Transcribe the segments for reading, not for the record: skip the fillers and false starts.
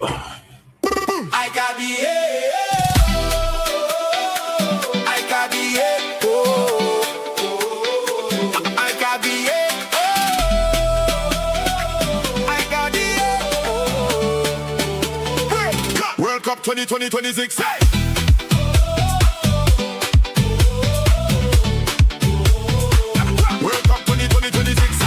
I got the I got the I got the I got the World Cup 2026. Hey! World Cup 2026.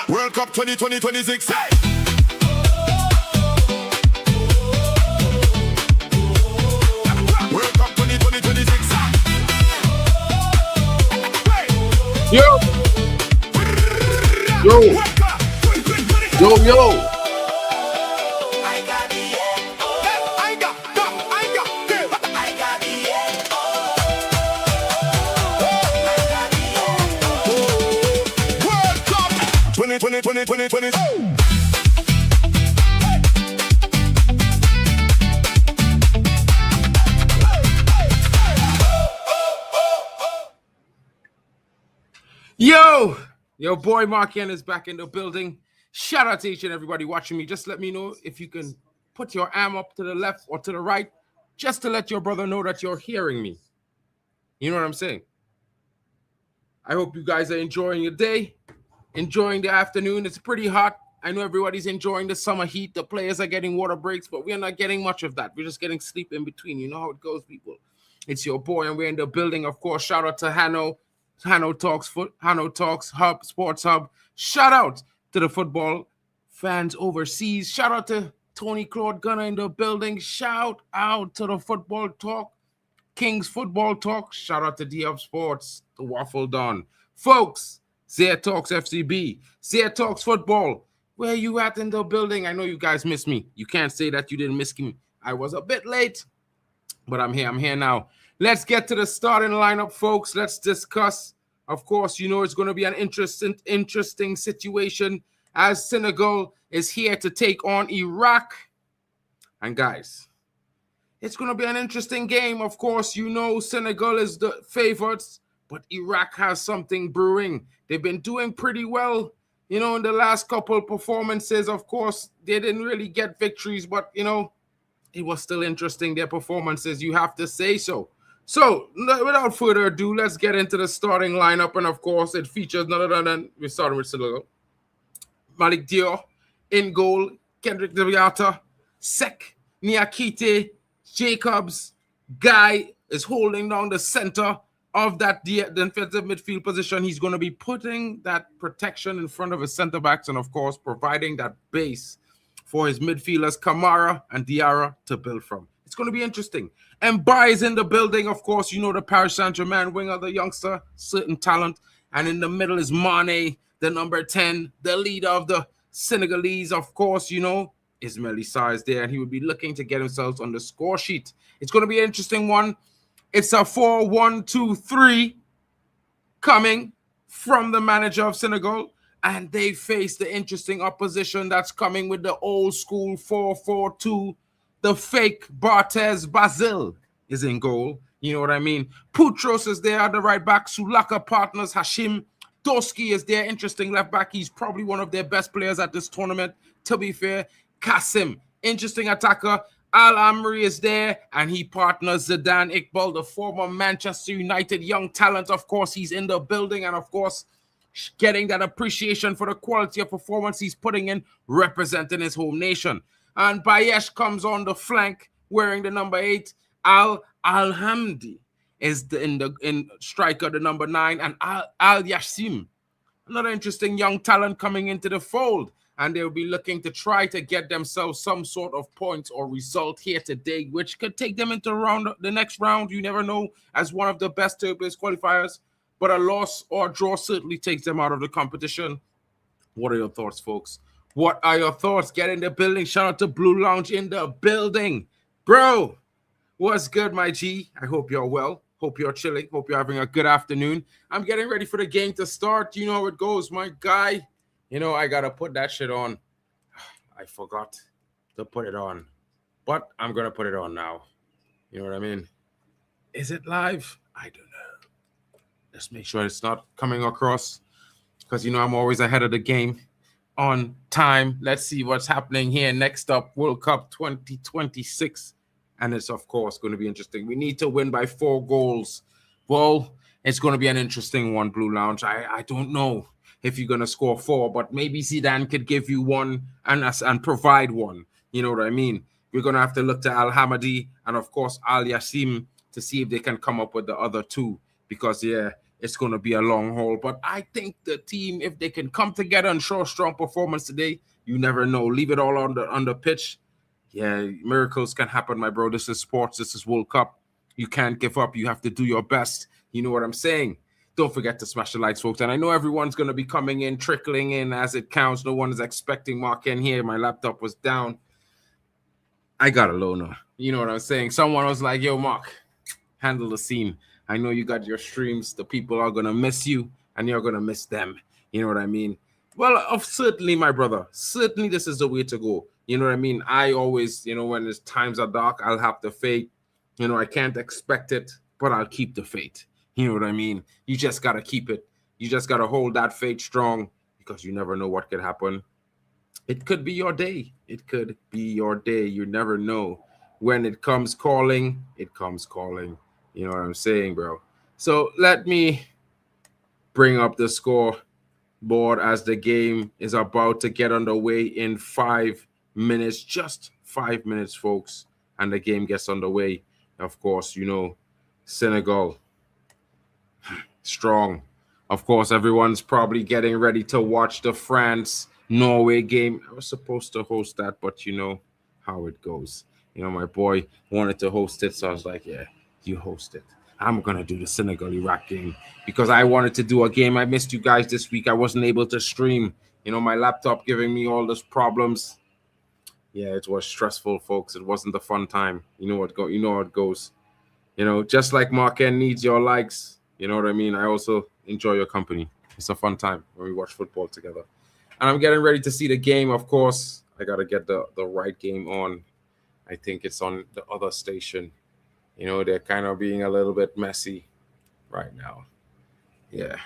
World Cup 2026. Hey! World Cup 2026. Yo! World Cup 2020. Your boy Markian is back in the building. Shout out to each and everybody watching me. Just let me know if you can put your arm up to the left or to the right, just to let your brother know that you're hearing me. You know what I'm saying? I hope you guys are enjoying your day, enjoying the afternoon. It's pretty hot. I know everybody's enjoying the summer heat. The players are getting water breaks, but we're not getting much of that. We're just getting sleep in between. You know how it goes, people. It's your boy, and we're in the building. Of course, shout out to Hano Talks Hub, Sports Hub. Shout out to the football fans overseas. Shout out to Tony Claude Gunner in the building. Shout out to the Football Talk, Kings Football Talk. Shout out to DF Sports, the Waffle Don. Folks, Zia Talks FCB, Zia Talks Football. Where you at in the building? I know you guys missed me. You can't say that you didn't miss me. I was a bit late, but I'm here. I'm here now. Let's get to the starting lineup, folks. Let's discuss. Of course, you know it's going to be an interesting situation as Senegal is here to take on Iraq. And guys, it's going to be an interesting game. Of course, you know Senegal is the favorites, but Iraq has something brewing. They've been doing pretty well, you know, in the last couple performances. Of course, they didn't really get victories, but, you know, it was still interesting, their performances, you have to say so. So, without further ado, let's get into the starting lineup. And, of course, it features none other than, we're starting with Senegal, Malik Dior in goal, Kendrick Deviata, Sek, Niakite, Jacobs. Guy is holding down the center of that defensive midfield position. He's going to be putting that protection in front of his center backs and, of course, providing that base for his midfielders, Kamara and Diarra, to build from. It's going to be interesting. And Mbaye in the building, of course, you know the Paris Saint-Germain winger, the youngster, certain talent. And in the middle is Mané, the number 10, the leader of the Senegalese, of course, you know, Ismail Issa is there, and he would be looking to get himself on the score sheet. It's going to be an interesting one. It's a 4-1-2-3 coming from the manager of Senegal, and they face the interesting opposition that's coming with the old school 4-4-2. The fake Barthez Basile is in goal. You know what I mean? Putros is there at the right back. Sulaka partners Hashim. Doski is there. Interesting left back. He's probably one of their best players at this tournament, to be fair. Kasim, interesting attacker. Al-Amri is there, and he partners Zidane Iqbal, the former Manchester United young talent. Of course, he's in the building, and of course, getting that appreciation for the quality of performance he's putting in, representing his home nation. And Bayesh comes on the flank wearing the number 8. Al-Hamdi is in striker, the number 9. And Al-Yassim, another interesting young talent coming into the fold. and they'll be looking to try to get themselves some sort of points or result here today, which could take them into the next round. You never know, as one of the best third-place qualifiers, but a loss or a draw certainly takes them out of the competition. What are your thoughts, folks? What are your thoughts? Get in the building. Shout out to Blue Lounge in the building. Bro, what's good, my G? I hope you're well. Hope you're chilling. Hope you're having a good afternoon. I'm getting ready for the game to start. You know how it goes, my guy. You know, I got to put that shit on. I forgot to put it on, but I'm going to put it on now. You know what I mean? Is it live? I don't know. Let's make sure it's not coming across, because, you know, I'm always ahead of the game on time. Let's see what's happening here. Next up, World Cup 2026. And it's, of course, going to be interesting. We need to win by 4 goals. Well, it's going to be an interesting one, Blue Lounge. I don't know if you're going to score 4, but maybe Zidane could give you one and provide one. You know what I mean? We're going to have to look to Al Hamadi and, of course, Al Yassim to see if they can come up with the other 2. Because, yeah, it's going to be a long haul. But I think the team, if they can come together and show a strong performance today, you never know. Leave it all on the pitch. Yeah, miracles can happen, my bro. This is sports. This is World Cup. You can't give up. You have to do your best. You know what I'm saying? Don't forget to smash the likes, folks. And I know everyone's going to be coming in, trickling in as it counts. No one is expecting Mark in here. My laptop was down. I got a loaner. You know what I'm saying? Someone was like, yo, Mark, handle the scene. I know you got your streams. The people are going to miss you, and you're going to miss them. You know what I mean? Well, certainly, my brother. Certainly, this is the way to go. You know what I mean? I always, you know, when the times are dark, I'll have the faith. You know, I can't expect it, but I'll keep the faith. You know what I mean? You just got to keep it. You just got to hold that faith strong, because you never know what could happen. It could be your day. It could be your day. You never know. When it comes calling, it comes calling. You know what I'm saying, bro? So let me bring up the score board as the game is about to get underway in 5 minutes. Just 5 minutes, folks. And the game gets underway. Of course, you know, Senegal, strong. Of course, everyone's probably getting ready to watch the France-Norway game. I was supposed to host that, but you know how it goes. You know, my boy wanted to host it, so I was like, yeah, you host it. I'm going to do the Senegal-Iraq game because I wanted to do a game. I missed you guys this week. I wasn't able to stream. You know, my laptop giving me all those problems. Yeah, it was stressful, folks. It wasn't a fun time. You know how it goes. You know, just like Mark N needs your likes. You know what I mean? I also enjoy your company. It's a fun time when we watch football together. And I'm getting ready to see the game, of course. I got to get the right game on. I think it's on the other station. You know, they're kind of being a little bit messy right now. Yeah,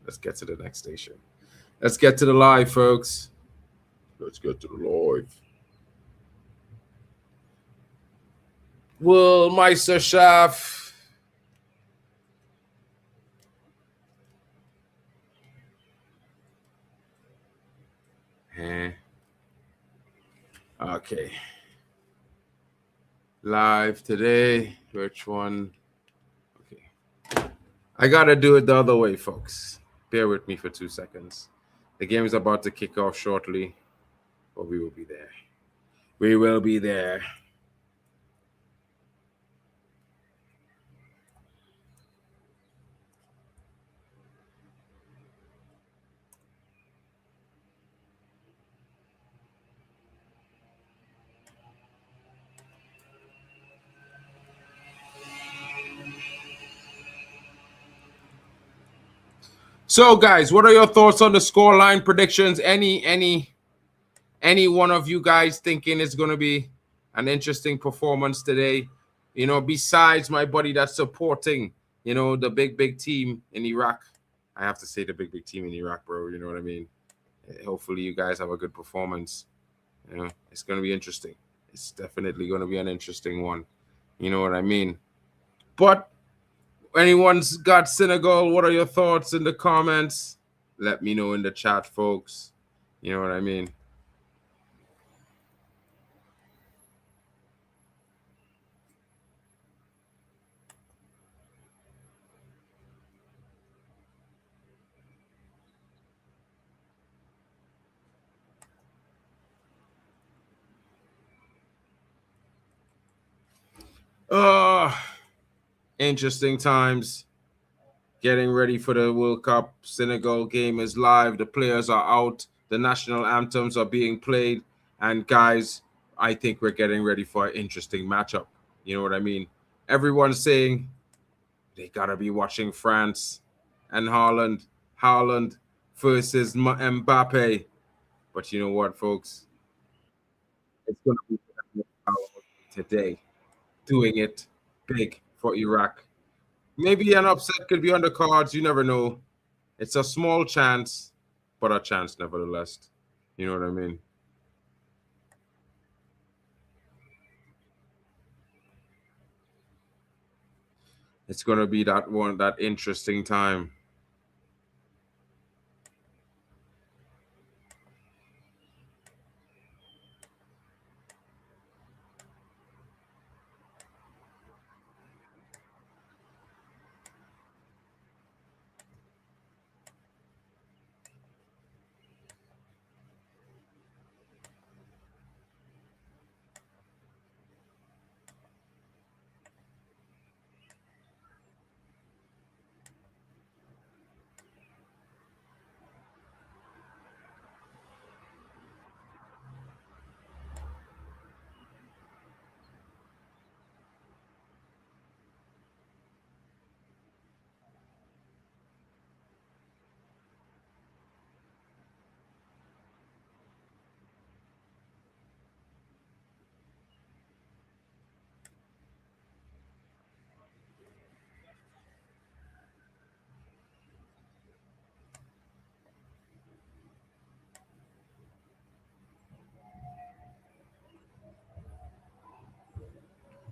let's get to the next station. Let's get to the live, folks. Let's get to the live. Will Meister Schaff. Okay. Live today. Which one? Okay. I got to do it the other way, folks. Bear with me for 2 seconds. The game is about to kick off shortly, but we will be there. We will be there. So, guys, what are your thoughts on the scoreline predictions? Any one of you guys thinking it's going to be an interesting performance today? You know, besides my buddy that's supporting, you know, the big team in Iraq. I have to say the big team in Iraq, bro. You know what I mean? Hopefully you guys have a good performance. You know, it's going to be interesting. It's definitely going to be an interesting one. You know what I mean? But anyone's got Senegal, what are your thoughts in the comments? Let me know in the chat, folks. You know what I mean? Uh, Interesting times. Getting ready for the World Cup. Senegal game is live. The players are out. The national anthems are being played. And guys, I think we're getting ready for an interesting matchup. You know what I mean? Everyone's saying they gotta be watching France and Haaland versus Mbappe. But you know what, folks? It's gonna be today, doing it big for Iraq. Maybe an upset could be on the cards. You never know. It's a small chance, but a chance nevertheless. You know what I mean? It's gonna be that interesting time.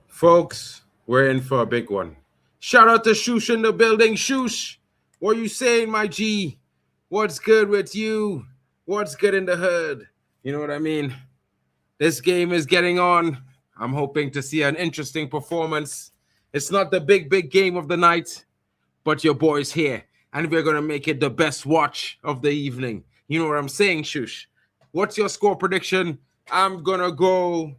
Folks, we're in for a big one. Shout out to Shoosh in the building. Shoosh, what you saying, my G? What's good with you? What's good in the hood? You know what I mean? This game is getting on. I'm hoping to see an interesting performance. It's not the big game of the night, but your boy's here, and we're gonna make it the best watch of the evening. You know what I'm saying, Shush? What's your score prediction? I'm gonna go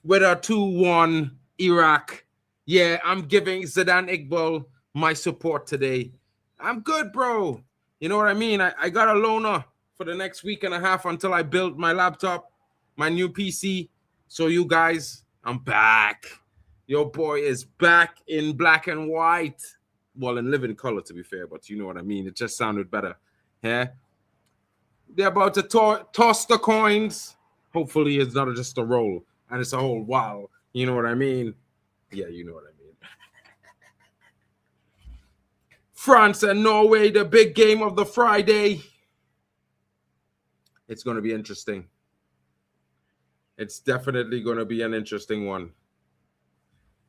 with a 2-1 Iraq. Yeah, I'm giving Zidane Iqbal my support today. I'm good, bro. You know what I mean? I got a loaner for the next week and a half until I build my laptop, my new PC. So, you guys, I'm back. Your boy is back in black and white. Well, in living color, to be fair, but you know what I mean. It just sounded better. Yeah. They're about to toss the coins. Hopefully, it's not just a roll and it's a whole wow. You know what I mean? Yeah, you know what I mean. France and Norway, the big game of the Friday. It's going to be interesting. It's definitely going to be an interesting one.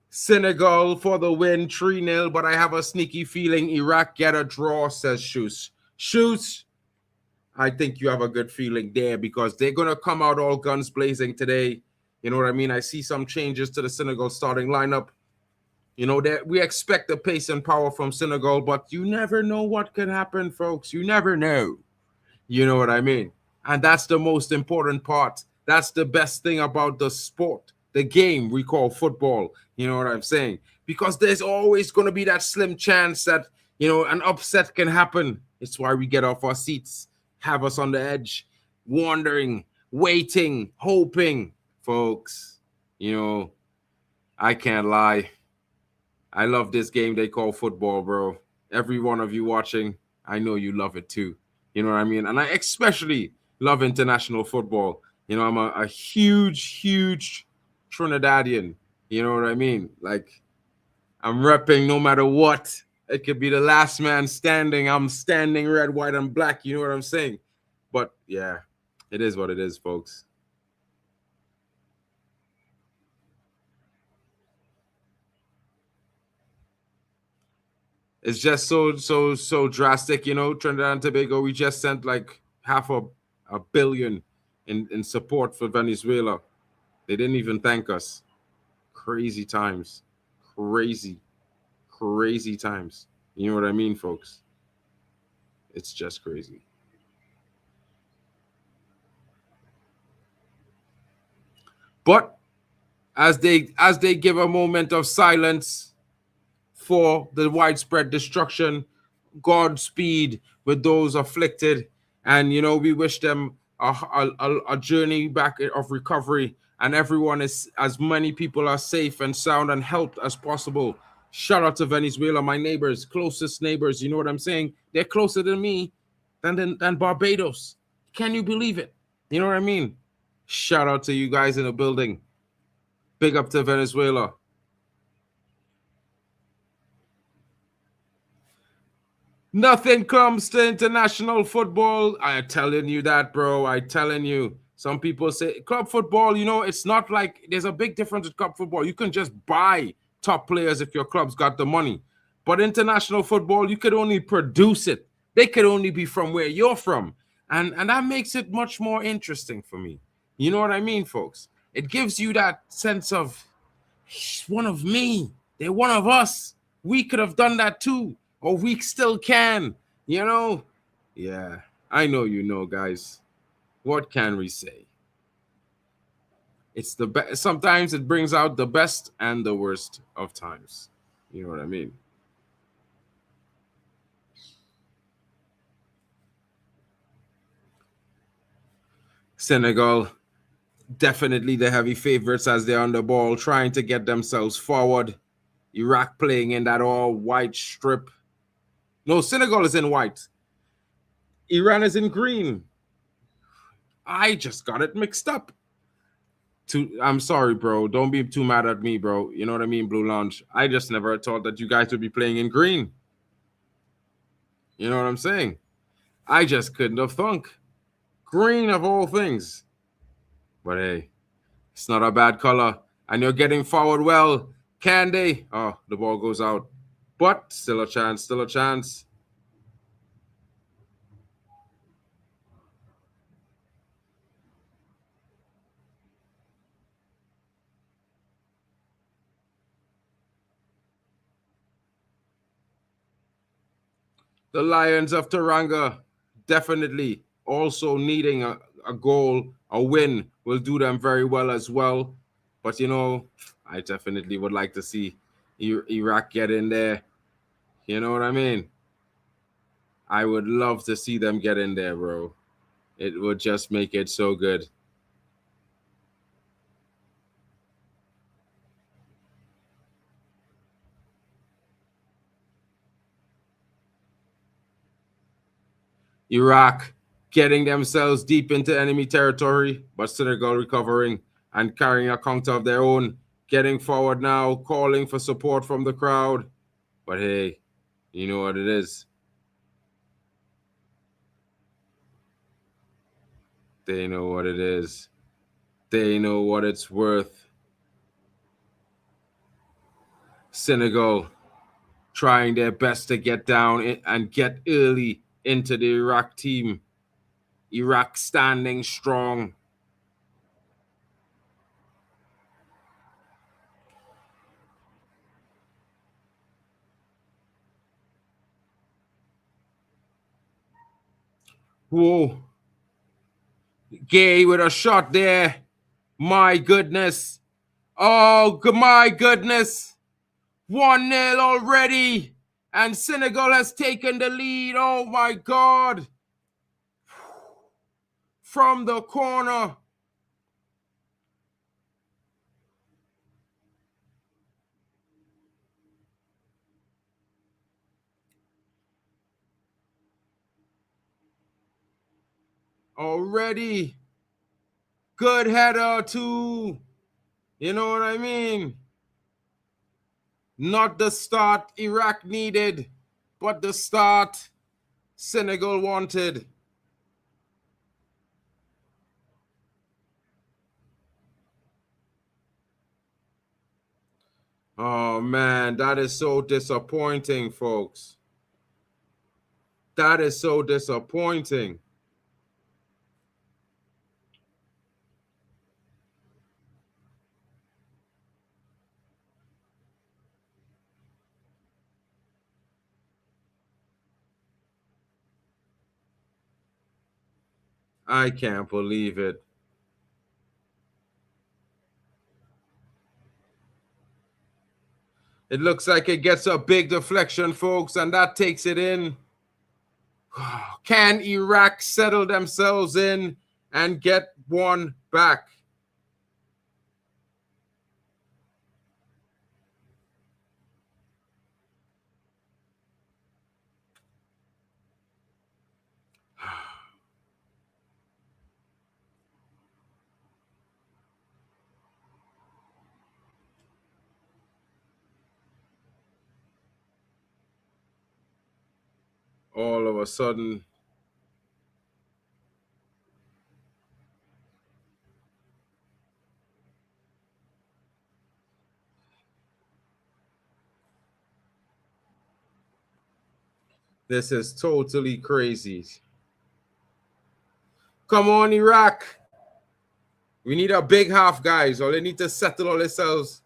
Senegal for the win, 3-0, but I have a sneaky feeling Iraq get a draw, says Shoes. Shoes, I think you have a good feeling there because they're going to come out all guns blazing today. You know what I mean? I see some changes to the Senegal starting lineup. You know, that we expect the pace and power from Senegal, but you never know what could happen, folks. You never know. You know what I mean? And that's the most important part. That's the best thing about the sport, the game we call football. You know what I'm saying? Because there's always going to be that slim chance that, you know, an upset can happen. It's why we get off our seats, have us on the edge, wondering, waiting, hoping, folks. You know, I can't lie. I love this game they call football, bro. Every one of you watching, I know you love it too. You know what I mean? And I especially love international football. You know, I'm a huge Trinidadian. You know what I mean? Like, I'm repping no matter what. It could be the last man standing. I'm standing red, white, and black. You know what I'm saying? But yeah, it is what it is, folks. It's just so drastic, you know. Trinidad and Tobago, we just sent like half a billion in support for Venezuela. They didn't even thank us. Crazy times. Crazy, crazy times. You know what I mean, folks? It's just crazy. But as they give a moment of silence for the widespread destruction. Godspeed with those afflicted, and we wish them a journey back of recovery, and everyone is as many people are safe and sound and helped as possible. Shout out to Venezuela, my neighbors, closest neighbors. You know what I'm saying? They're closer than me than Barbados. Can you believe it? You know what I mean? Shout out to you guys in the building. Big up to Venezuela. Nothing comes to international football. I'm telling you that, bro. I'm telling you. Some people say club football, it's not like there's a big difference with club football. You can just buy top players if your club's got the money. But international football, you could only produce it. They could only be from where you're from. And that makes it much more interesting for me. You know what I mean, folks? It gives you that sense of one of me. They're one of us. We could have done that too, or we still can. Yeah, I know guys. What can we say? It's the best. Sometimes it brings out the best and the worst of times. You know what I mean? Senegal, definitely the heavy favorites as they're on the ball, trying to get themselves forward. Iraq playing in that all white strip. No, Senegal is in white. Iran is in green. I just got it mixed up. I'm sorry, bro. Don't be too mad at me, bro. You know what I mean, Blue Lounge. I just never thought that you guys would be playing in green. You know what I'm saying? I just couldn't have thunk. Green of all things. But hey, it's not a bad color. And you're getting forward well. Can they? Oh, the ball goes out. But still a chance, still a chance. The Lions of Taranga definitely also needing a goal, a win will do them very well as well. But I definitely would like to see Iraq get in there. You know what I mean? I would love to see them get in there, bro. It would just make it so good. Iraq getting themselves deep into enemy territory, but Senegal recovering and carrying a counter of their own, getting forward now, calling for support from the crowd. But hey, you know what it is. They know what it is. They know what it's worth. Senegal trying their best to get down and get early into the Iraq team. Iraq standing strong. Whoa. Gay with a shot there. My goodness. Oh, my goodness. 1-0 already. And Senegal has taken the lead. Oh, my God. From the corner. Already. Good header, too. You know what I mean? Not the start Iraq needed, but the start Senegal wanted. Oh, man, that is so disappointing, folks. That is so disappointing. I can't believe it. It looks like it gets a big deflection, folks, and that takes it in. Can Iraq settle themselves in and get one back? All of a sudden, this is totally crazy. Come on, Iraq. We need a big half, guys. All they need to settle all themselves.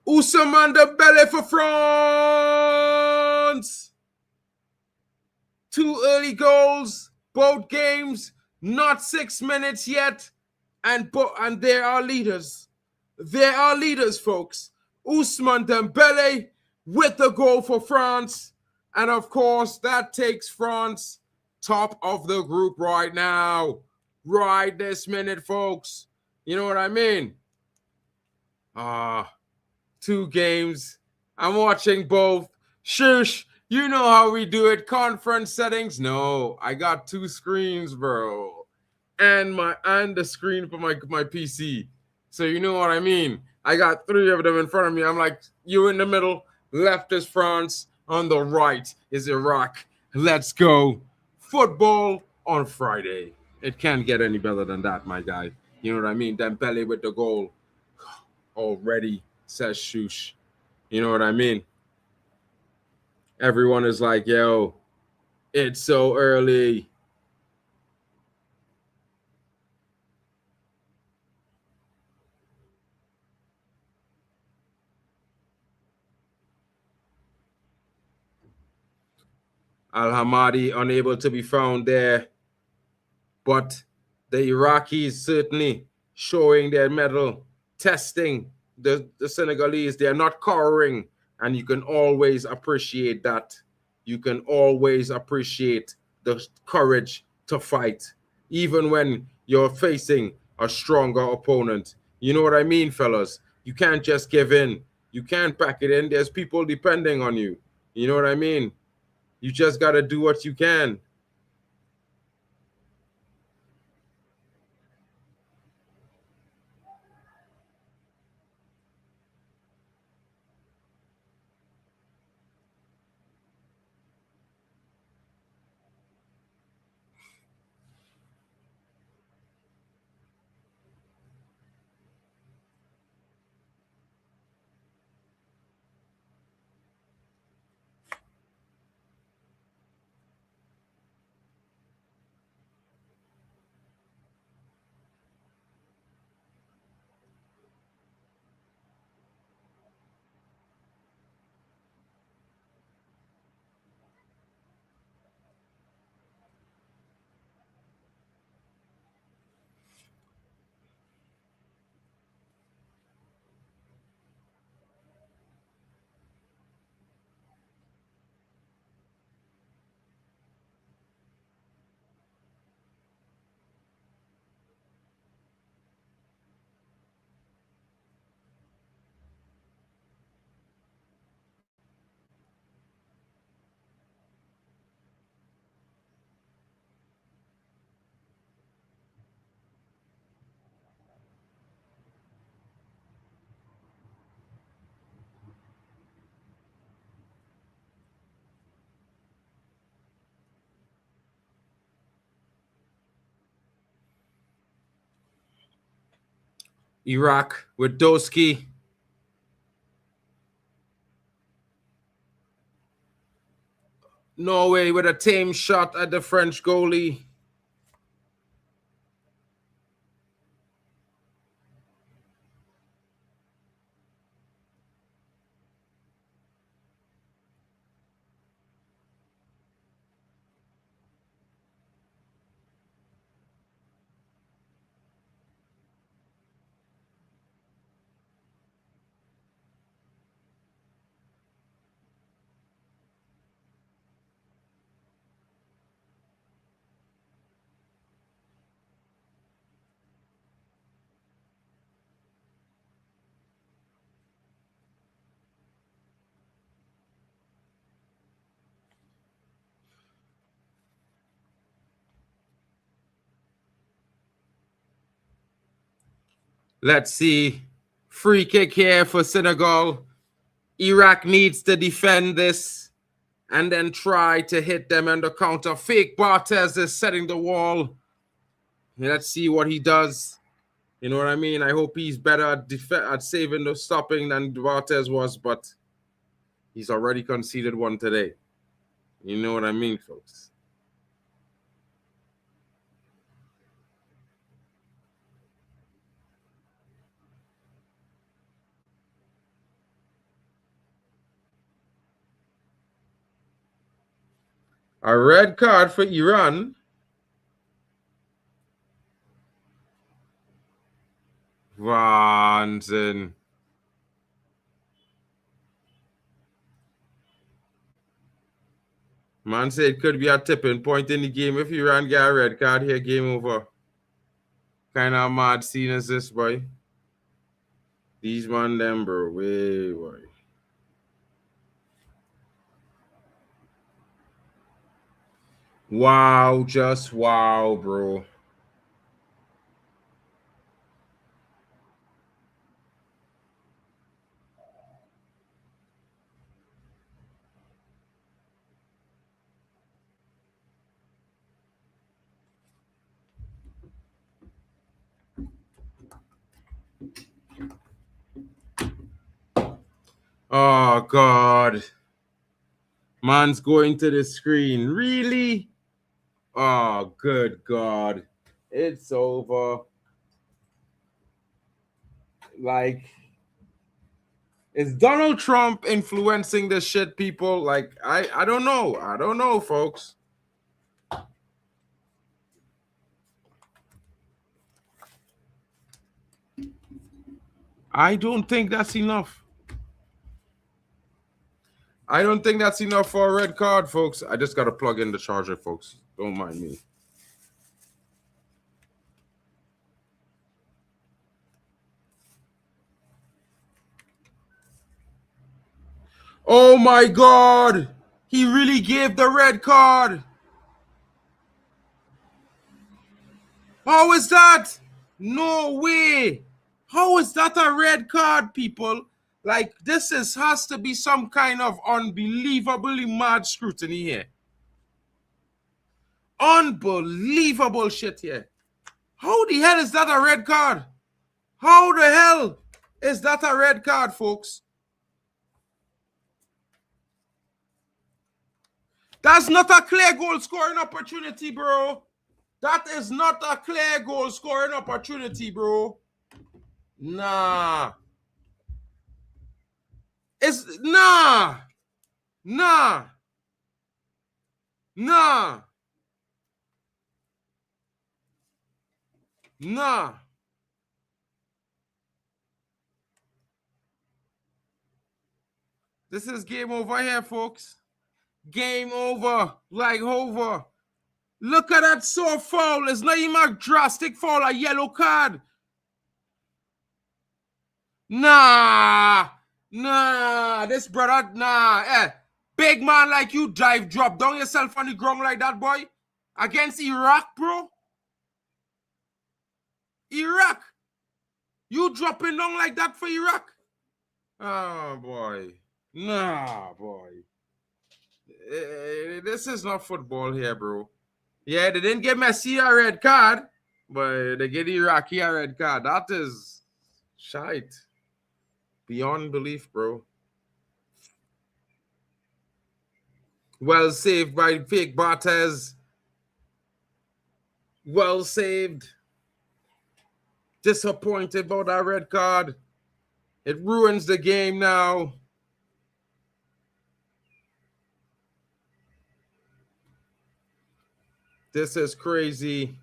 Ousmane Dembele for France. 2 early goals, both games, not 6 minutes yet, and there are leaders. There are leaders, folks. Ousmane Dembele with the goal for France, and of course that takes France top of the group right now, right this minute, folks. You know what I mean? 2 games. I'm watching both. Shush. You know how we do it. Conference settings. No, I got 2 screens, bro. And the screen for my PC. So you know what I mean. I got 3 of them in front of me. I'm like, you in the middle. Left is France. On the right is Iraq. Let's go. Football on Friday. It can't get any better than that, my guy. You know what I mean? Dembele with the goal already, says Shush. You know what I mean? Everyone is like, yo, it's so early. Al Hamadi unable to be found there. But the Iraqis certainly showing their mettle, testing the Senegalese. They're not cowering, and you can always appreciate that. You can always appreciate the courage to fight, even when you're facing a stronger opponent. You know what I mean, fellas? You can't just give in. You can't pack it in. There's people depending on you. You know what I mean? You just got to do what you can. Iraq with Doski. Norway with a tame shot at the French goalie. Let's see. Free kick here for Senegal. Iraq needs to defend this and then try to hit them on the counter. Fake Barthez is setting the wall. Let's see what he does. You know what I mean? I hope he's better at saving the stopping than Barthez was, but he's already conceded one today. You know what I mean, folks? A red card for Iran. Wahnsinn. Man said it could be a tipping point in the game if Iran get a red card here, game over. Kind of mad scene as this, boy. These man them, bro. Way, boy. Wow, just wow, bro. Oh, God. Man's going to the screen. Really? Oh, good God. It's over. Like, is Donald Trump influencing this shit, people? Like, I don't know. I don't know, folks. I don't think that's enough. I don't think that's enough for a red card, folks. I just got to plug in the charger, folks. Don't mind me. Oh, my God. He really gave the red card. How is that? No way. How is that a red card, people? Like, has to be some kind of unbelievably mad scrutiny here. Unbelievable shit here. How the hell is that a red card? How the hell is that a red card, folks? That's not a clear goal scoring opportunity, bro. That is not a clear goal scoring opportunity, bro. Nah. It's nah. Nah. Nah. Nah. This is game over here, folks. Game over. Like over. Look at that so foul. It's not even a drastic foul, a yellow card. Nah. Nah. This brother, nah. Big man like you drop down yourself on the ground like that, boy. Against Iraq, bro. Iraq. You dropping down like that for Iraq? Oh, boy. Nah, boy. This is not football here, bro. Yeah, they didn't give Messi a red card, but they get Iraqi a red card. That is shite. Beyond belief, bro. Well saved by fake Barthez. Well saved. Disappointed about that red card. It ruins the game now. This is crazy.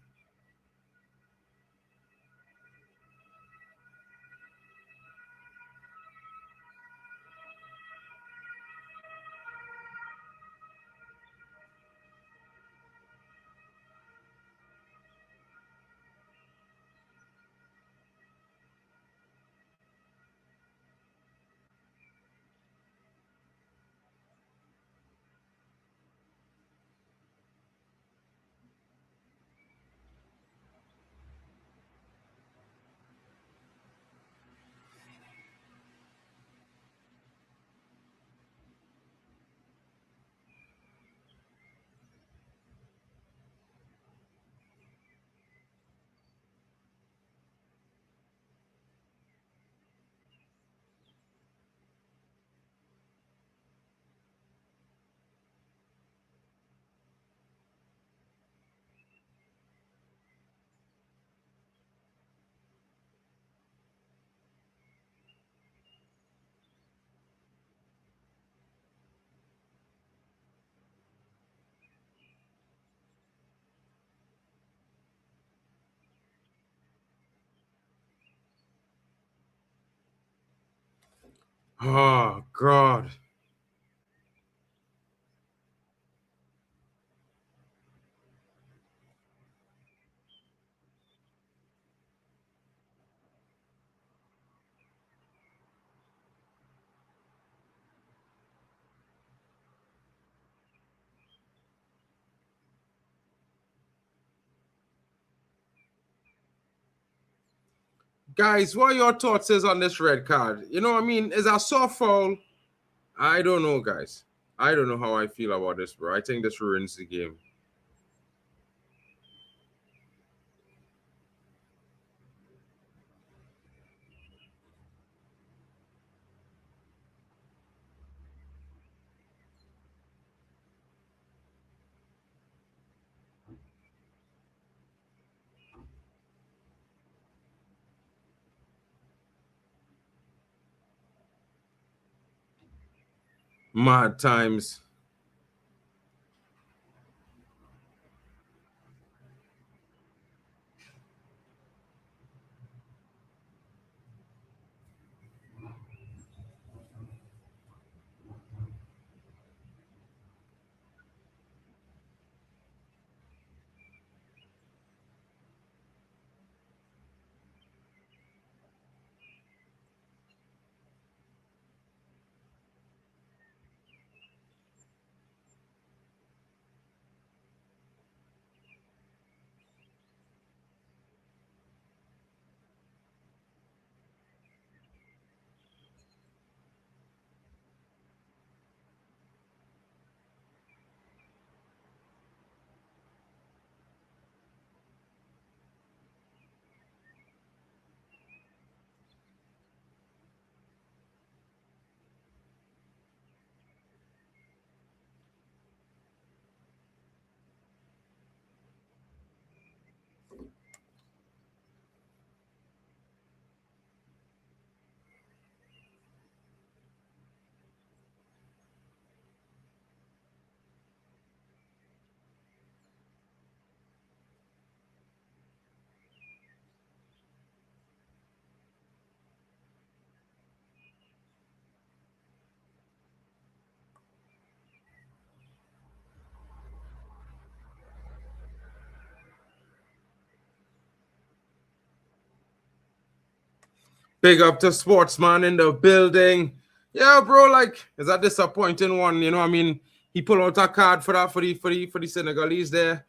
Oh, God. Guys, what are your thoughts is on this red card? You know what I mean? Is a soft foul? I don't know, guys. I don't know how I feel about this, bro. I think this ruins the game. Mad times. Big up to Sportsman in the building. Yeah, bro, like, it's a disappointing one. You know what I mean? He pulled out a card for that for the Senegalese there.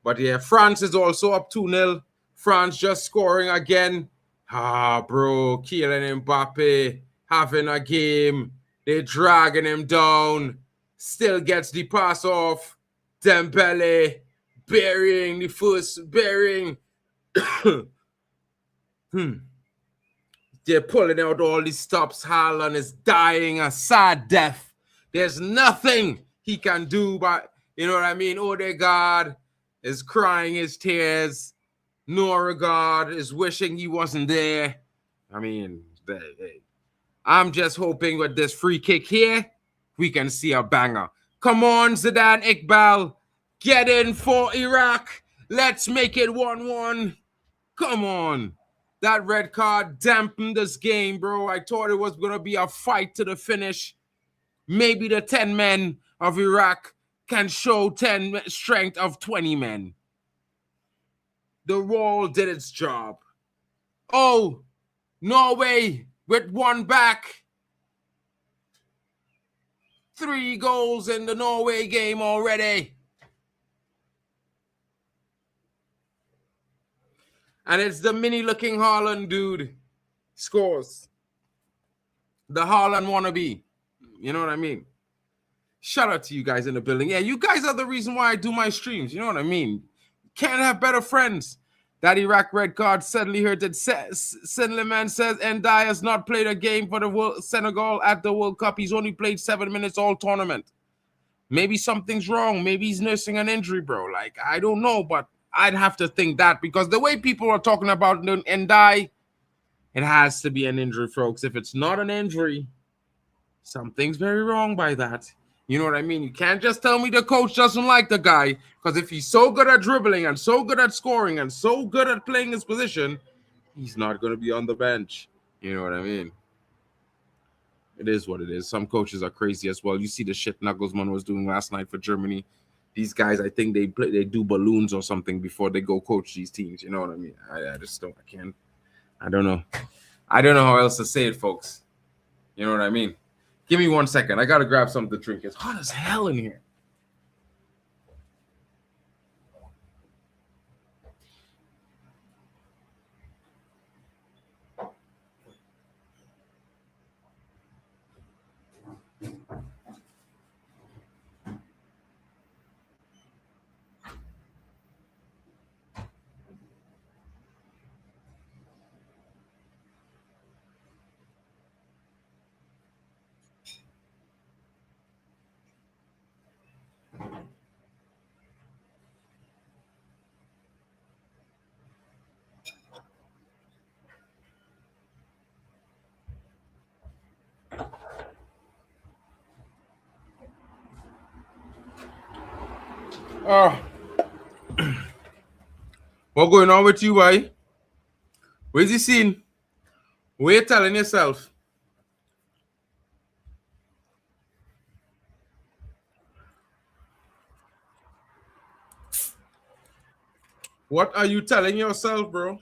But yeah, France is also up 2-0. France just scoring again. Ah, bro, Kylian Mbappe having a game. They're dragging him down. Still gets the pass off. Dembele burying the first bearing. They're pulling out all these stops. Haaland is dying a sad death. There's nothing he can do, but you know what I mean? Odegaard is crying his tears. Norway is wishing he wasn't there. I mean, I'm just hoping with this free kick here, we can see a banger. Come on, Zidane Iqbal. Get in for Iraq. Let's make it 1-1. Come on. That red card dampened this game, bro. I thought it was going to be a fight to the finish. Maybe the 10 men of Iraq can show 10 strength of 20 men. The wall did its job. Oh, Norway with one back. 3 goals in the Norway game already. And it's the mini-looking Haaland dude scores. The Haaland wannabe. You know what I mean? Shout out to you guys in the building. Yeah, you guys are the reason why I do my streams. You know what I mean? Can't have better friends. That Iraq red card suddenly heard that Senleman says Ndiaye has not played a game for the Senegal at the World Cup. He's only played 7 minutes all tournament. Maybe something's wrong. Maybe he's nursing an injury, bro. Like, I don't know, but I'd have to think that because the way people are talking about Ndiaye, it has to be an injury, folks. If it's not an injury, something's very wrong by that. You know what I mean? You can't just tell me the coach doesn't like the guy because if he's so good at dribbling and so good at scoring and so good at playing his position, he's not going to be on the bench. You know what I mean? It is what it is. Some coaches are crazy as well. You see the shit Nagelsmann was doing last night for Germany. These guys, I think they do balloons or something before they go coach these teams. You know what I mean? I just don't. I can't. I don't know. I don't know how else to say it, folks. You know what I mean? Give me 1 second. I gotta grab something to drink. It's hot as hell in here. Oh, what going on with you, boy? Where's the scene? What you telling yourself? What are you telling yourself, bro?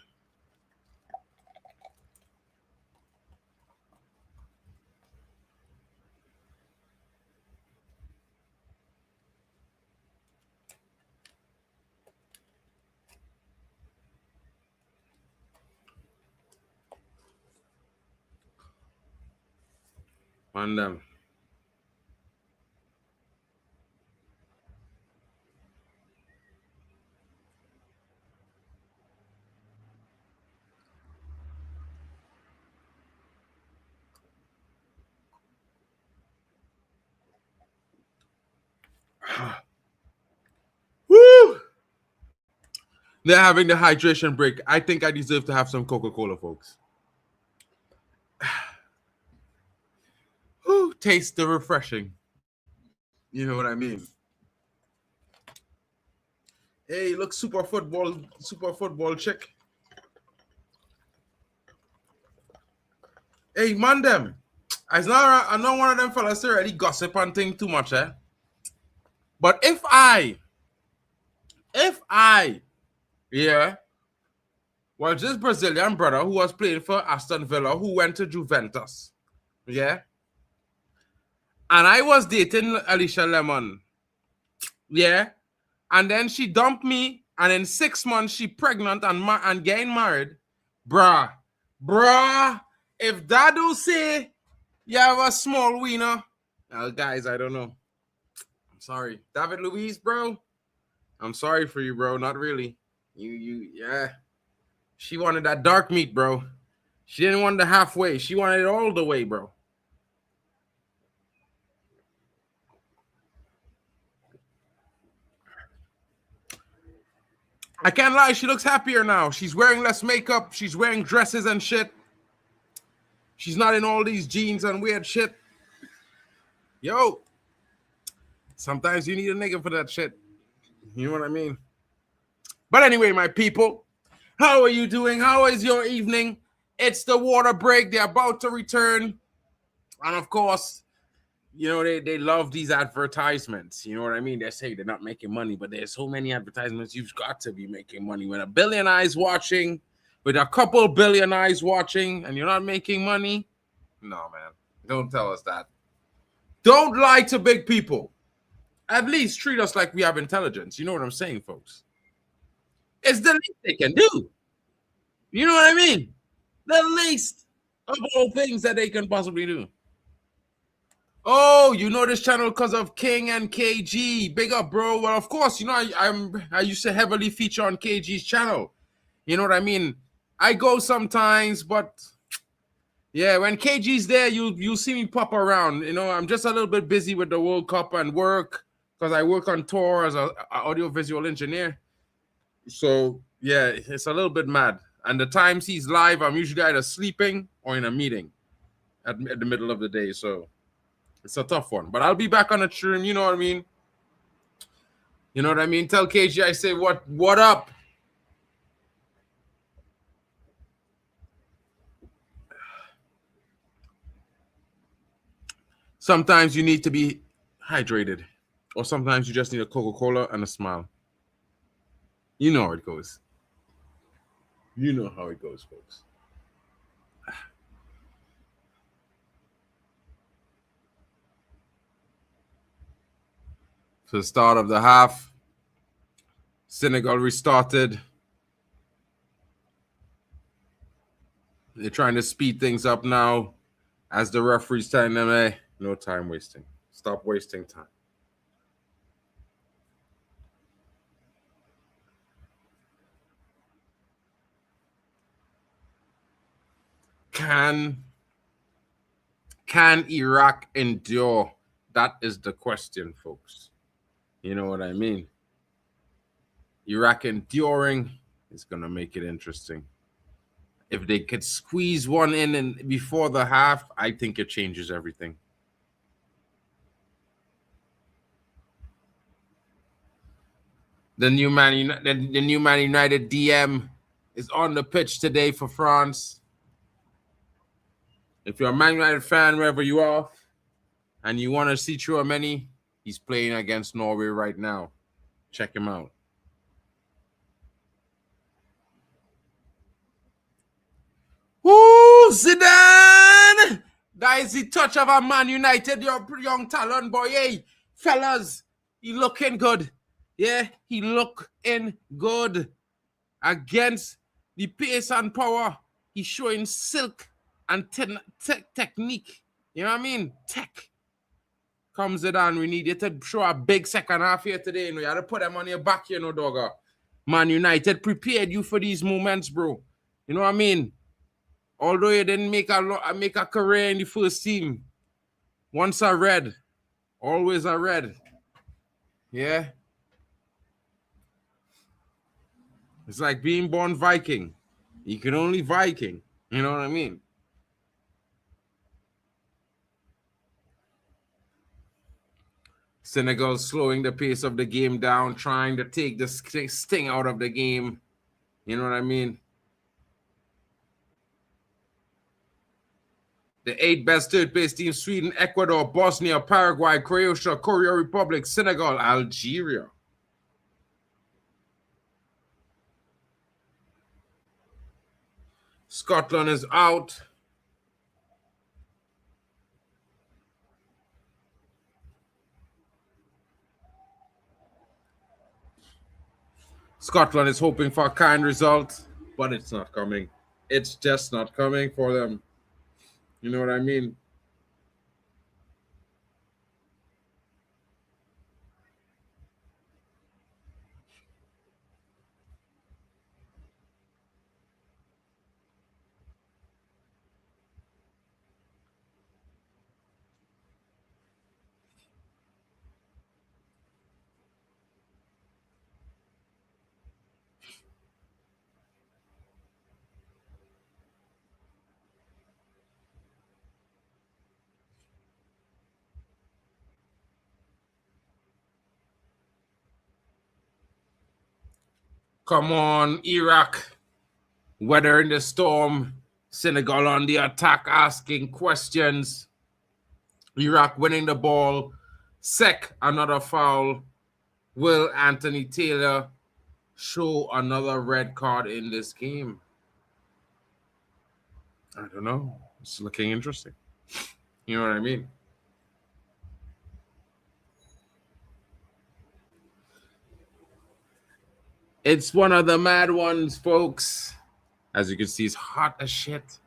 Man, them. Woo! They're having the hydration break. I think I deserve to have some Coca-Cola, folks. Woo, taste the refreshing. You know what I mean? Hey, look, super football chick. Hey, man, them. I know one of them fellas already gossip and thing too much, eh? But if I, yeah, well, this Brazilian brother who was playing for Aston Villa, who went to Juventus, yeah, and I was dating Alicia Lemon, yeah, and then she dumped me, and in 6 months she pregnant and getting married, bruh. If Dadu say you have a small wiener, guys, I don't know. I'm sorry, David Luiz, bro. I'm sorry for you, bro. Not really. Yeah. She wanted that dark meat, bro. She didn't want the halfway. She wanted it all the way, bro. I can't lie. She looks happier now. She's wearing less makeup. She's wearing dresses and shit. She's not in all these jeans and weird shit. Yo. Sometimes you need a nigga for that shit. You know what I mean? But anyway, my people, how are you doing? How is your evening? It's the water break. They're about to return. And of course, you know, they love these advertisements. You know what I mean? They say they're not making money, but there's so many advertisements. You've got to be making money. When a billion eyes watching, with a couple billion eyes watching, and you're not making money, no, man. Don't tell us that. Don't lie to big people. At least treat us like we have intelligence. You know what I'm saying, folks? It's the least they can do. You know what I mean? The least of all things that they can possibly do. Oh, you know this channel because of King and KG. Big up, bro. Well, of course, you know I used to heavily feature on KG's channel. You know what I mean? I go sometimes, but yeah, when KG's there, you'll see me pop around. You know, I'm just a little bit busy with the World Cup and work because I work on tour as an audiovisual engineer. So yeah, it's a little bit mad. And the times he's live, I'm usually either sleeping or in a meeting at the middle of the day. So it's a tough one. But I'll be back on the stream. You know what I mean? You know what I mean? Tell KG I say what up? Sometimes you need to be hydrated, or sometimes you just need a Coca-Cola and a smile. You know how it goes. You know how it goes, folks. So the start of the half, Senegal restarted. They're trying to speed things up now as the referee's telling them, hey, no time wasting. Stop wasting time. Can Iraq endure? That is the question, folks. You know what I mean? Iraq enduring is going to make it interesting. If they could squeeze one in and before the half, I think it changes everything. The new Man United DM is on the pitch today for France. If you're a Man United fan, wherever you are, and you want to see Chouameni, he's playing against Norway right now. Check him out. Ooh, Zidane! That is the touch of a Man United, your young talent boy. Hey, fellas, he looking good. Yeah, he looking good. Against the pace and power, he's showing silk and technique. You know what I mean? Tech. Comes Zidane, we need you to show a big second half here today. You know, you had to put them on your back, you know, dogger. Man United prepared you for these moments, bro. You know what I mean? Although you didn't make a career in the first team, once I read, always I read. Yeah. It's like being born Viking. You can only Viking. You know what I mean? Senegal slowing the pace of the game down, trying to take the sting out of the game. You know what I mean? The 8 best third-place teams: Sweden, Ecuador, Bosnia, Paraguay, Croatia, Korea Republic, Senegal, Algeria. Scotland is out. Scotland is hoping for a kind result, but it's not coming. It's just not coming for them. You know what I mean? Come on, Iraq. Weathering the storm. Senegal on the attack, asking questions. Iraq winning the ball. Sek, another foul. Will Anthony Taylor show another red card in this game? I don't know. It's looking interesting. You know what I mean? It's one of the mad ones, folks. As you can see, it's hot as shit.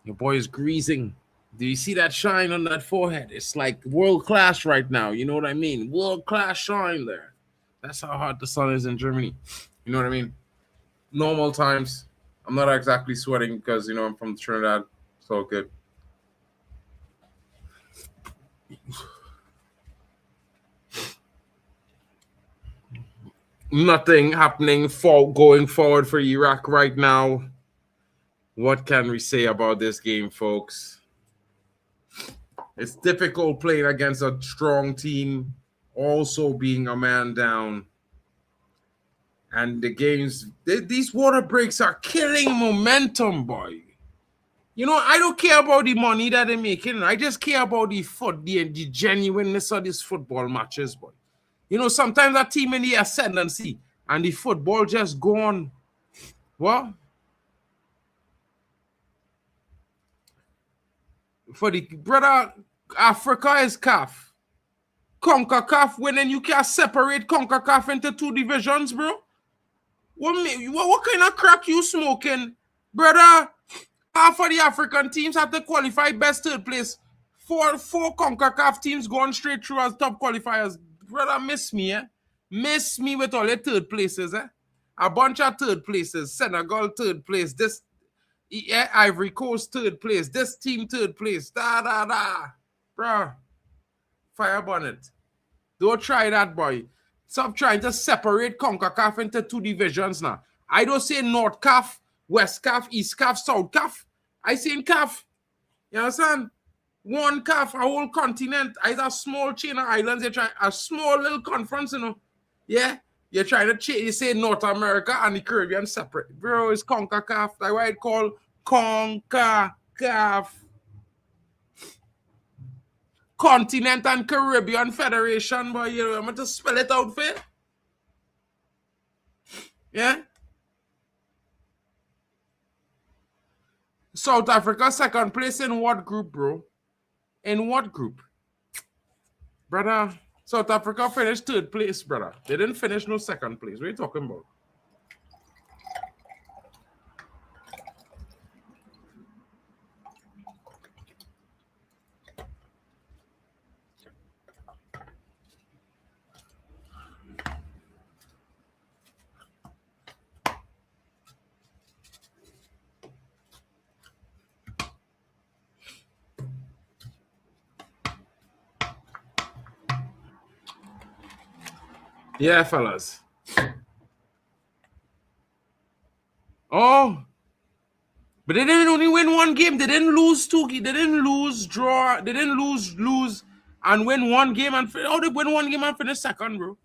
Your boy is greasing. Do you see that shine on that forehead? It's like world class right now. You know what I mean? World class shine there. That's how hot the sun is in Germany. You know what I mean? Normal times, I'm not exactly sweating because, you know, I'm from Trinidad. It's all good. Nothing happening going forward for Iraq right now. What can we say about this game, folks? It's difficult playing against a strong team, also being a man down. And the games, these water breaks are killing momentum, boy. You know, I don't care about the money that they're making. I just care about the genuineness of these football matches, boy. You know, sometimes a team in the ascendancy and the football just go on. What? For the brother, Africa is CAF. CONCACAF winning, you can't separate CONCACAF into 2 divisions, bro. What kind of crack you smoking? Brother, half of the African teams have to qualify best 3rd place. Four CONCACAF teams going straight through as top qualifiers. Brother, miss me, eh? Miss me with all the 3rd places, eh? A bunch of 3rd places. Senegal 3rd place. This Ivory Coast 3rd place. This team 3rd place. Da. Bro, fire bonnet. Don't try that, boy. Stop trying to separate CONCACAF into 2 divisions now. I don't say North CAF, West CAF, East CAF, South CAF. I say in CAF. You understand? One CAF, a whole continent. It's a small chain of islands. You're trying a small little conference, you know. Yeah? You're trying to change. You say North America and the Caribbean separate. Bro, it's CONCACAF. That's why it's called CONCACAF. Continent and Caribbean Federation, boy. You know, I'm going to spell it out for you. Yeah? South Africa, 2nd place in what group, bro? In what group? Brother, South Africa finished 3rd place, brother. They didn't finish no 2nd place. What are you talking about? Yeah, fellas. Oh. But they didn't only win 1 game. They didn't lose 2 games. They didn't lose, draw. They didn't lose, and win 1 game. And they win 1 game and finish 2nd, bro.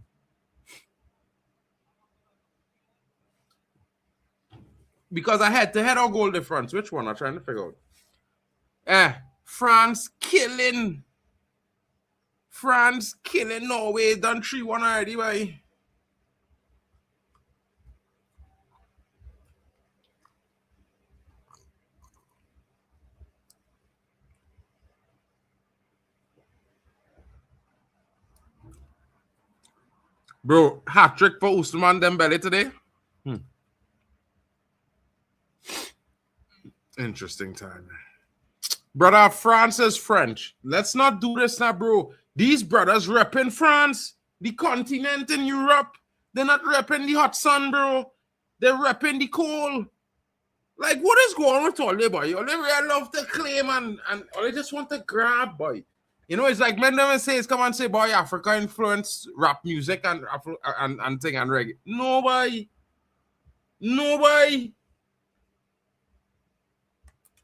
Because I had to head or goal difference. Which one? I'm trying to figure out. France killing Norway. Done 3-1 already, boy. Bro, hat-trick for Ousmane Dembele today. Interesting time. Brother, France is French. Let's not do this now, bro. These brothers repping France, the continent in Europe. They're not repping the hot sun, bro. They're repping the cold. Like, what is going on with all they, boy? All they really love to claim and all they just want to grab, boy. You know, it's like men never says, come and say, boy, Africa influenced rap music and thing and reggae. Nobody.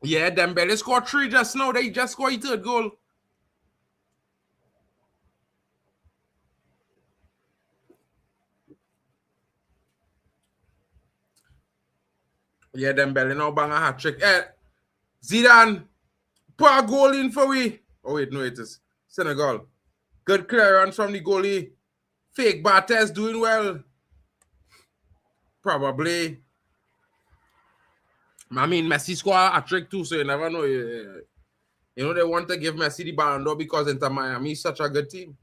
Yeah, Dembele scored 3 just now. They just scored a 3rd goal. Yeah, Dembele now bang a hat-trick. Zidane, put a goal in for we. Oh, wait, no, it is Senegal. Good clearance from the goalie. Fake Barthez doing well. Probably. I mean, Messi scored a trick too, so you never know. You know, they want to give Messi the Ballon d'Or because Inter Miami is such a good team.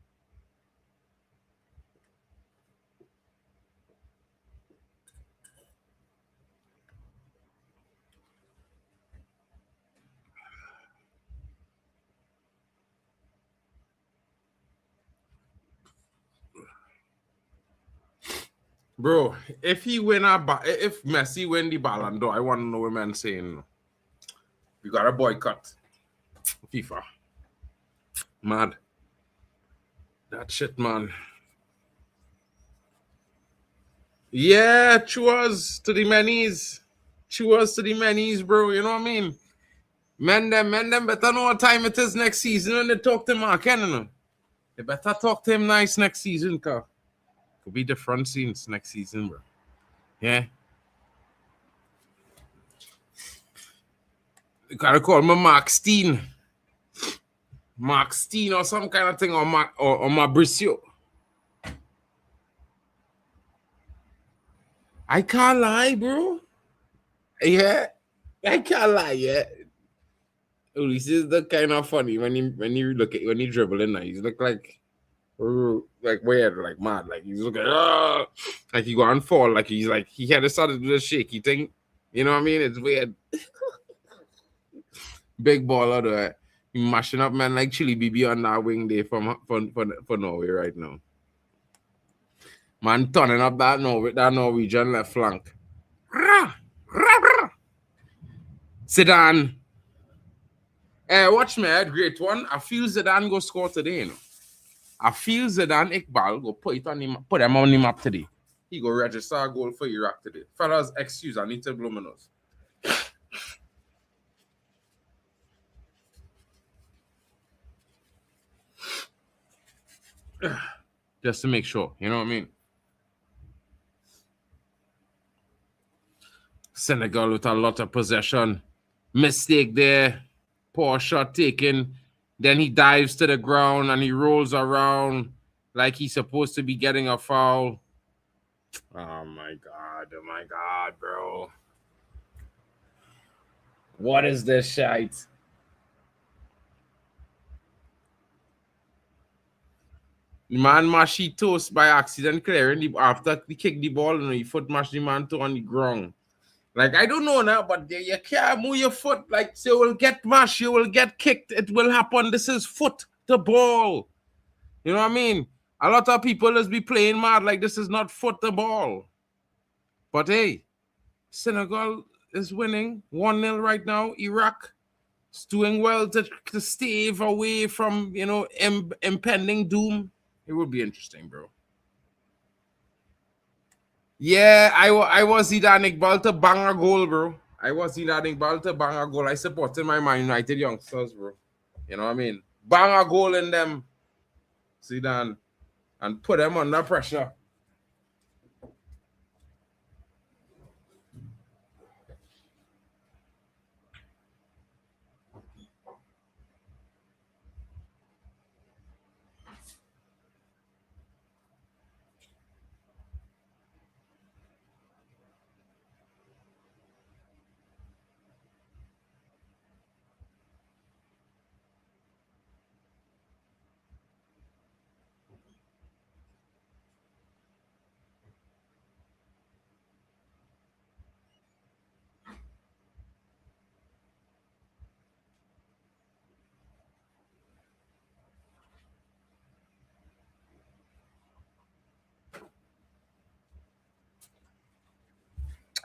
Bro, if Messi win the Ballon d'Or, I want to know what man saying. We got a boycott FIFA. Mad. That shit, man. Yeah, cheers to the manis. Cheers to the manis, bro. You know what I mean? Men them better know what time it is next season when they talk to Mark Henry. They better talk to him nice next season, cause could be different scenes next season, bro. Yeah. You gotta call me Mark Steen. Mark Steen or some kind of thing, or Mauricio. I can't lie, bro. Yeah, I can't lie. Yeah, this is the kind of funny when you look at when he dribbling now. He's look like weird, like mad, like he's looking like he going fall, like he's like he had started to do the shaky thing. You know what I mean? It's weird. Big baller though. He mashing up man like Chili BB on that wing day for Norway right now. Man turning up that Norwegian left flank. Zidane. Watch me, great one. I feel Zidane go score today, you know. I feel Zidane Iqbal go put them on the map today. He go register a goal for Iraq today. Fellas, excuse, I need to blow my nose. Just to make sure, you know what I mean? Senegal with a lot of possession. Mistake there. Poor shot taken. Then he dives to the ground and he rolls around like he's supposed to be getting a foul. Oh my God, bro. What is this shite? The man mashed his toast by accident clearing after he kicked the ball and he foot mashed the man to on the ground. Like, I don't know now, but you can't move your foot. Like, so you will get mashed, you will get kicked. It will happen. This is foot the ball. You know what I mean? A lot of people just be playing mad like this is not foot the ball. But hey, Senegal is winning 1-0 right now. Iraq is doing well to stave away from, you know, impending doom. It would be interesting, bro. Yeah, I was Zidane Iqbal to bang a goal, bro. I was Zidane Iqbal to bang a goal. I supported my Man United youngsters, bro. You know what I mean? Bang a goal in them, Zidane, and put them under pressure.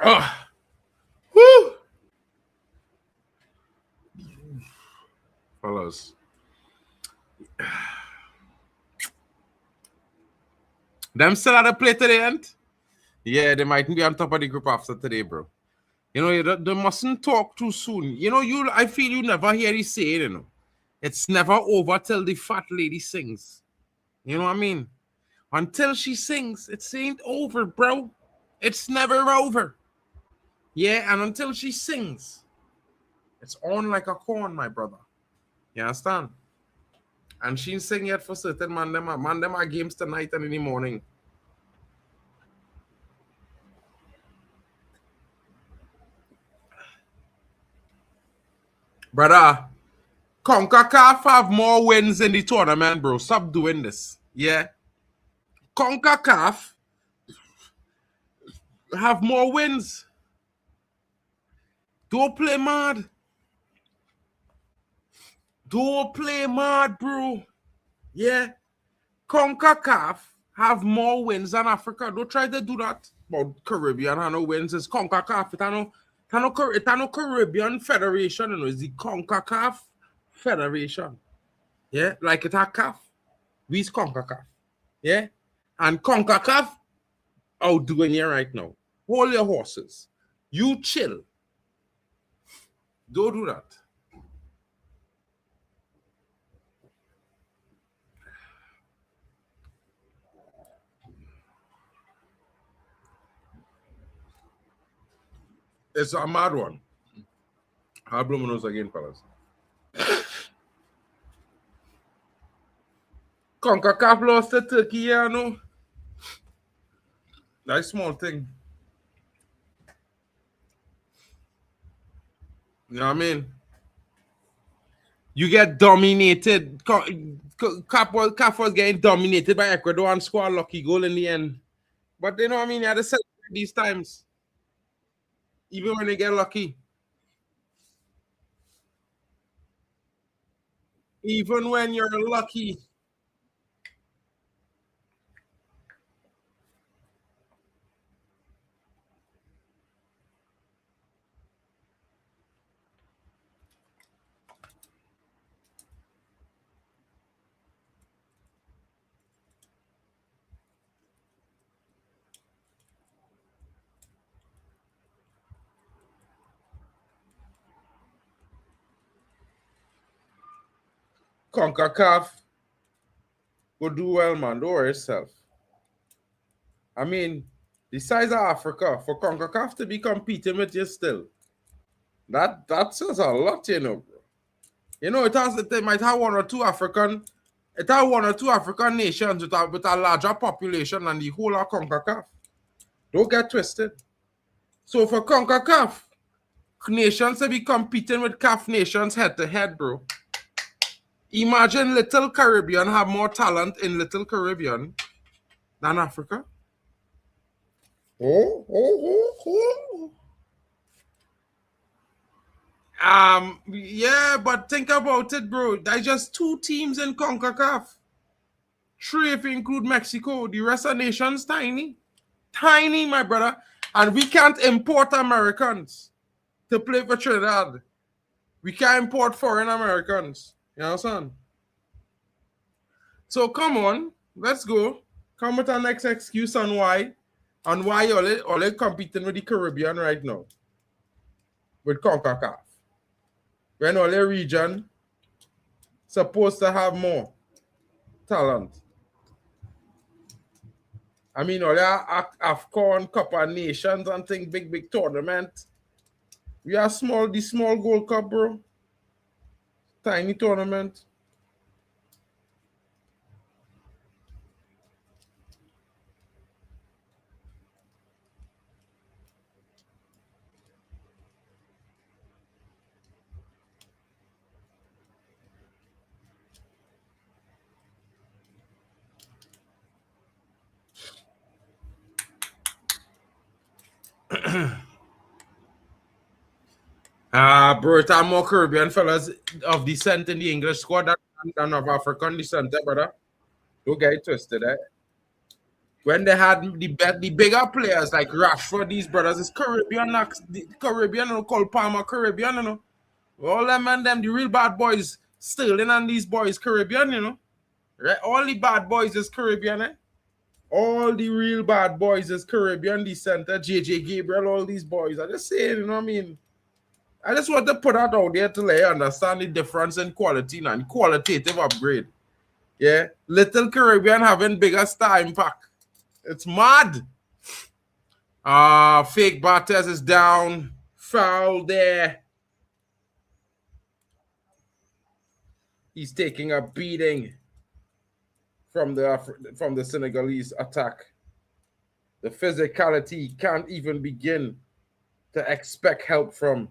Oh, woo! Fellas. Them still at the play today, ain't? Yeah, they might be on top of the group after today, bro. You know, they mustn't talk too soon. You know, I feel you never hear you say it, you know. It's never over till the fat lady sings. You know what I mean? Until she sings, it ain't over, bro. It's never over. Yeah, and until she sings, it's on like a corn, my brother. You understand? And she ain't sing yet for certain man. Them are games tonight and in the morning. Brother, CONCACAF have more wins in the tournament, bro. Stop doing this. Yeah. CONCACAF have more wins. Don't play mad. Don't play mad, bro. Yeah. CONCACAF have more wins than Africa. Don't try to do that. But Caribbean have no wins. It's CONCACAF. It's no Caribbean Federation. You know, it's the CONCACAF Federation. Yeah. Like it's a CAF. We's CONCACAF. Yeah. And CONCACAF outdoing you right now. Hold your horses. You chill. Don't do that. It's a mad one. I'll blow my nose again, fellas. CONCACAF lost to Turkey, yeah, no. That's small thing. You know what I mean? You get dominated. CAF was getting dominated by Ecuador and scored a lucky goal in the end. But you know what I mean? You had to celebrate these times. Even when they get lucky. Even when you're lucky. CONCACAF will do well, man. Don't worry yourself. I mean, the size of Africa, for CONCACAF to be competing with you still, that says a lot, you know, bro. You know, it might have one or two African nations with a larger population than the whole of CONCACAF. Don't get twisted. So for CONCACAF, nations to be competing with CAF nations head to head, bro. Imagine Little Caribbean have more talent in Little Caribbean than Africa. Oh. Yeah, but think about it, bro. There's just 2 teams in CONCACAF. 3 if you include Mexico. The rest of nations tiny. Tiny, my brother. And we can't import Americans to play for Trinidad. We can't import foreign Americans. You understand? So come on, let's go. Come with our next excuse on why all competing with the Caribbean right now. With CONCACAF. When all the region supposed to have more talent. I mean, all the AFCON, Cup of Nations and things, big tournament. We are the small Gold Cup, bro. Tiny tournament. Bro, it's more Caribbean fellas of descent in the English squad than of African descent, brother. Don't get it twisted, eh? When they had the bigger players like Rashford, these brothers is Caribbean, Caribbean, you know, Cole Palmer, Caribbean, you know. All them and them, the real bad boys, Sterling and these boys, Caribbean, you know. Right? All the bad boys is Caribbean, eh? All the real bad boys is Caribbean descent, JJ Gabriel, all these boys. I just saying, you know what I mean? I just want to put that out there to let you understand the difference in quality and qualitative upgrade. Yeah. Little Caribbean having bigger star impact. It's mad. Fake Barthez is down. Foul there. He's taking a beating from the Senegalese attack. The physicality can't even begin to expect help from.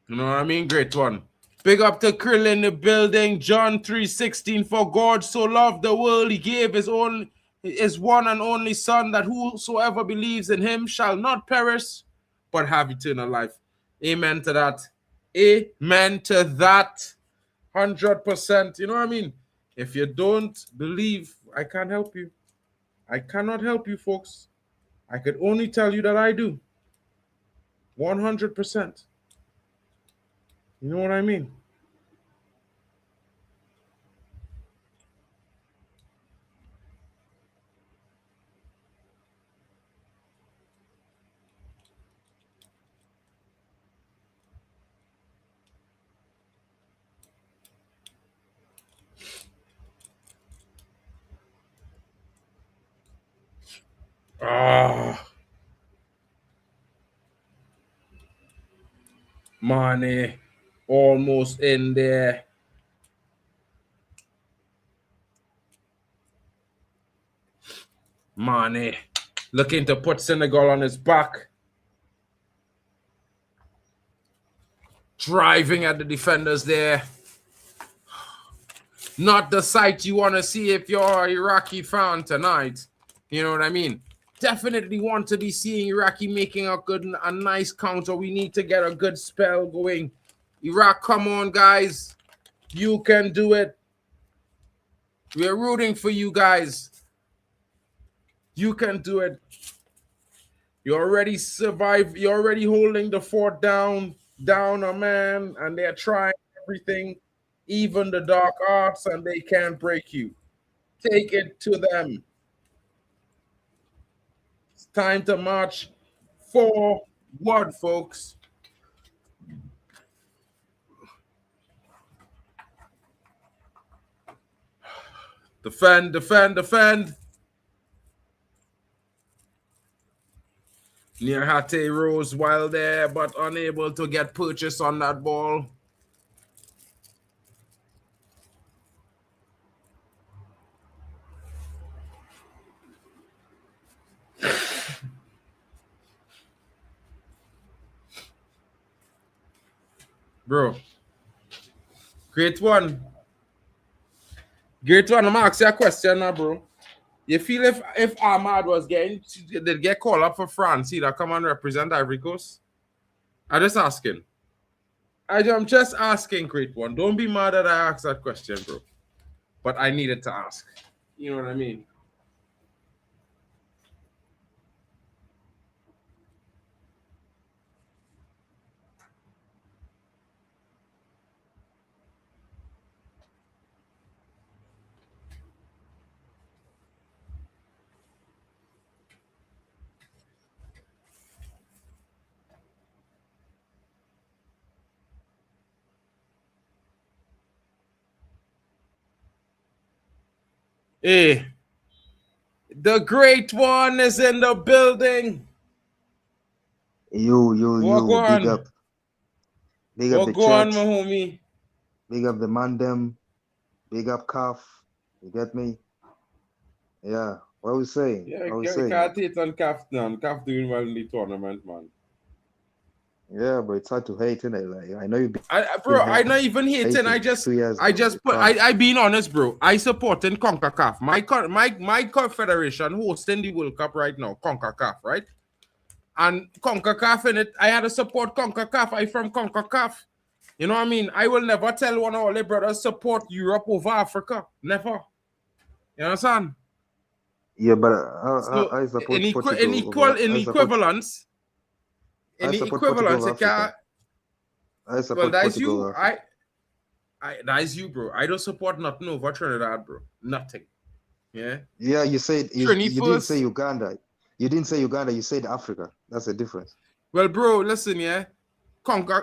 You know what I mean? Great one. Big up to Krill in the building. John 3:16. For God so loved the world, he gave his one and only son, that whosoever believes in him shall not perish, but have eternal life. Amen to that. Amen to that. 100%. You know what I mean? If you don't believe, I can't help you. I cannot help you, folks. I could only tell you that I do. 100%. You know what I mean? Ah, Mane almost in there. Mane looking to put Senegal on his back. Driving at the defenders there. Not the sight you want to see if you're an Iraqi fan tonight. You know what I mean? Definitely want to be seeing Iraqi making a nice counter. We need to get a good spell going. Iraq, come on, guys. You can do it. We're rooting for you guys. You can do it. You already survived. You're already holding the fort down, man, and they're trying everything, even the dark arts, and they can't break you. Take it to them. It's time to march forward, folks. Defend, defend, defend. Niahate rose while there, but unable to get purchase on that ball. Bro. Great one. Great one. I'm asking you a question now, bro. You feel if Ahmad was getting did get called up for France, he'd come and represent Ivory Coast? I'm just asking. I'm just asking, great one. Don't be mad that I asked that question, bro. But I needed to ask. You know what I mean? Hey, the great one is in the building. You, Big up. Big up up the go on, chat. my homie. Big up the mandem. Big up Calf. You get me? Yeah. What are we saying? Yeah, What are we saying? can't hate on Calf now. Calf doing well in the tournament, man. Yeah, but it's hard to hate, innit? Like I know you. Bro, I not even hating. I just being honest, bro. I supporting CONCACAF. My confederation hosting the World Cup right now, CONCACAF, right? And CONCACAF in it, I had to support CONCACAF. I from CONCACAF. You know what I mean? I will never tell one of all the brothers support Europe over Africa. Never. You understand? Yeah, but So I support in Portugal. equivalence, I support Portugal over Africa. I support that's Portugal. you. That's you, bro. I don't support nothing over Trinidad, bro. Nothing. Yeah. Yeah, you said you didn't say Uganda. You didn't say Uganda. You said Africa. That's the difference. Well, bro, listen, yeah.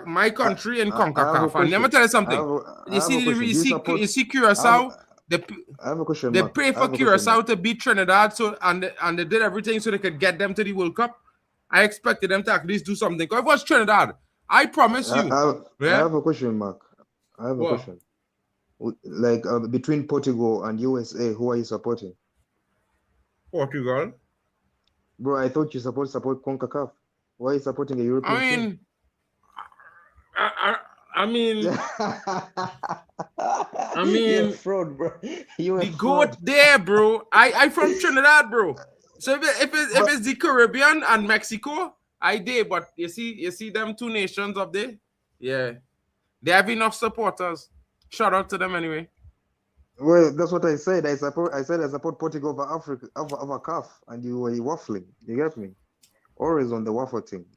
My country in CONCACAF. And let me tell you something. You see Curacao. I have a question. They pray for Curacao to beat Trinidad, and they did everything so they could get them to the World Cup. I expected them to at least do something. Because if it was Trinidad, I promise you. I have a question, Mark. I have a question. Like between Portugal and USA, who are you supporting? Portugal. Bro, I thought you support CONCACAF. Why are you supporting a European team? I mean, you're a fraud, bro. You're the goat there, bro. I from Trinidad, bro. So if it's the Caribbean and Mexico, I did. But you see them two nations up there, yeah, they have enough supporters. Shout out to them anyway. Well, that's what I said. I support Portugal over Africa, over CAF, and you were waffling. You get me? Always on the waffle team.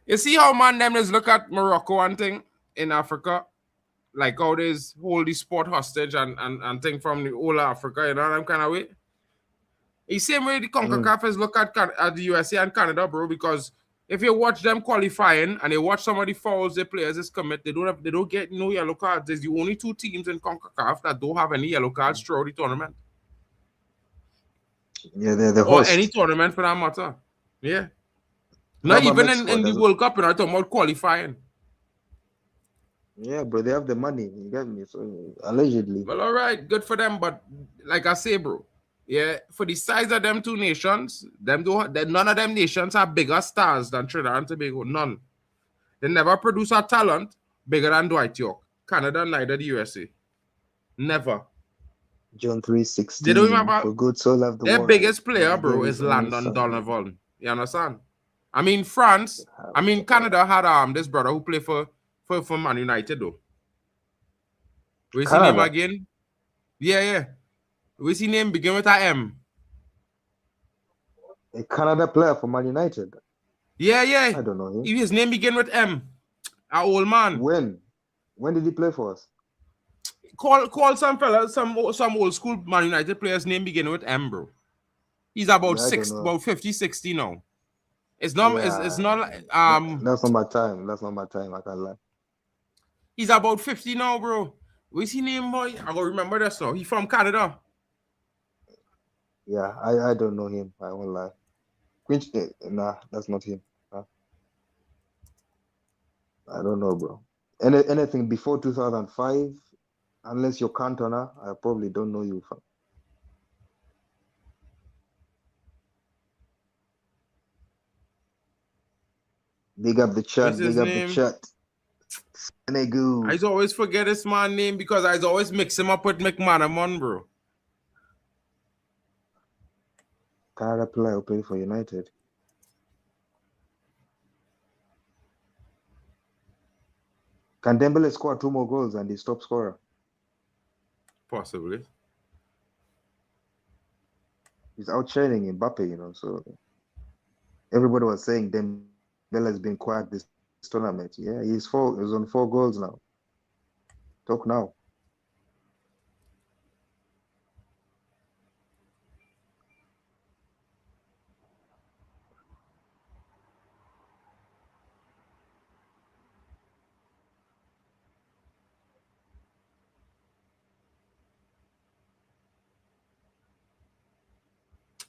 You see how man them is look at Morocco and thing in Africa, like how they hold the sport hostage and thing from the whole of Africa, you know them kind of way. The same way the CONCACAF is look at the USA and Canada, bro, because if you watch them qualifying and you watch some of the fouls the players is commit, they don't get no yellow cards. There's the only two teams in CONCACAF that don't have any yellow cards throughout the tournament. Yeah, they're the or host. any tournament for that matter. Yeah. How Not about even Mexico? in the Doesn't- World Cup, and I'm talking about qualifying. Yeah, bro, they have the money. You get me? So allegedly. Well, all right, good for them. But like I say, bro, yeah, for the size of them two nations, none of them nations have bigger stars than Trinidad and Tobago. None. They never produce a talent bigger than Dwight York. Canada, neither the USA. Never. John They don't even 3:16. have For good so loved the their world. biggest that player, he gave bro, his is only Landon son. Donovan. You understand? I mean, France. I mean, Canada had this brother who played for Man United though. What's his name Canada. again? Yeah. What's his name? Begin with a M. A Canada player for Man United. Yeah. I don't know him. His name begin with M. Our old man. When did he play for us? Call some fellas, some old school Man United players name begin with M, bro. He's about Yeah, I don't know. about 50, 60 now. It's not Yeah, it's not like that's not my time. That's not my time. I can't lie. he's about 50 now, bro. What's his name, boy? I gotta remember this now. He from Canada. Yeah, I don't know him. I won't lie. Quinch, nah, that's not him. Huh? I don't know, bro. Anything before 2005, unless you're Cantona, I probably don't know you. Fam. Big up the chat. What's his Big up the name? chat. Senegal. I always forget this man's name because I always mix him up with McManaman, bro. Canada player who played for United. Can Dembele score 2 more goals and he's top scorer? Possibly. He's outshining Mbappe, you know. So everybody was saying Dembele has been quiet this tournament. Yeah, he's on 4 goals now. Talk now.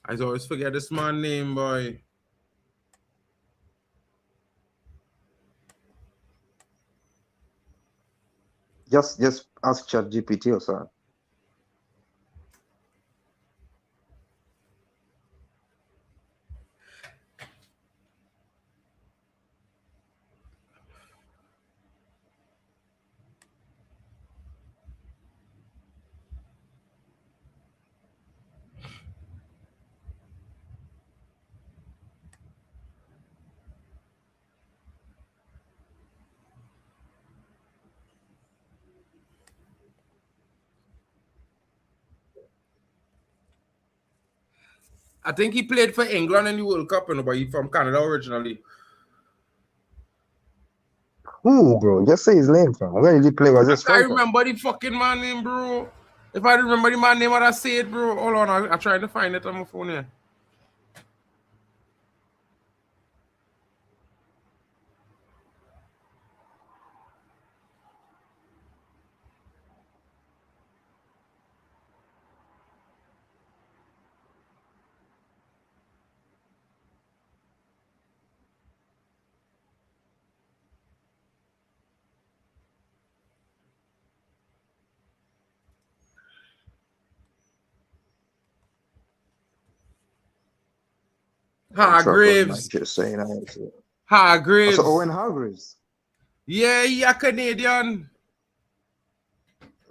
I always forget this man's name, boy. Just ask ChatGPT or something. I think he played for England in the World Cup, but he's from Canada originally. Who, bro? Just say his name, fam. Where did he play? Was it I remember the fucking man name, bro. If I remember the man name, I'd say it, bro. Hold on, I'm trying to find it on my phone here. Hargreaves. Just saying. Hargreaves. So Owen Hargreaves. Yeah, he a Canadian.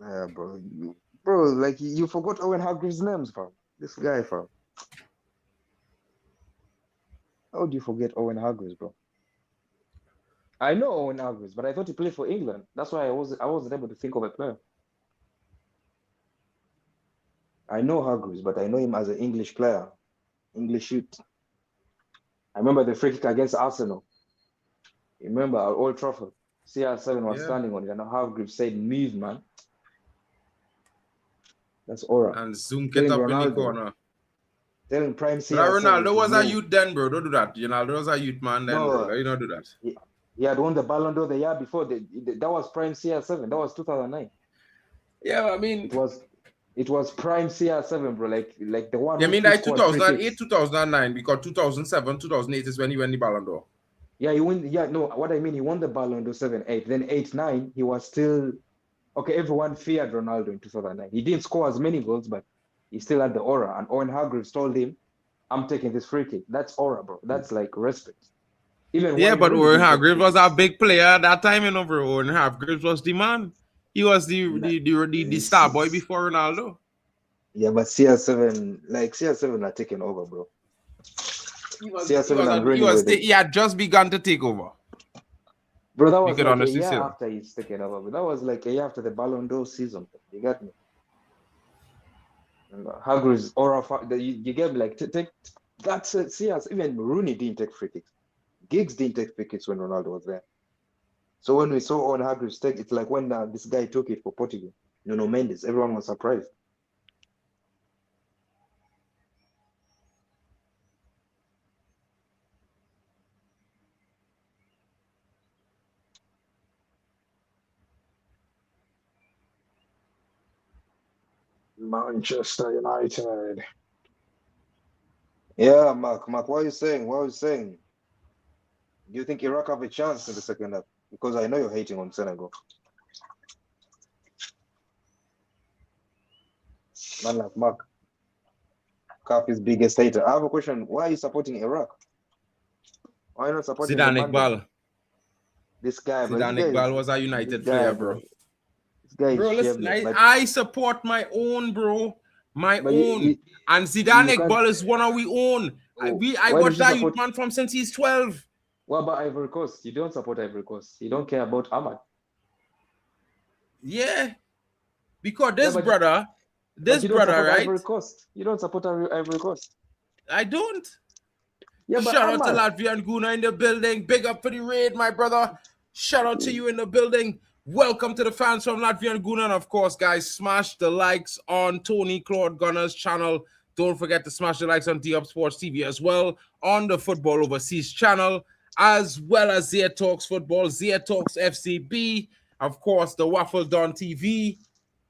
Yeah, bro. Bro, like you forgot Owen Hargreaves' names, fam. This guy, fam. How do you forget Owen Hargreaves, bro? I know Owen Hargreaves, but I thought he played for England. That's why I wasn't able to think of a player. I know Hargreaves, but I know him as an English player. English shoot. I remember the free kick against Arsenal. You remember at Old Trafford? CR7 was standing on it, and Hargreaves said, "Move, man." That's aura. And zoom Telling it up Ronaldo, in the corner. Telling Prime CR7. But Ronaldo was move. a youth then, bro. Don't do that. Ronaldo was a youth man then, bro. You don't do that. He had won the Ballon d'Or the year before. That was Prime CR7. That was 2009. Yeah, I mean, It was prime CR7, bro. Like the one. You who mean like scored free 2008, kicks. 2009? Because 2007, 2008 is when he won the Ballon d'Or. Yeah, he won. Yeah, no. What I mean, he won the Ballon d'Or 7-8. Then 8-9, he was still okay. Everyone feared Ronaldo in 2009. He didn't score as many goals, but he still had the aura. And Owen Hargreaves told him, "I'm taking this free kick." That's aura, bro. That's like respect. Even Yeah, Wayne but Rooney Owen didn't take Hargreaves free was a kicks. big player at that time, you know, bro. Owen Hargreaves was the man. He was the star boy before Ronaldo. Yeah, but CR7 are taking over, bro. CR7 and Rooney He had just begun to take over. Bro, that You was could like a honestly year say that. after he's taken over. But that was like a year after the Ballon d'Or season. You got me? And Hargreaves, aura, you get me? Like, take that's it. Even Rooney didn't take free kicks. Giggs didn't take free kicks when Ronaldo was there. So when we saw Owen Hargreaves take, it's like when this guy took it for Portugal, Nuno Mendes, everyone was surprised. Manchester United. Yeah, Mark, what are you saying? What are you saying? Do you think Iraq have a chance in the second half? Because I know you're hating on Senegal. Man like Mark, Kafi's biggest hater. I have a question. Why are you supporting Iraq? Why are you not supporting the Zidane Mandem? Iqbal. This guy, bro. Zidane Iqbal was a United player, bro. This guy is Bro, listen, shameless. I support my own, bro. My But own. And Zidane you can't. Iqbal is one of we own. I Why watched did you that support? youth man from since he's 12. What about Ivory Coast? You don't support Ivory Coast. You don't care about Ahmad. Yeah. Because this but brother, you don't support right? Ivory Coast. You don't support Ivory Coast. I don't. Yeah, but Shout out to Ahmad. Latvia and Guna in the building. Big up for the raid, my brother. Shout out to you in the building. Welcome to the fans from Latvia and Guna. And of course, guys, smash the likes on Tony Claude Gunner's channel. Don't forget to smash the likes on D-Up Sports TV as well, on the Football Overseas channel, as well as Zia Talks Football, Zia Talks FCB, of course, the Waffle Don TV,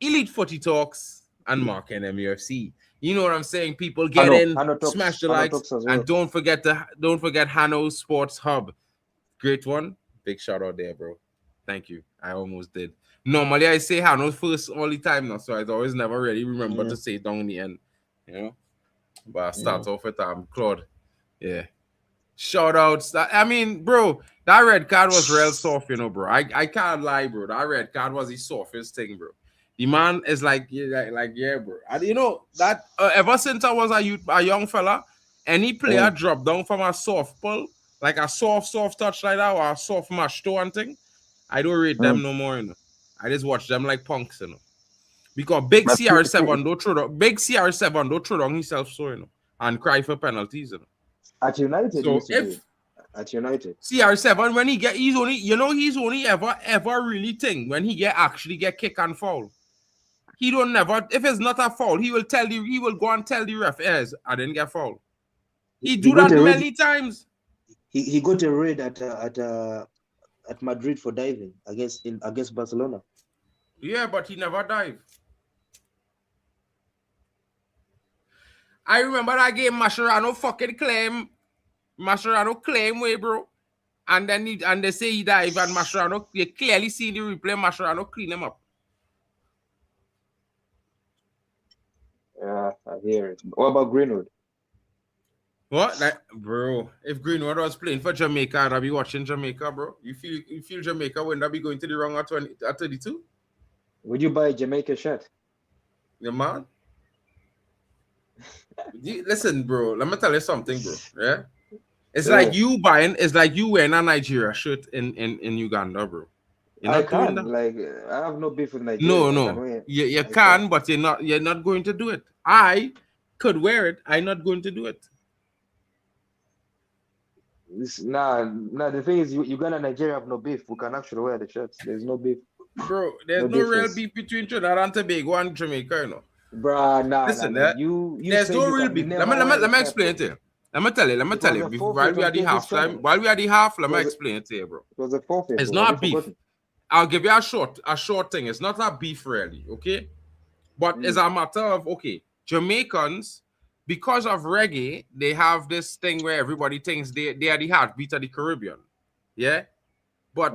Elite Footy Talks, and Mark NMUFC. You know what I'm saying? People get in, smash the likes, and don't forget Hano Sports Hub. Great one. Big shout out there, bro. Thank you. I almost did. Normally I say Hano first all the time now, so I always never really remember to say it down in the end. You know? But I start off with Claude. Yeah. Shout outs. I mean, bro, that red card was real soft, you know, bro. I can't lie, bro. That red card was the softest thing, bro. The man is like, yeah, bro. And you know that ever since I was a young fella, any player drop down from a soft pull, like a soft touch like that, or a soft mash toe and thing, I don't rate them no more, you know. I just watch them like punks, you know. Because big CR7 don't throw down himself, so you know, and cry for penalties, you know. At United, so if at United, CR7 when he's only ever really thing when he actually get kick and foul. He don't never, if it's not a foul, he will go and tell the ref, yes, I didn't get foul. He do that many times. He got a red at Madrid for diving against Barcelona. Yeah, but he never dive. I remember that game Mascherano claim way, bro. And then they say he dive, and Mascherano, you clearly see the replay, Mascherano clean him up. Yeah, I hear it. What about Greenwood? What? Bro, if Greenwood was playing for Jamaica, I'd be watching Jamaica, bro. You feel Jamaica when they be going to the wrong at 32? Would you buy a Jamaica shirt? Yeah, man. Listen, bro, let me tell you something, bro. Yeah? It's like you wearing a Nigeria shirt in Uganda, bro. I can. Like, I have no beef with Nigeria. No. You can, but you're not going to do it. I could wear it. I'm not going to do it. Nah. The thing is, Uganda and Nigeria have no beef. We can actually wear the shirts. There's no beef. Bro, there's no real beef between Trinidad and Tobago and Jamaica, you know. Bro, Listen, you there's no real beef. Let me explain it to you. Let me tell you. While we are the half, let me explain it to you, bro. It was a forfeit. It's not beef. I'll give you a short thing. It's not a beef, really, okay? But it's a matter of, okay, Jamaicans, because of reggae, they have this thing where everybody thinks they are the heartbeat of the Caribbean. Yeah? But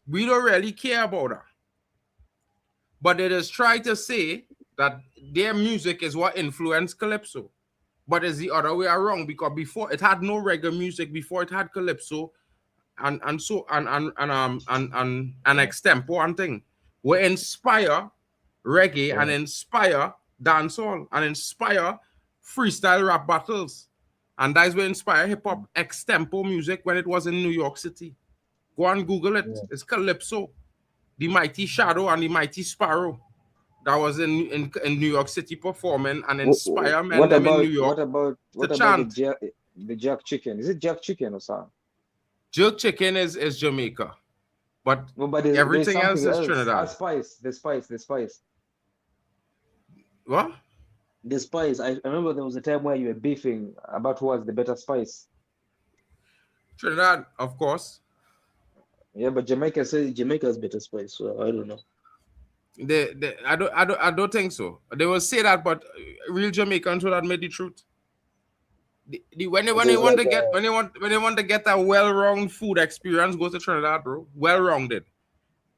we don't really care about that. But they just try to say that their music is what influenced Calypso. But it's the other way around, because before it had no reggae music, before it had Calypso and extempo and thing. We inspire reggae and inspire dancehall and inspire freestyle rap battles. And that's where inspire hip-hop extempo music when it was in New York City. Go and Google it. It's Calypso. The Mighty Shadow and the Mighty Sparrow that was in New York City performing and inspire men in New York. What about the jerk chicken? Is it jerk chicken or something? Jerk chicken is Jamaica. But everything else is Trinidad. The spice. What? The spice. I remember there was a time where you were beefing about who was the better spice. Trinidad, of course. Yeah, but Jamaica says Jamaica's better spice, so I don't know. I don't think so. They will say that, but real Jamaicans will admit the truth. When they want to get a well-rounded food experience, go to Trinidad, bro. Well-rounded.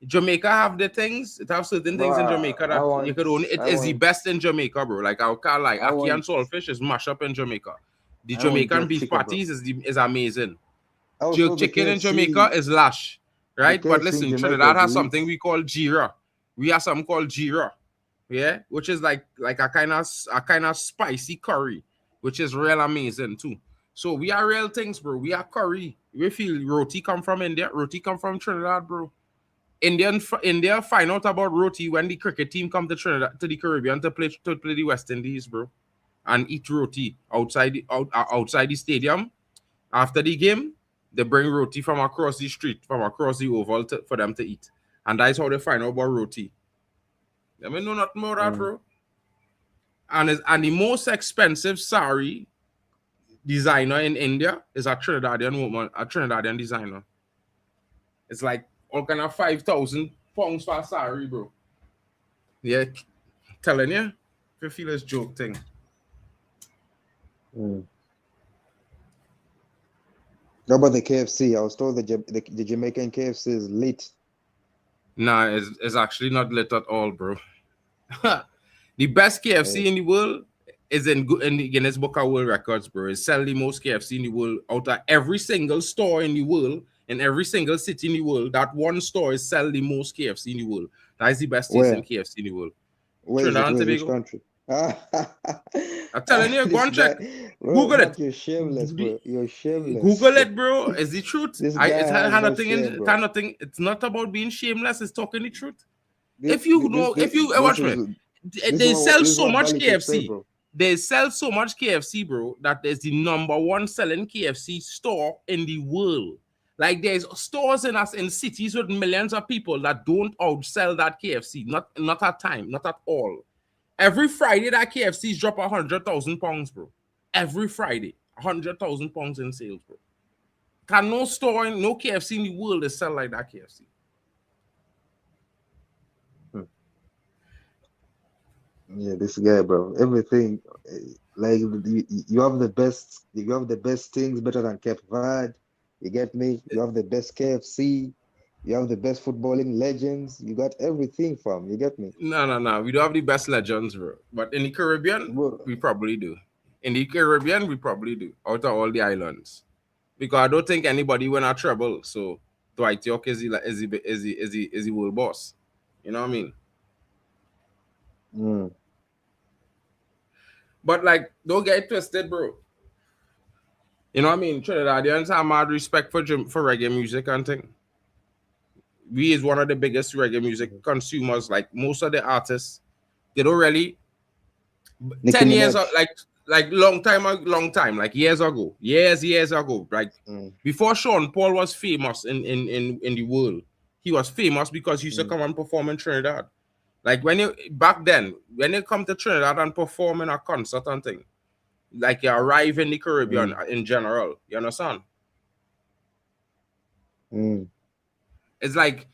Jamaica have the things. It have certain things in Jamaica that you could only. It is the best in Jamaica, bro. Like our car, like ackee and saltfish is mash up in Jamaica. The Jamaican beef patties is amazing. Jerk chicken in Jamaica is lash, right? But listen, Trinidad has something we call jira. We have something called jira, yeah, which is like a kind of spicy curry, which is real amazing too. So we are real things, bro. We are curry. We feel roti come from India. Roti come from Trinidad, bro. India find out about roti when the cricket team come to Trinidad, to the Caribbean to play the West Indies, bro, and eat roti outside the stadium. After the game, they bring roti from across the street, from across the oval for them to eat. And that's how they find out about roti. I mean, know nothing about that, bro. And the most expensive sari designer in India is a Trinidadian woman, a Trinidadian designer. It's like all kind of 5,000 pounds for a sari, bro. Yeah, telling you, if you feel this joke thing. How about the KFC? I was told the Jamaican KFC is lit. Nah, it's actually not lit at all, bro. The best KFC in the world is in the Guinness Book of World Records, bro. It sells the most KFC in the world out of every single store in the world, in every single city in the world. That one store is selling the most KFC in the world. That is the best tasting KFC in the world. Where is it? Which country? I'm telling you, go and check. Google it. You're shameless, bro. You're shameless. Google it, bro. It's the truth. Nothing. It's not about being shameless. It's talking the truth. Watch me. They sell so much KFC. They sell so much KFC, bro, that there's the #1 selling KFC store in the world. Like there's stores in cities with millions of people that don't outsell that KFC. Not at time, not at all. Every Friday, that KFC's drop 100,000 pounds, bro. Every Friday, 100,000 pounds in sales, bro. Can no store, no KFC in the world is sell like that KFC. Yeah, this guy, bro. Everything, like you have the best. You have the best things better than Cape Verde. You get me? You have the best KFC. You have the best footballing legends. You got everything from. You get me? No. We don't have the best legends, bro. But in the Caribbean, we probably do. In the Caribbean, we probably do. Out of all the islands, because I don't think anybody win a treble. So Dwight York is the world boss. You know what I mean? But like, don't get it twisted, bro. You know what I mean? Trinidadians have mad respect for reggae music and thing. We is one of the biggest reggae music consumers. Like most of the artists, they don't really. 10 years, like long time, like years ago, like before Sean Paul was famous in the world. He was famous because he used to come and perform in Trinidad. Like when you come to Trinidad and perform in a concert and thing, like you arrive in the Caribbean in general. You understand? It's like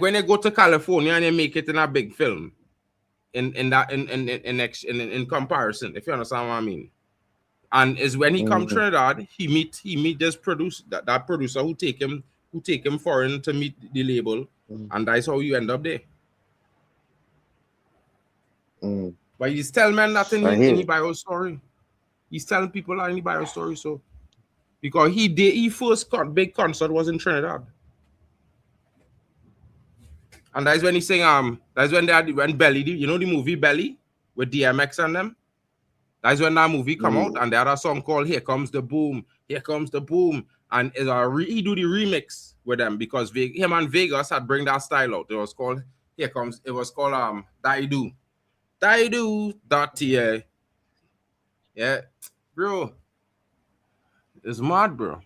when you go to California and you make it in a big film. in comparison, if you understand what I mean. And is when he come Trinidad, he meet this that producer who take him foreign to meet the label, and that's how you end up there. But he's telling man that in any bio story. He's telling people that in the bio story. So because he first big concert was in Trinidad. And that's when he's saying that's when when Belly, you know the movie Belly with DMX and them. That's when that movie come out, and they had a song called "Here Comes the Boom," "Here Comes the Boom," and he do the remix with them because him and Vegas had bring that style out. It was called Daidu, Daidu.ta. Yeah, bro, it's mad, bro.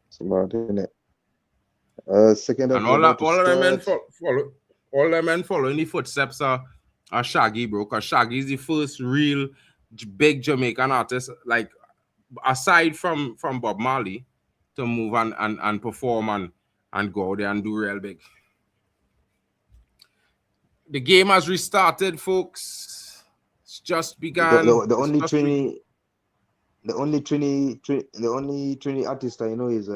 Smart, isn't it? Second and all the men follow in the footsteps are Shaggy, bro. Because Shaggy is the first real big Jamaican artist, like aside from Bob Marley, to move and perform and go out there and do real big. The game has restarted, folks. It's just begun. The only Trini artist I know is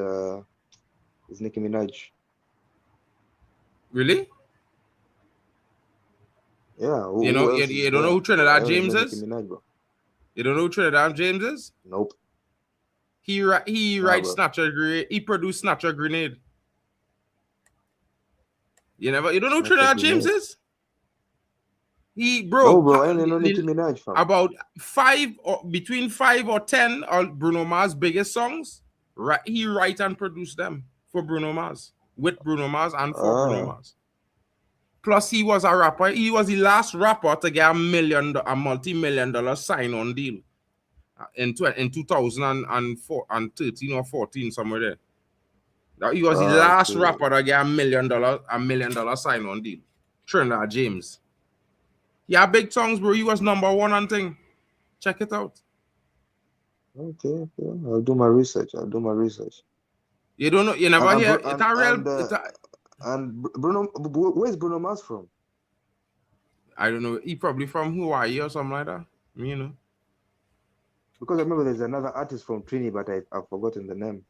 Nicki Minaj. Really? Yeah. You don't know who Trinidad James is? Minaj, bro. You don't know who Trinidad James is? Nope. He writes Snatcher Grenade. He produced Snatcher Grenade. You don't know who Trinidad James is? No, bro, I don't know Nicki Minaj, fam. About between 5 or 10 of Bruno Mars' biggest songs, he write and produce them for Bruno Mars, with Bruno Mars and for Bruno Mars. Plus, he was a rapper. He was the last rapper to get a multi-million-dollar sign-on deal in 2004 and 13 or 14, somewhere there. He was the last rapper to get a million dollar sign-on deal. Trinidad James. Yeah, big songs, bro. He was #1 and thing. Check it out. Okay. I'll do my research. You don't know? You never hear? And Bruno, where's Bruno Mars from? I don't know. He probably from Hawaii or something like that. You know. Because I remember there's another artist from Trinidad, but I've forgotten the name.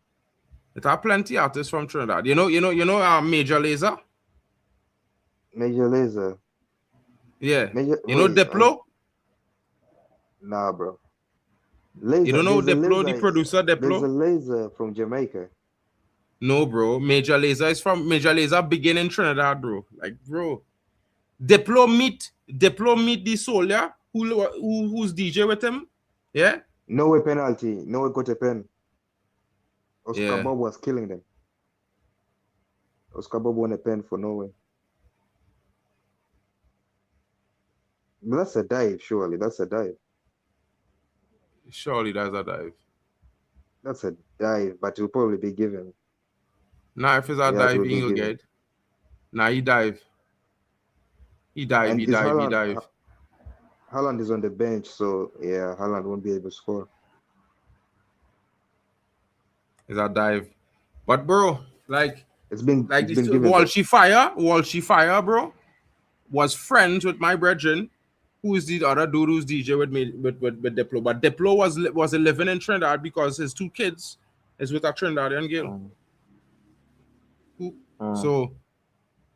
There are plenty artists from Trinidad. You know, Major Lazer? Major Lazer. Yeah. You know Diplo? Nah, bro. Lazer, you don't know Diplo, the producer Diplo? There's a Lazer from Jamaica. No, bro. Major Lazer begin in Trinidad, bro. Like, bro. Diplo meet the Solia who's DJ with him. Yeah? No way penalty. No way got a pen. Oscar Bob was killing them. Oscar Bob won a pen for Norway. But that's a dive, surely. That's a dive. Surely that's a dive. That's a dive, but it will probably be given. Nah, if it's a dive, he will get. Nah, he dive. He dive. Haaland is on the bench, so yeah, Haaland won't be able to score. It's a dive. But bro, it's been given. Walshy Fire, bro, was friends with my brethren, who is the other dude who's DJ with me with Diplo. But Diplo was living in Trinidad because his 2 kids is with a Trinidadian girl. So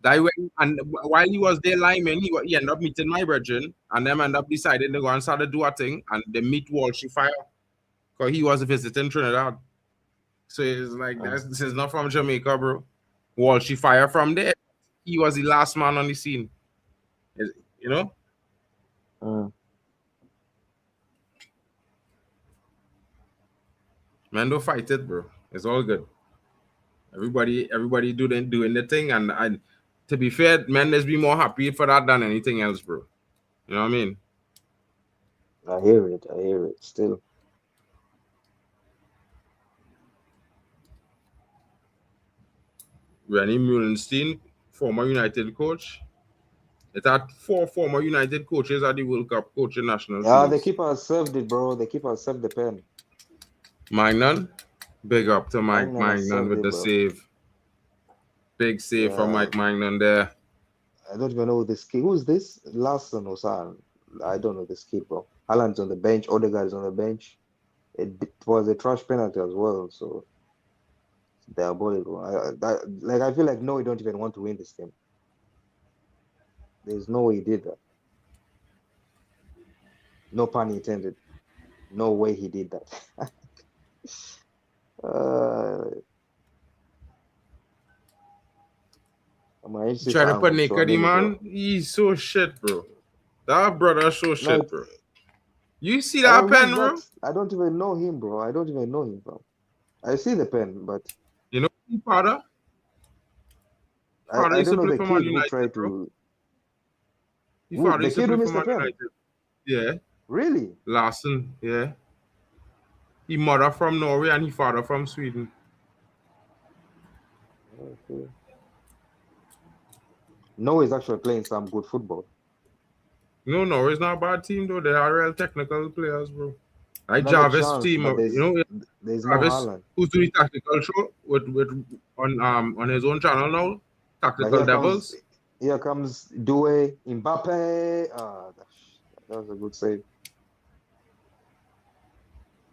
that went, and while he was there Lyman, he ended up meeting my brethren, and them end up deciding to go and start to do a thing, and they meet Walshy Fire because he was visiting Trinidad. So it's like this is not from Jamaica, bro. Walshy Fire from there. He was the last man on the scene. You know? Man, don't fight it, bro. It's all good. Everybody doing the thing, and to be fair, man, let's be more happy for that than anything else, bro. You know what I mean? I hear it still. Rennie Mullenstein, former United coach. It had 4 former United coaches at the World Cup coaching national teams. The keeper served it, bro. The keeper served the pen. Magnan? Big up to Mike Magnan has Magnan with saved it, the bro. save. Big save from Yeah, Mike Magnan there. I don't even know this kid. Who's this? Larson or something. I don't know this kid, bro. Haaland's on the bench. Odegaard is on the bench. It was a trash penalty as well, so it's diabolical. I feel like no, we don't even want to win this game. There's no way he did that. No pun intended. No way he did that. My HC Try to put from naked, Chouameni, man. bro. He's so shit, bro. That brother so shit, Like, bro. You see that who's pen, that? bro? I don't even know him, bro. I don't even know him, bro. I see the pen, but You know his father? Father I used don't to know play the for Man kid who United, tried bro. to. His Who, father the used to kid who play for missed the Man pen? United. Yeah. Really? Larson, yeah. He mother from Norway and he father from Sweden. Okay. No, he's actually playing some good football. No, Norway's not a bad team, though. They are real technical players, bro. Like Another Jarvis chance, team, but you know, there's no Jarvis, Haaland. who's doing tactical show with on his own channel now, But Tactical Devils. here comes Doué, Mbappe. That was a good save.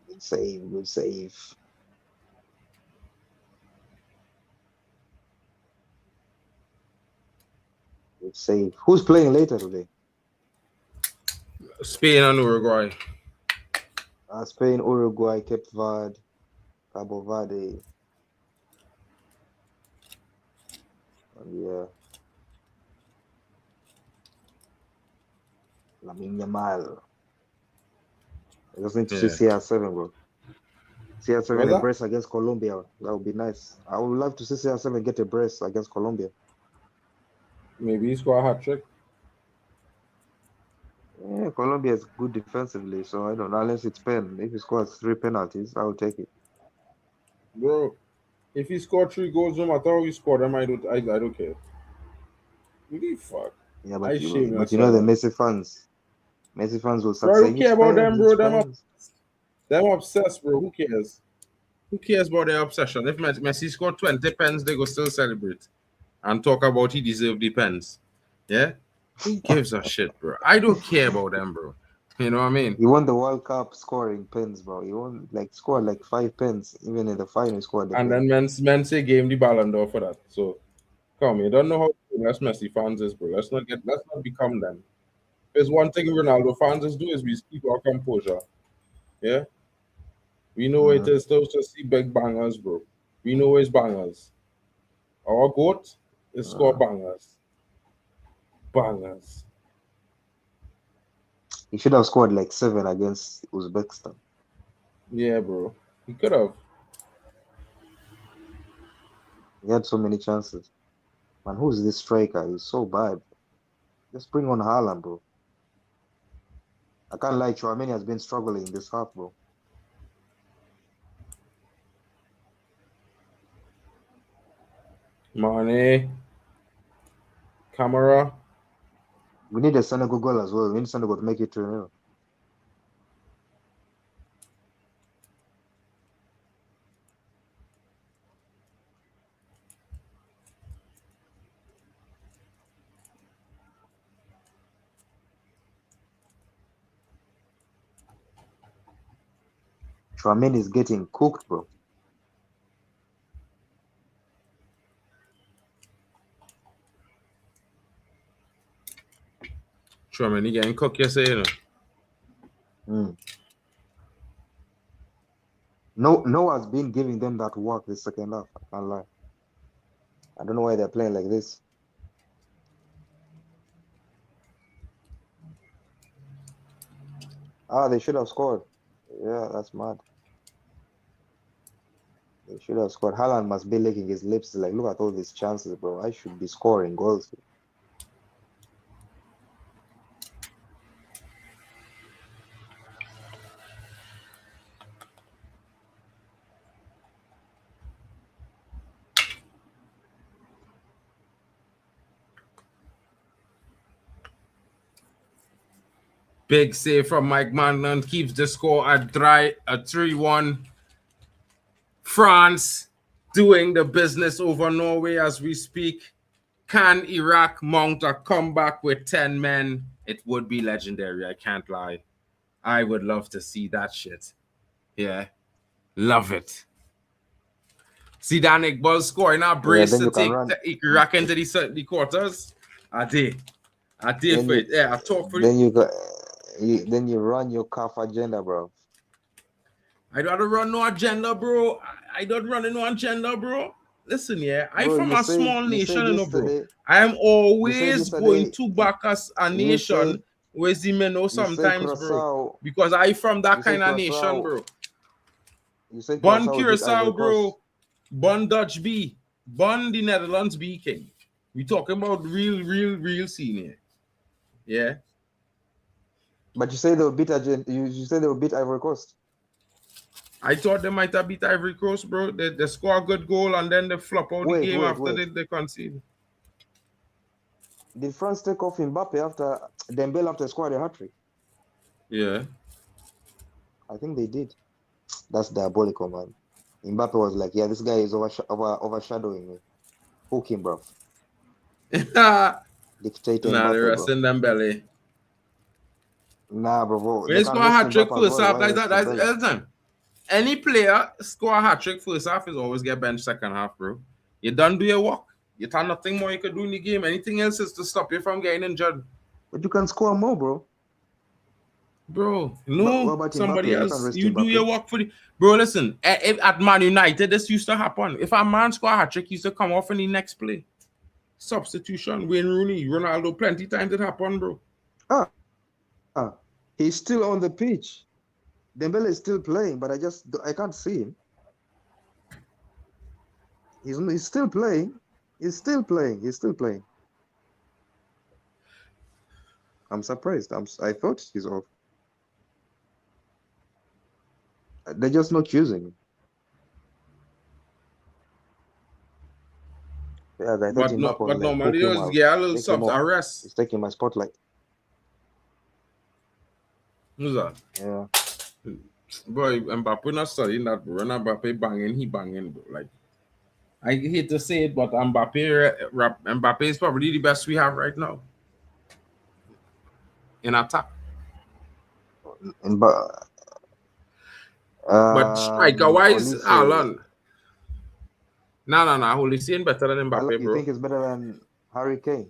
Good save, good save. Good save. Who's playing later today? Spain and Uruguay. Spain, Uruguay, Cape Verde, Cabo Verde. Yeah. Lamine Yamal. I just need to see CR7, bro. CR7 What's a that? brace against Colombia. That would be nice. I would love to see CR7 get a brace against Colombia. Maybe he score a hat trick. Yeah, Colombia is good defensively, so I don't know. Unless it's pen. If he scores 3 penalties, I will take it. Bro, if he score 3 goals, no matter how he score them, I don't care. Really, fuck. Yeah, I shame but you know myself, the man. Messi fans will start Bro, who saying care about them, it's bro? Spain. Them obsessed, bro. Who cares? Who cares about their obsession? If Messi scored 20 pens, they go still celebrate and talk about he deserved the pens. Yeah? Who gives a shit, bro? I don't care about them, bro. You know what I mean? He won the World Cup scoring pens, bro. He won scored like 5 pens. Even in the final, he scored the And pen. then men say gave him the Ballon d'Or for that. So come, you don't know how less Messi fans is, bro. Let's not become them. There's one thing Ronaldo fans is do is we keep our composure. Yeah? We know it is to see big bangers, bro. We know it's bangers. Our goat is score bangers. Bangers. He should have scored like 7 against Uzbekistan. Yeah, bro. He could have. He had so many chances. Man, who's this striker? He's so bad. Just bring on Haaland, bro. I can't lie, Chouameni has been struggling this half, bro. Mane. Camera. We need a Senegal goal as well. We need Senegal to make it 2-0. Chouameni is getting cooked, bro. Sure, man. He getting cooked yesterday, you know. No has been giving them that work this second half. I can't lie. I don't know why they're playing like this. They should have scored. Yeah, that's mad. They should have scored. Haaland must be licking his lips. Like, look at all these chances, bro. I should be scoring goals. Big save from Mike Manlund keeps the score at 3-1 France doing the business over Norway as we speak. Can Iraq mount a comeback with 10 men? It would be legendary. I can't lie. I would love to see that shit. Yeah. Love it. Zidane Iqbal scoring a brace to take Iraq into the quarters. I did for it. Yeah, I talk for then it. Then you run your CAF agenda, bro. I don't run no agenda, bro. I don't run no agenda, bro. Listen, yeah, I'm from a small nation, you know, bro. I am always going to back us a nation where the men know sometimes, bro. Because I from that kind of nation, bro. You say Born Curacao, bro. Born Dutch B. Born the Netherlands B, king. We talking about real senior. Yeah. But you say they will beat you say they will beat Ivory Coast. I thought they might have beat Ivory Coast, bro. They score a good goal and then they flop out the game after they concede. Did France take off Mbappe after Dembele after scored a hat-trick? Yeah. I think they did. That's diabolical, man. Mbappe was like, yeah, this guy is overshadowing me. Hook him, bro. Dictator Nah, Mbappe, they're resting Dembele. Nah, bro. When they score a hat-trick first half, like that, that's every any player score a hat-trick first half is always get benched second half, bro. You done do your work. You have nothing more you could do in the game. Anything else is to stop you from getting injured. But you can score more, bro. Bro, no, somebody Mbappe? else. You do your work for the... Bro, listen, at Man United, this used to happen. If a man score a hat-trick, he used to come off in the next play. Substitution, Wayne Rooney, Ronaldo, plenty times it happened, bro. He's still on the pitch. Dembele is still playing, but I can't see him. He's still playing. He's still playing. I'm surprised. I thought he's off. They're just not using him. Yeah, I thought but normally you get a little subs arrest. He's taking my spotlight. Who's that? Yeah. Bro, Mbappe not studying that, bro. Mbappe banging, he banging, bro. Like, I hate to say it, but Mbappe is probably the best we have right now in attack. But striker-wise, Haaland. No. Holy saying better than Mbappe, bro. You think it's better than Harry Kane?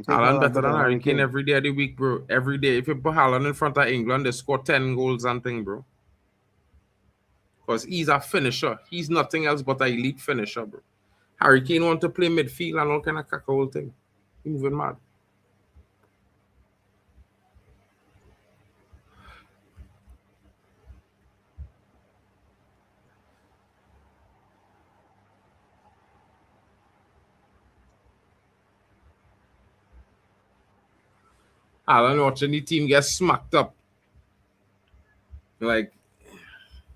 Haaland better than Harry Kane every day of the week, bro. Every day. If you put Haaland in front of England, they score 10 goals and thing, bro. Because he's a finisher. He's nothing else but an elite finisher, bro. Harry Kane want to play midfield and all kind of cackle thing. He's moving mad. Haaland watching the team get smacked up. Like,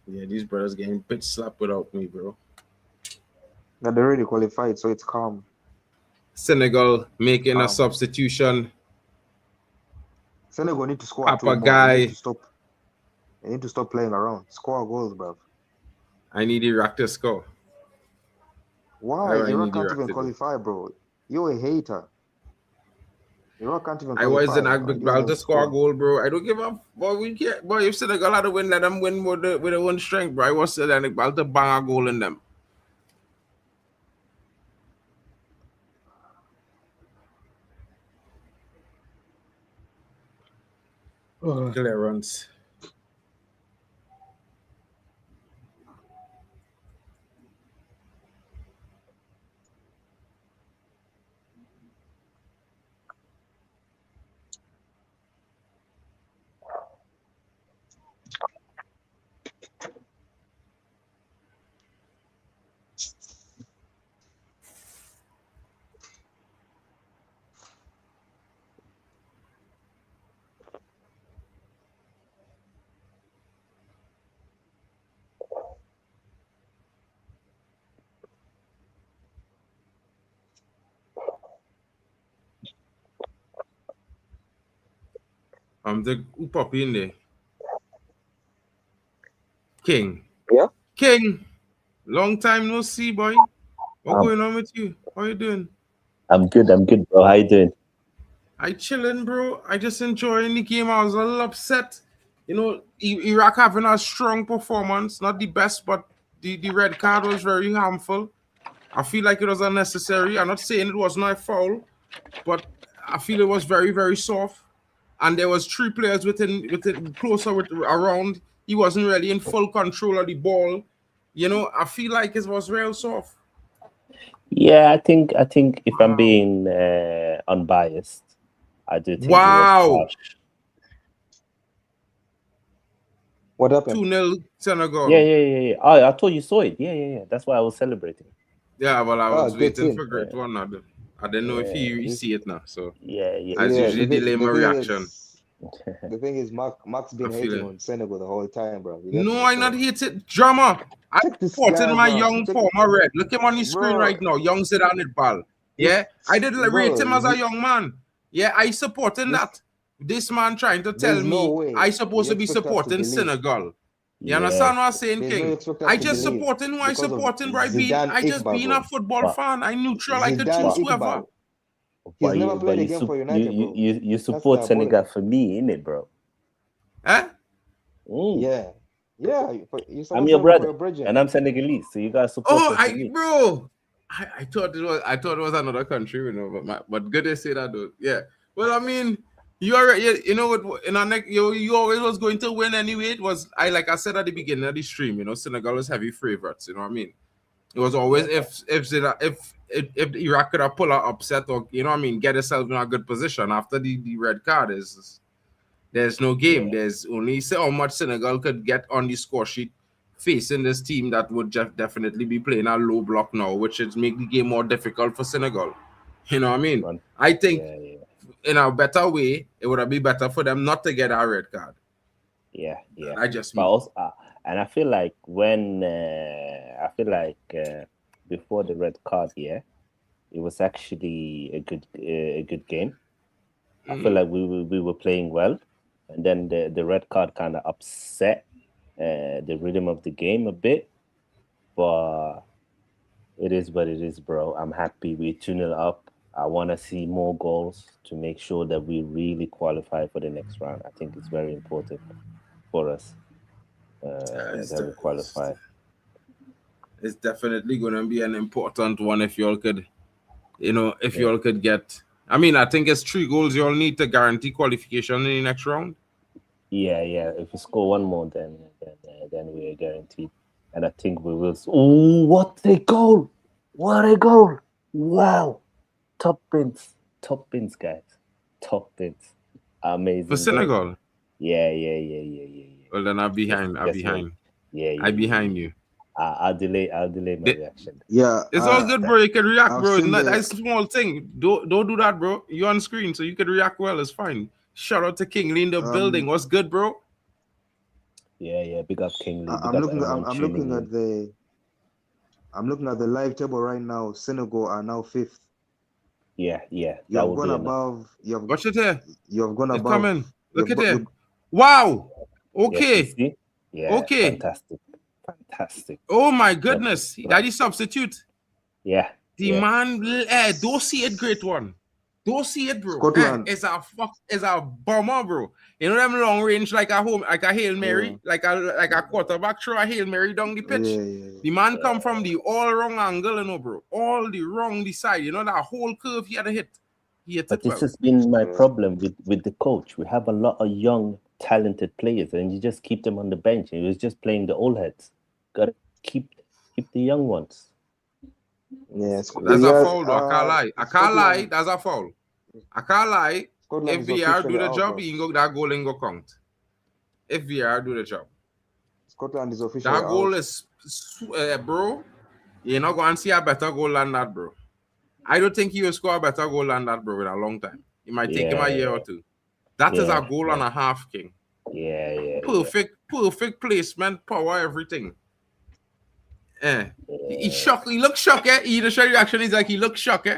yeah, these brothers getting pitch slapped without me, bro. Now they already qualified, so it's calm. Senegal making a substitution. Senegal need to score. Papa guy. They need to stop playing around. Score goals, bro. I need Iraq to score. Why? Iraq can't even qualify, bro. You're a hater. Iraq can't even qualify. I was in Iqbal to score a goal, bro. I don't give up. Boy, we can't. Boy, if Senegal had to win, let them win with their own strength, bro. I was Zidane Iqbal to bang a goal in them. Clearance. Who pop in there? King. Yeah. King. Long time no see, boy. What going on with you? How you doing? I'm good, bro. How you doing? I chilling, bro. I just enjoying the game. I was a little upset. Iraq having a strong performance. Not the best, but the red card was very harmful. I feel like it was unnecessary. I'm not saying it was not a foul, but I feel it was very, very soft. And there was 3 players within closer around. He wasn't really in full control of the ball. I feel like it was real soft. Yeah, I think if I'm being unbiased, I do think it was harsh. What happened? 2-0 Senegal. Yeah. Oh, I thought you saw it. Yeah. That's why I was celebrating. Yeah, well, I was good waiting team. for great one. I didn't know if you see it now. So Yeah. I usually delay my reaction. The thing is, Mark's been hating on Senegal the whole time, bro. No, I not hate it. Drama. I supported my young former red. Look him on the screen right now. Young Zidane Iqbal. Yeah, I did rate him as a young man. Yeah, I supporting that. This man trying to tell me I supposed to be supporting Senegal. You understand what I'm saying, King? I just supporting who I supporting, right? I just being a football fan. I neutral. I could choose whoever. He's never played again for United, bro. You support Senegal for me, innit, bro? Huh? Yeah. I'm your brother, and I'm Senegalese, so you guys support me. Bro. I thought it was another country, but good to say that though. Yeah. Well, I mean, you know what? In our next, you always was going to win anyway. It was like I said at the beginning of the stream. Senegal was heavy favorites. You know what I mean? It was always if Iraq could have pulled an upset or get itself in a good position after the red card there's no game. Yeah. There's only how much Senegal could get on the score sheet facing this team that would definitely be playing a low block now, which is make the game more difficult for Senegal. You know what I mean? I think in a better way, it would have been better for them not to get a red card. Yeah. I just but also, and I feel like before the red card, it was actually a good game. I feel like we were playing well, and then the red card kind of upset the rhythm of the game a bit. But it is what it is, bro. I'm happy we 2-0 up. I want to see more goals to make sure that we really qualify for the next round. I think it's very important for us that we qualify. It's definitely going to be an important one if y'all could, y'all could get. I mean, I think it's 3 goals y'all need to guarantee qualification in the next round. Yeah. If we score one more, then we are guaranteed. And I think we will. Oh, what a goal! What a goal! Wow! Top pins, guys. Top pins. Amazing. For Senegal? Yeah. Well, then I'm behind. Yeah. I'm behind you. I'll delay my reaction. Yeah. It's all good, bro. You can react, bro. That's a small thing. Don't do that, bro. You're on screen, so you can react well. It's fine. Shout out to King Lee in the building. What's good, bro? Yeah. Big up King Lee. I'm looking at the live table right now. Senegal are now 5th. Yeah. You have gone above. Watch it here. You have gone above. Come in. Look at it. Wow. Okay. Yeah. Okay. Fantastic. Oh my goodness. That is substitute. Yeah. The man, don't see it, great one. Don't see it, bro. Scotland. It's a bomber, bro. You know them long range like a Hail Mary, like a quarterback throw a Hail Mary down the pitch. Yeah. The man come from the all wrong angle, bro. All the wrong side. That whole curve he had to hit. But this has been my problem with the coach. We have a lot of young, talented players, and you just keep them on the bench. He was just playing the old heads. Gotta keep the young ones. Yes, that's a foul. Though. I can't lie. That's a foul. I can't lie. If VR do the job, that goal ain't go count. If VR do the job, Scotland is official. That goal is, bro. You're not going to see a better goal than that, bro. I don't think he will score a better goal than that, bro, in a long time. It might take him a year or two. That is a goal and a half, King. Yeah. Perfect placement, power, everything. He shocked. He looked shocked. The show reaction is like he looked shocked.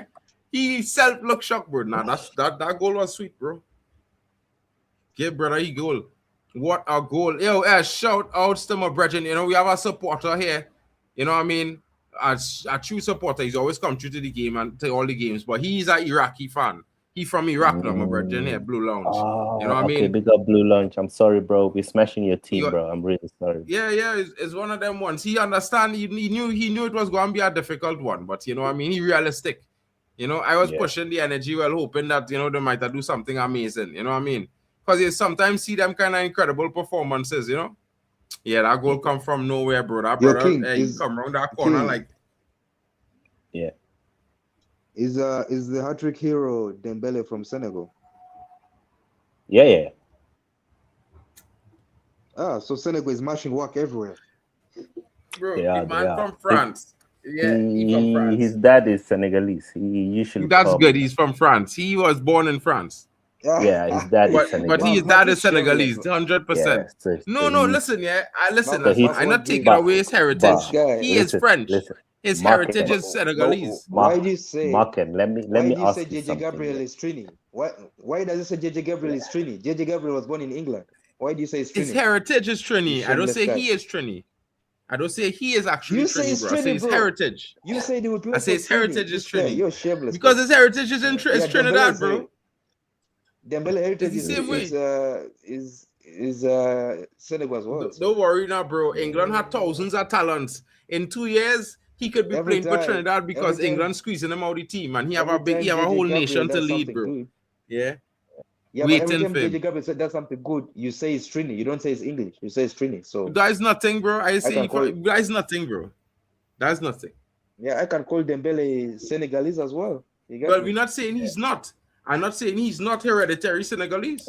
He self looked shocked, bro. Nah, that goal was sweet, bro. Give brother he goal. What a goal. Yo, shout out to my brethren. We have a supporter here. You know what I mean? As a true supporter, he's always come true to the game and to all the games. But he's an Iraqi fan. He from Iraq, my brother. Here, Blue Lounge. You know what I mean? Okay, big up Blue Lounge. I'm sorry, bro. We're smashing your team, You- bro. I'm really sorry. Yeah, it's one of them ones. He understand. He knew it was going to be a difficult one, but you know what I mean. He realistic. You know, I was pushing the energy, well, hoping that they might do something amazing. You know what I mean? Because you sometimes see them kind of incredible performances. You know, yeah, that goal come from nowhere, bro. That Yo, brother, King, he come around that corner King. like. Yeah. Is the hat-trick hero Dembele from Senegal? Yeah. So Senegal is mashing work everywhere. Bro, They are, the man they are. from France. Yeah, he from France. His dad is Senegalese. He usually That's come. good. He's from France. He was born in France. Yeah, his dad is But Senegalese. his dad is Senegalese, 100%. Yeah, so No, listen, yeah. So I'm not taking but- away his heritage. This guy- He is French. Listen. His Mark heritage it. is Senegalese. Why do you say? Marken, let me Why do you ask say you JJ something. Gabriel is Trini? Why does it say JJ Gabriel is Trini? JJ Gabriel was born in England. Why do you say it's His Trini? heritage is Trini. I don't shameless say guy. he is Trini. I don't say he is actually You say Trini, it's bro. I say Trini, his bro. heritage. You say they would play I say for his heritage Trini. is This guy, Trini. you're shameless. Because bro. his heritage is in Yeah, Trinidad, Dembele bro. Dembele heritage It's the same way. is Senegal as well. so. Don't worry now, bro. England had thousands of talents. In 2 years, he could be Every playing for time- Trinidad because every time- England squeezing him out of the team, and he have Every time a JJ whole Gabriel nation to does lead, something bro. good. Yeah. Yeah, but every Waiting time for him. JJ Gabriel does something good, you say it's Trini. You don't say it's English. You say it's Trini. So That is nothing, bro. I say can call- that is nothing, bro. That's nothing. yeah, I can call Dembele Senegalese as well. You get Well, me? we're not saying he's not. I'm not saying he's not hereditary Senegalese.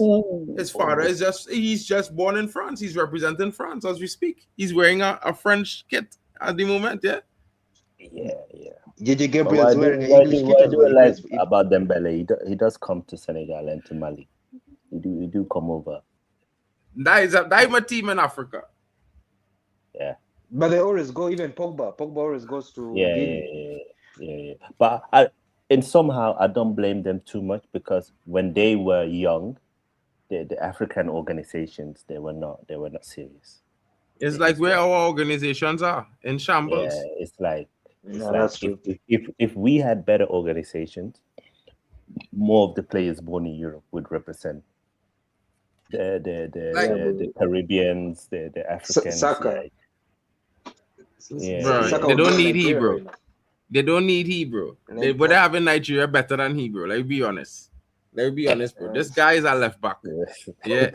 His father is he's just born in France. He's representing France as we speak. He's wearing a French kit at the moment, yeah. Yeah. JJ But Gabriel why is do wearing an why English do kit why as do well. I He like plays- about Dembele? He does come to Senegal and to Mali. He do come over. That is my team in Africa. Yeah. But they always go, even Pogba. Pogba always goes to Guinea. Yeah. But somehow I don't blame them too much because when they were young, the African organizations they were not serious. It's like where our organizations are in shambles. Yeah, it's like No, that's true. if we had better organizations, more of the players born in Europe would represent the Caribbeans, the Africans. Saka. like, Yeah. Bro, Saka they would don't be need Nigeria Hebrew. right now. They don't need Hebrew. But they have in Nigeria better than Hebrew. Let's be honest. Bro. This guy is a left back. Yeah.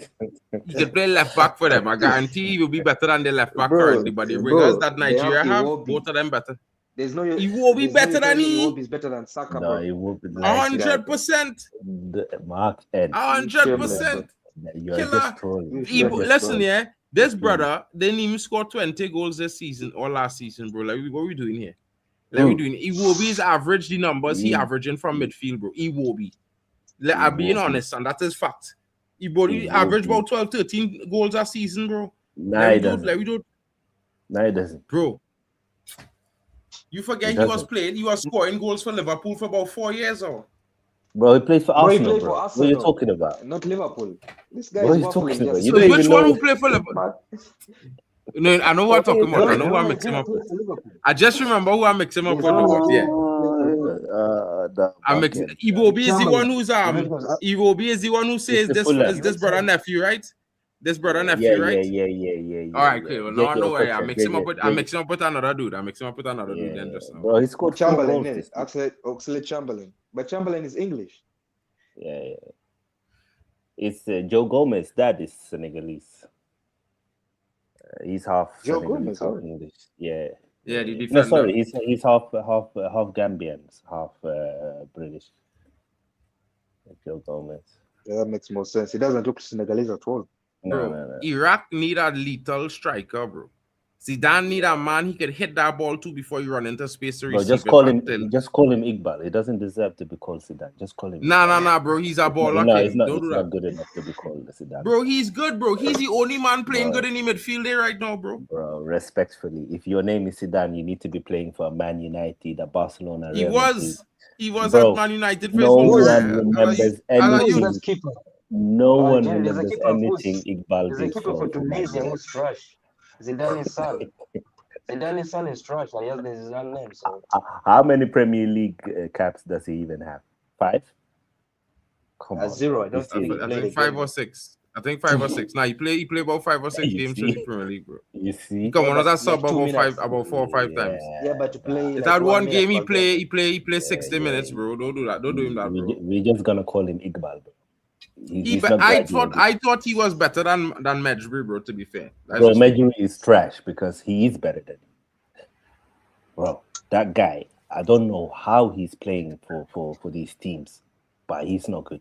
He can play left back for them. I guarantee he will be better than the left back Bro, currently. But the bro, ringers that they have Nigeria have, Iwobi. both of them better. There's no. He will be better than he. Iwobi is better than Saka, No, bro. it would be 100%. Mark and 100%. you're Killer. just trolling. Listen, yeah. This brother didn't even score 20 goals this season or last season, bro. Like, what are we doing here? Like, we doing Iwobi's average the numbers he averaging from midfield, bro. Iwobi. I'm being honest, and that is fact. Iwobi average about 12, 13 goals a season, bro. No, he doesn't. No, he doesn't. Bro. You forget he was scoring goals for Liverpool for about 4 years, or Bro, he plays for Bro, he Arsenal, played bro. for What are Arsenal. you talking about? Not Liverpool. This guy What are is you talking waffling about? just- You so don't which even one know. who played for Liverpool? No, I know what I'm talking about. I know who I mix him up with. I just remember who I mix him up with. Yeah. I mix Iwobi is the one who's Iwobi is the one who says It's the this Fulham. is this brother nephew, right? This brother nephew, right? Yeah. All right, cool. Well, now I know why I mix him up with. I Yeah, mix him up with another dude. Then just now. bro, he scored 4 Chamberlain, goals. innit? Oxlade Chamberlain. But Chamberlain is English. Yeah. It's Joe Gomez. Dad is Senegalese. He's half Joe Senegalese, Gomez, half oh. English. Yeah. Yeah, the No, defender. sorry, he's half Gambians, half British. Joe Gomez. Yeah, that makes more sense. He doesn't look Senegalese at all. No. Iraq need a lethal striker, bro. Zidane need a man he could hit that ball to before you run into space to Bro, receive just it call back him. till- Just call him Iqbal. He doesn't deserve to be called Zidane. Just call him. Nah, bro. He's a baller. No, king. it's not. Don't It's do not that. good enough to be called Zidane. Bro, he's good, bro. He's the only man playing Bro. good in the midfield there right now, bro. Bro, respectfully, if your name is Zidane, you need to be playing for Man United, a Barcelona. He Real was Bro, at Man United for No his whole one career. remembers How are you? anything. No one Jerry, there's a remembers keeper who's- anything Iqbal There's a did keeper for for Man Tunisia United. who's trash. Zidane is sad. Zidane's son is trash. He has the Zidane name, so How many Premier League caps does he even have? 5? Come on, Zero. bro. I don't Be think he serious. I played think a 5 game. or 6. I think 5 or 6. Now he play about 5 or 6 You games in the see? Premier League, bro. You see? Come Yeah, on, but that's sub like 2 minutes. about 4 or 5 times. Yeah, but to play Is like that 1 one minute game he per game. play 60 minutes, bro? Don't do that. Don't do him that, bro. We're just gonna call him Iqbal, bro. He's But not I graduated. thought he was better than Medjugorje, bro. To be fair, that's Bro, just me. Medjugorje is trash because he is better than him. Bro, that guy, I don't know how he's playing for these teams, but he's not good.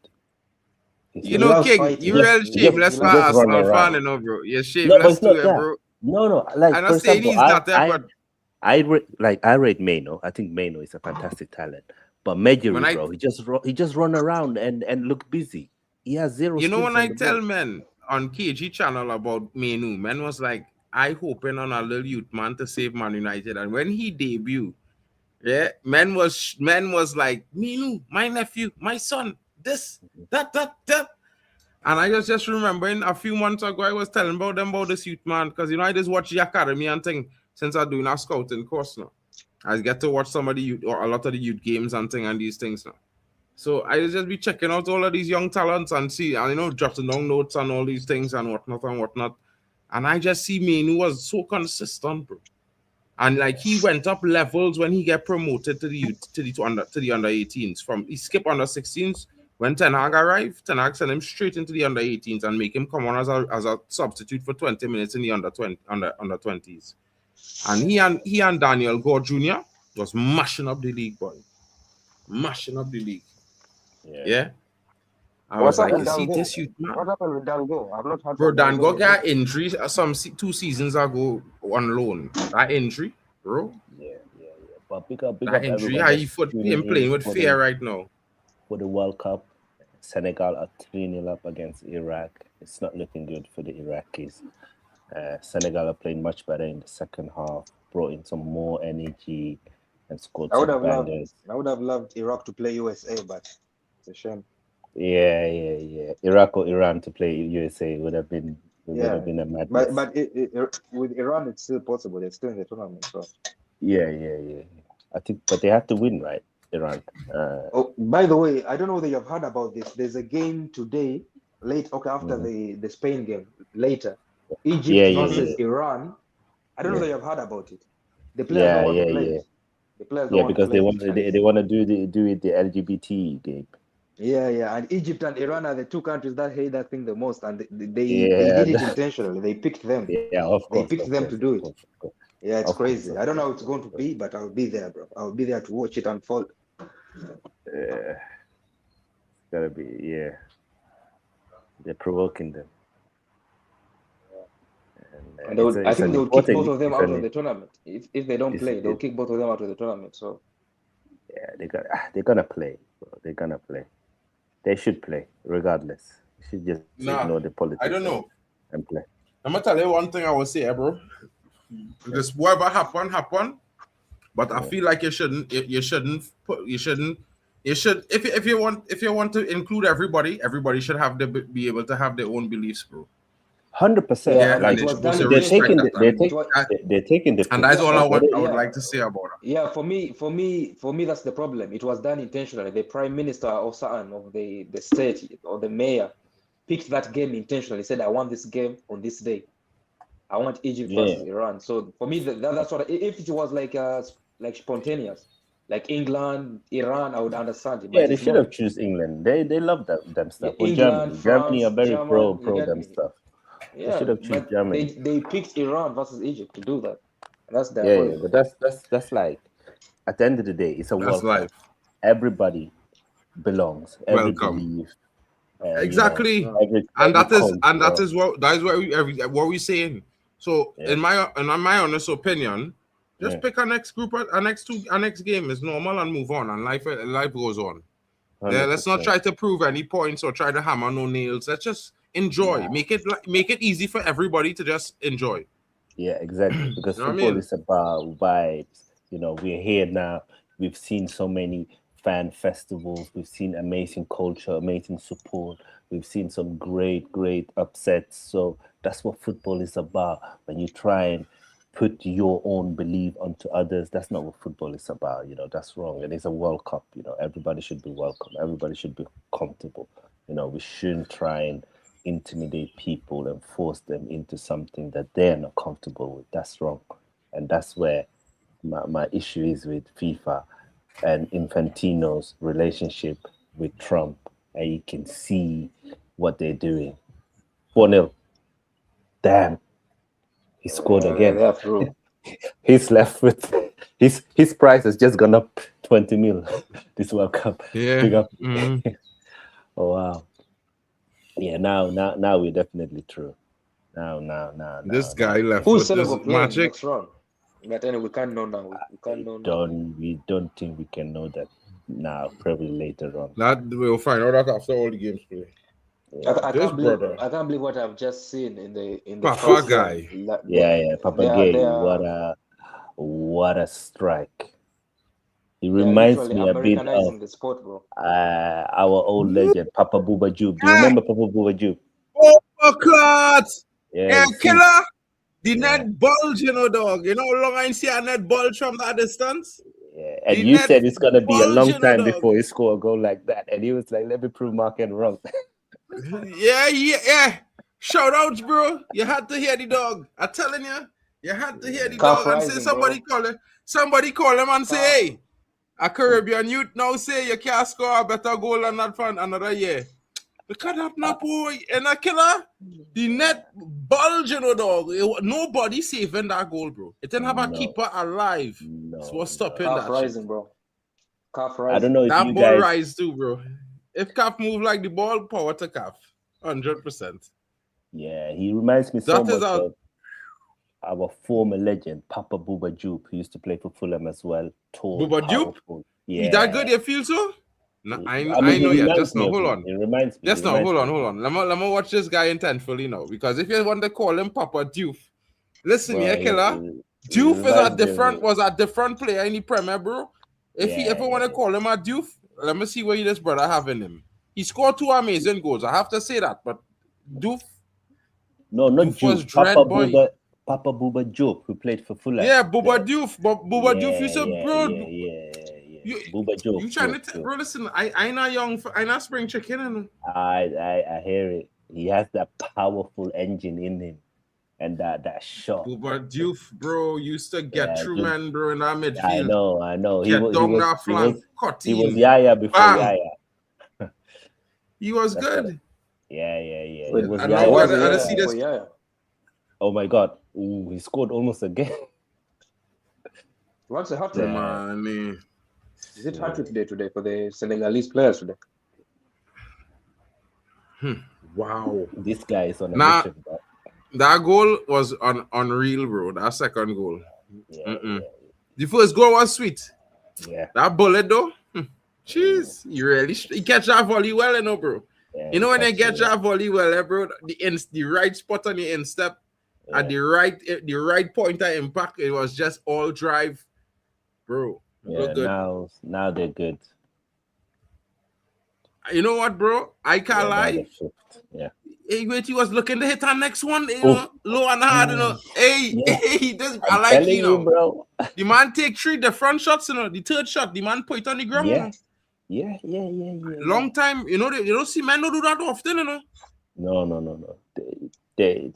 He's You not know, loves King, fighting. you He real just- shameless he for just Arsenal run fan, around. you know, bro. You're No, but shameless it's too, not eh, that. bro. No. Like I'm for not saying example, he's not there, but I rate Maino. I think Maino is a fantastic talent. But when Medjugorje, I, bro, he just run around and look busy. He has zero you know, skills when on I the tell ball. men on KG channel about Menu, man was like, I hoping on a little youth man to save Man United, and when he debuted, yeah, man was like, Menu, my nephew, my son, this, that. And I just remembering a few months ago, I was telling about them about this youth man, because you know I just watch the academy and thing since I'm doing a scouting course now. I get to watch some of the youth or a lot of the youth games and thing and these things now. So I just be checking out all of these young talents and see, and you know, jotting down notes and all these things and whatnot. And I just see Manu was so consistent, bro. And like he went up levels when he get promoted to the youth, to the under 18s. From he skipped under 16s. When Ten Hag arrived, Ten Hag sent him straight into the under 18s and make him come on as a substitute for 20 minutes in the under 20s. And he and Daniel Gore Jr. was mashing up the league, boy. Mashing up the league. Yeah. I what's was up like, with you see Dango? this youth, man. What happened with Dango? I've not heard Bro, from Dango. Dango got injury 2 seasons ago on loan. That injury, bro. Yeah. But big up That injury, everybody how that's he foot tuning him playing in with fear right now. for the World Cup. Senegal are 3-0 up against Iraq. It's not looking good for the Iraqis. Senegal are playing much better in the second half, brought in some more energy and scored I would some have bangers. loved Iraq to play USA, but it's a shame. Yeah. Iraq or Iran to play USA would have been a madness. But with Iran, it's still possible. They're still in the tournament. So. Yeah. I think, but they have to win, right? Iran. Oh, by the way, I don't know whether you've heard about this. There's a game today, after the Spain game, later. Egypt versus Iran. I don't know whether you've heard about it. The players don't want to play it. The players don't want to because play they want to do it the LGBT game. Yeah. And Egypt and Iran are the two countries that hate that thing the most, and they did it intentionally. They picked them. Yeah, of course. They picked them to do it. Of course. Yeah, it's Of course, crazy. I don't know how it's going to be, but I'll be there, bro. I'll be there to watch it unfold. It's gotta be, they're provoking them. And I think they'll kick both of them out of the tournament. If they don't play, they'll kick both of them out of the tournament. So yeah, they're gonna play, bro. They're gonna play. They should play regardless. You should just ignore the politics. I don't know. And play. I'm gonna tell you one thing I will say, bro. Just whatever happen. But I feel like you should if you want to include everybody should have be able to have their own beliefs, bro. 100%. Yeah, like it was they're taking the and that's all I would like to say about it. Yeah, for me, that's the problem. It was done intentionally. The prime minister or someone of the state or the mayor picked that game intentionally. Said, "I want this game on this day. I want Egypt versus Iran." So for me, that's what. If it was like spontaneous, like England, Iran, I would understand it. Yeah, they should have choose England. They love them stuff. Or England, Germany are very German, pro them stuff. Yeah, they should have choose Germany. They picked Iran versus Egypt to do that. That's their but that's like at the end of the day, it's a World Cup. Everybody belongs. Welcome. Exactly, and that is what we're saying. So in my honest opinion, just pick our next group, our next game is normal and move on, and life goes on. 100%. Yeah, let's not try to prove any points or try to hammer no nails. Let's just enjoy. Make it easy for everybody to just enjoy. Yeah, exactly. Because football is about vibes. You know, we're here now. We've seen so many fan festivals. We've seen amazing culture, amazing support. We've seen some great upsets. So that's what football is about. When you try and put your own belief onto others. That's not what football is about. That's wrong. And it's a World Cup. Everybody should be welcome. Everybody should be comfortable. We shouldn't try and intimidate people and force them into something that they're not comfortable with. That's wrong. And that's where my issue is with FIFA and Infantino's relationship with Trump. And you can see what they're doing. 4-0. Damn. He scored again. Yeah, true. He's left with his price has just gone up 20 mil this World Cup. Yeah. Big up. Mhm. Oh wow. Yeah, now we're definitely through. Now. This guy left Who's with Senegal this playing magic. next round? But anyway, we can't know now. We can't know now. We don't think we can know that now. Probably later on. That we'll find out after all the games play. I This can't believe brother. I can't believe what I've just seen in the Papa first guy. round. Yeah, Papa Gay. they are What a strike! He reminds literally me a bit of Americanizing the sport, bro. our old legend, Papa Bouba Diop. Do you remember Papa Bouba Diop? Oh, Clot! Yeah, you see- killer! The Yeah. net bulge, dog. You know how long I see a net bulge from that distance? Yeah, and The you net said it's gonna be a long bulging, time dog. before he score a goal like that, and he was like, "Let me prove Marken wrong." Yeah. Shout outs, bro. You had to hear the dog. I'm telling you, you had to hear the Calf dog and say rising, somebody call him. Somebody call him and say, hey, a Caribbean youth now say you can't score a better goal than that for another year. Because that not boy and a killer, the net bulge, dog. Nobody saving that goal, bro. It didn't have a No. keeper alive. No, So what's stopping Calf that rising, shit? bro. Calf rising. I don't know if That you ball guys. rise too, bro. If Calf move like the ball, power to Calf. 100%. Yeah, he reminds me so That is much our- of our former legend, Papa Bouba Diop, who used to play for Fulham as well. Tall, Bouba Diop? powerful. Is that good? You feel so? No, I know he you. reminds Just me now, of hold him. on. He reminds me. Just he now, reminds hold me on. Let me watch this guy intentfully now. Because if you want to call him Papa Diouf, listen, Bro, yeah, he- killer. he Diouf reminds me of was a different player in the Premier, bro. If you ever want to call him a Diouf, let me see what this brother have in him. He scored 2 amazing goals. I have to say that. But Diouf, No, not Diouf was Diop. dread, boy. Papa Bouba Diop, who played for Fulham. Yeah, Bouba Diouf. But Bouba Diouf, you said, bro. Yeah. Bouba Diop. You trying to bro? Listen, I not young. I not spring chicken. And I hear it. He has that powerful engine in him, and that shot. Bouba Diouf, bro, used to get Yeah, through Diouf. man, bro, in that midfield. I know. Get down that flank, cut he was in. Yaya before Bang. Yaya. He was That's good. Yeah. Wait, He was I Yaya. know was I it? didn't see this. Oh, yeah. Oh my God. Ooh, he scored almost again. What's the hat trick? Man, Is it hat trick today for the Senegalese players today? wow. This guy is on a Nah. mission, bro. That goal was unreal, bro. That second goal. Yeah, The first goal was sweet. yeah. That bullet, though. Jeez, he catch that volley well, bro. Yeah, You know when they that's get that volley well, bro, the right spot on the instep, at the right point of impact, it was just all drive, bro. Yeah, Good. now they're good. You know what, bro? I can't Yeah, now lie. they're flipped. Yeah. Hey, wait, he was looking to hit our next one, low and hard, Hey, Yeah. this I I'm like telling you, bro. The man take 3 different shots, The third shot, the man put it on the ground, Yeah. Long time, they don't see men don't do that often, No. They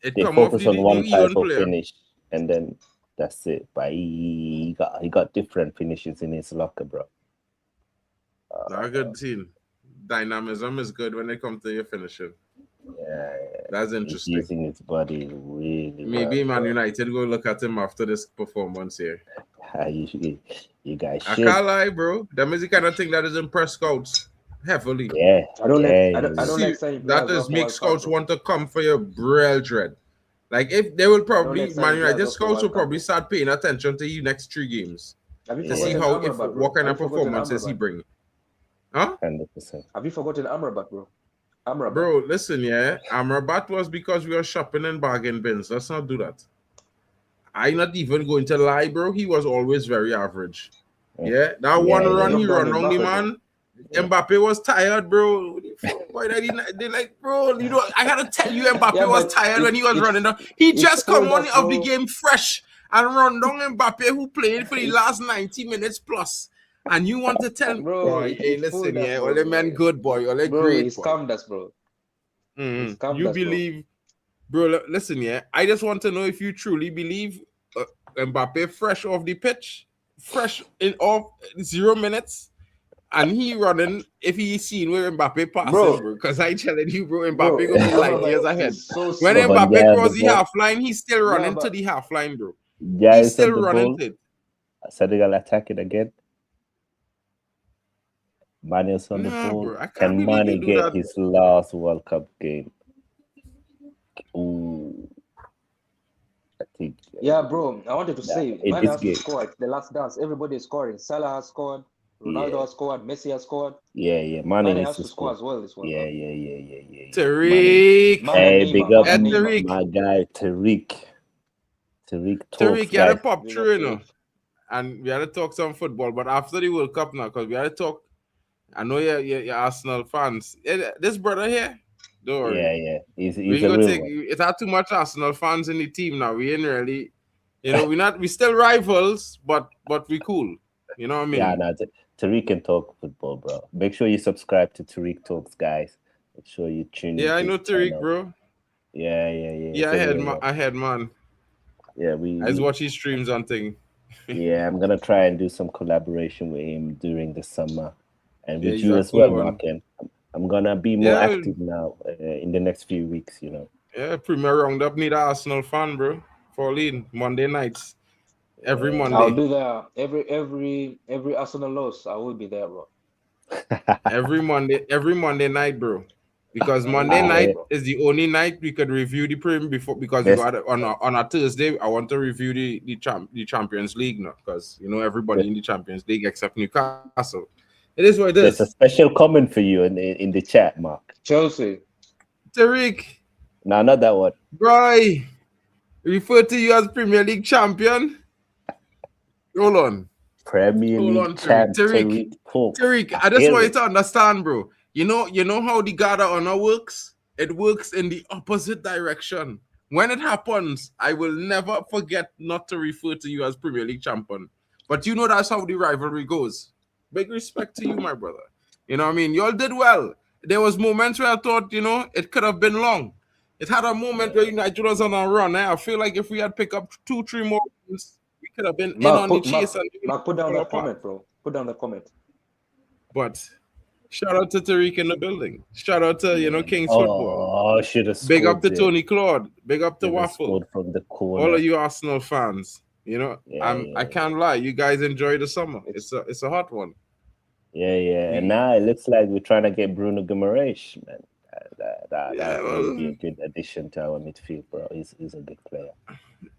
It they come off focus the on one type even of player. finish, and then that's it. But he got different finishes in his locker, bro. Not a good team. Dynamism is good when it comes to your finishing. Yeah, That's he's interesting. using his body really Maybe well, Man bro. United go look at him after this performance here. You guys I should. can't lie, bro. That is the kind of thing that is impress scouts heavily. Yeah, I don't yeah, like. I don't See, like saying that players is off make World scouts Cup, bro. want to come for your brethren. Like if they will probably like Man signing United players off the scouts will World Cup, probably bro. start paying attention to you next 3 games Have you to see forgotten how Amrabat, bro? what kind of Have you forgotten performances he Amrabat? bring. Huh? 100%. Have you forgotten Amrabat, bro? Amrabat. Bro, listen, yeah. Amrabat was because we were shopping in bargain bins. Let's not do that. I'm not even going to lie, bro. He was always very average. Yeah, that one Yeah, run yeah. he run Lockdown on the Mbappe, man. Mbappe was tired, bro. Why did he not, they like, bro, you know, I gotta tell you, Mbappe Yeah, was but tired when he was it running down. He it just come fooled on us, of the bro. game fresh and run down Mbappe, who played for the It, last 90 minutes plus. And you want to tell me, bro, boy, hey, it listen, fooled us, yeah, all bro. the men good, boy, all the Bro, he great, boy. scammed us, bro. He scammed You us, bro. believe, bro, listen, yeah, I just want to know if you truly believe Mbappe fresh off the pitch, fresh in off 0 minutes. And he running if he seen where Mbappe passing, bro. Bro, Because I telling you, bro, Mbappe bro, gonna be light years Amrabat ahead. is so When But slow. when they Mbappe have the cross the ball, half line, he's still Yeah, running to but the half line, bro. He's guys on still the running ball, to it. Senegal attacking again. Mane's on the Nah, ball. bro, I can't Can believe you Mane do get that. his last World Cup game? Ooh, I think yeah, bro. I wanted to say, in man this has to game. score at the last dance. Everybody is scoring. Salah has scored. Ronaldo Yeah, has scored. Messi has scored. Mane Mane needs has to to score score. as well this World Yeah, Cup. yeah. Mane. Tariq. Man and Hey, big Neymar. up Man and Neymar. Tariq. my guy Tariq. Tariq talks, Tariq, you had to guys. pop Big through, up you know. Tariq. And we had to talk some football. But after the World Cup now, because we had to talk. I know you're Arsenal fans. This brother here, don't worry. Yeah. He's We ain't a gonna real take one. it's not too much Arsenal fans in the team now. We ain't really, you know, we still rivals, but we cool. You know what I Yeah, mean? no, Tariq can talk football, bro. Make sure you subscribe to Tariq Talks, guys. Make sure you tune Yeah, I into know his Tariq, channel. bro. Yeah. Yeah, It's a real one. I had man. Yeah, I just watch his streams on thing. yeah, I'm gonna try and do some collaboration with him during the summer, and Yeah, with he's you a as well, cool one. Markin. I'm gonna be more Yeah, active now in the next few weeks. You know. yeah. Premier Roundup need a Arsenal fan, bro. Fall in Monday nights, every Yeah. I'll Monday, do that. Every Arsenal loss, I will be there, bro. every Monday night, bro. Because I will Monday be there, night I bro. is the only night we could review the Premier before because we there's got it on a Thursday. I want to review the Champions League now because you know everybody in the Champions League except Newcastle. It is what it there's a is. special comment for you in the chat, Mark. Chelsea. Tariq, No, not that one. bro, refer to you as Premier League champion. Hold on, Premier League Tariq. champ Tariq Talks. Tariq, I just want you to understand, bro. You know how the Garda honor works? It works in the opposite direction. When it happens, I will never forget not to refer to you as Premier League champion. But you know that's how the rivalry goes. Big respect to you, my brother. You know what I mean? Y'all did well. There was moments where I thought, you know, it could have been long. It had a moment where United was on a run. I feel like if we had picked up 2-3 more wins, we could have been in Mark, on the put chase and put down fall that apart. comment, bro. Put down the comment. But shout out to Tariq in the building. Shout out to, you know, King's Football. Oh, should have Big up scored to there. Tony Claude. Big up to Should have Waffle. scored from the All corner. of you Arsenal fans. You know, I can't lie. You guys enjoy the summer. It's a hot one. Yeah. And now it looks like we're trying to get Bruno Guimaraes, man. That would be a good addition to our midfield, bro. He's a good player.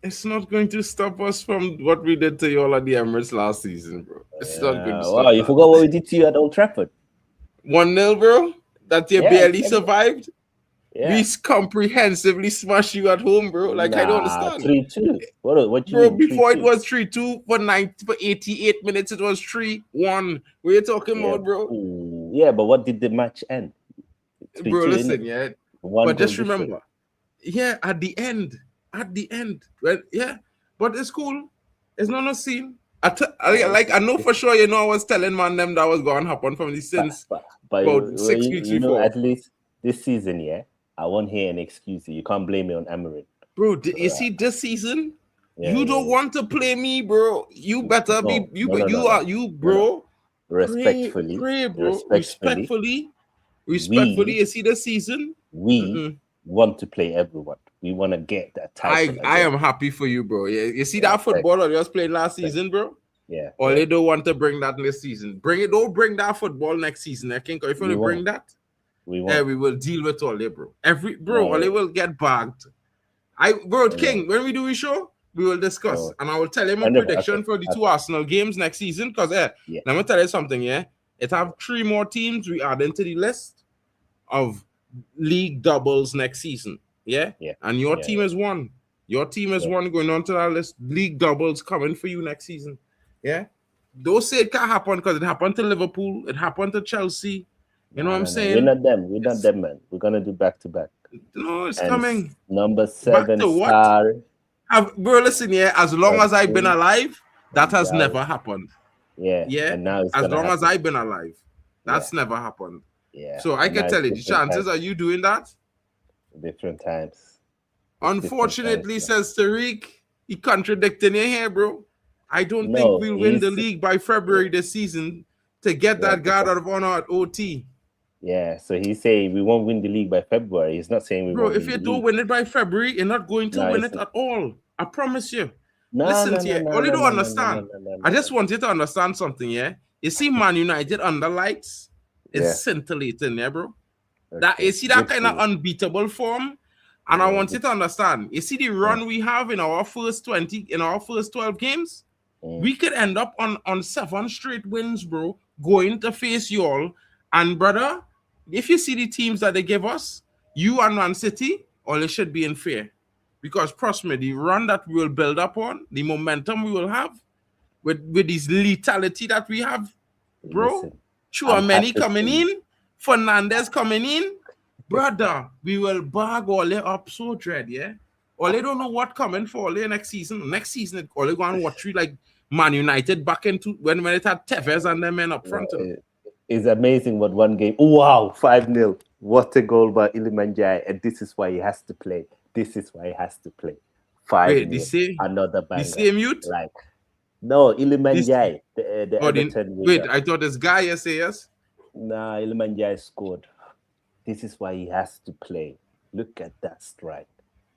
It's not going to stop us from what we did to y'all at the Emirates last season, bro. It's not going to stop Wow, you that. forgot what we did to you at Old Trafford. 1-0, bro. That you Yeah, barely exactly. survived. Yeah. We comprehensively smashed you at home, bro. Like, I don't understand. 3-2. What you Bro, mean? before 3-2? it was 3-2 for 88 minutes, it was 3-1. What are you talking about, bro? Ooh, yeah, but what did the match end? 3-2, Bro, listen, innit? yeah. One But goal just difference. remember, yeah, at the end, well, yeah, but it's cool. It's not no scene. I know for sure, you know, I was telling man them that was going to happen from the since But about 6 weeks you know, before. at least this season, yeah, I won't hear an excuse. You can't blame me on Amarin. Bro, you see this season, Yeah, you don't want to play me, bro. You better be you, bro. Respectfully, Pray, bro. respectfully, Respectfully, you see this season. we want to play everyone. We want to get that title. I again. am happy for you, bro. Yeah, you see that football that you was playing last season, bro? Yeah. Or they don't want to bring that next season. Don't bring that football next season. I think if you want to bring that, we will deal with all they, bro. They will get bagged. King, when we do a show, we will discuss. And I will tell him a prediction for the two Arsenal games next season. Because let me tell you something, yeah. It have 3 more teams we add into the list of league doubles next season. Yeah. And your team is one. Your team is one going on to that list. League doubles coming for you next season. Yeah. Don't say it can't happen because it happened to Liverpool. It happened to Chelsea. You know what I'm saying? We're not them. We're not them, man. We're gonna do back to back. No, it's And coming. number Back 7 to what? star. Bro, listen here. As long as I've been alive, that has Yeah. never happened. Yeah. Yeah. And now it's As gonna long as happen. I've been alive, that's never happened. Yeah. So I And can now tell it's you, the different chances times. are you doing that? Different times. Unfortunately, different times, says Tariq, he contradicting you here, bro. I don't think No, we'll win the he's- league by February this season to get Yeah, that guard out of honor at OT. Yeah, so he's saying we won't win the league by February. He's not saying we Bro, won't if win you the don't league. win it by February, you're not going to No, win it's it at all. I promise you. No, Listen no, to no, you. no, All you no, don't no, understand. no, I just want you to understand something, yeah? You see Man United under lights is Yeah. scintillating, yeah, bro? Okay. That you see that Good kind for of you. unbeatable form, and I Yeah, want you good. to understand. You see the run we have in our first 12 games. We could end up on 7 straight wins, bro. Going to face y'all, and brother, if you see the teams that they give us, you and Man City, all it should be in fear, because trust me, the run that we will build up on, the momentum we will have, with this lethality that we have, bro. Listen, Chouameni happy coming to- in, Fernandez coming in, brother. We will bag all it up so dread, yeah. All they don't know what coming for all next season. Next season, all they go and watch we like Man United back into when it had Tevez and them men up front. It's amazing what one game. Wow, 5-0. What a goal by Ilimanjai. And this is why he has to play. This is why he has to play. 5-0. Wait, Another banger. the same youth? Like, no, Ilimanjai. The Everton wait, winger. I thought this guy yes. Nah, Ilimanjai scored. This is why he has to play. Look at that strike.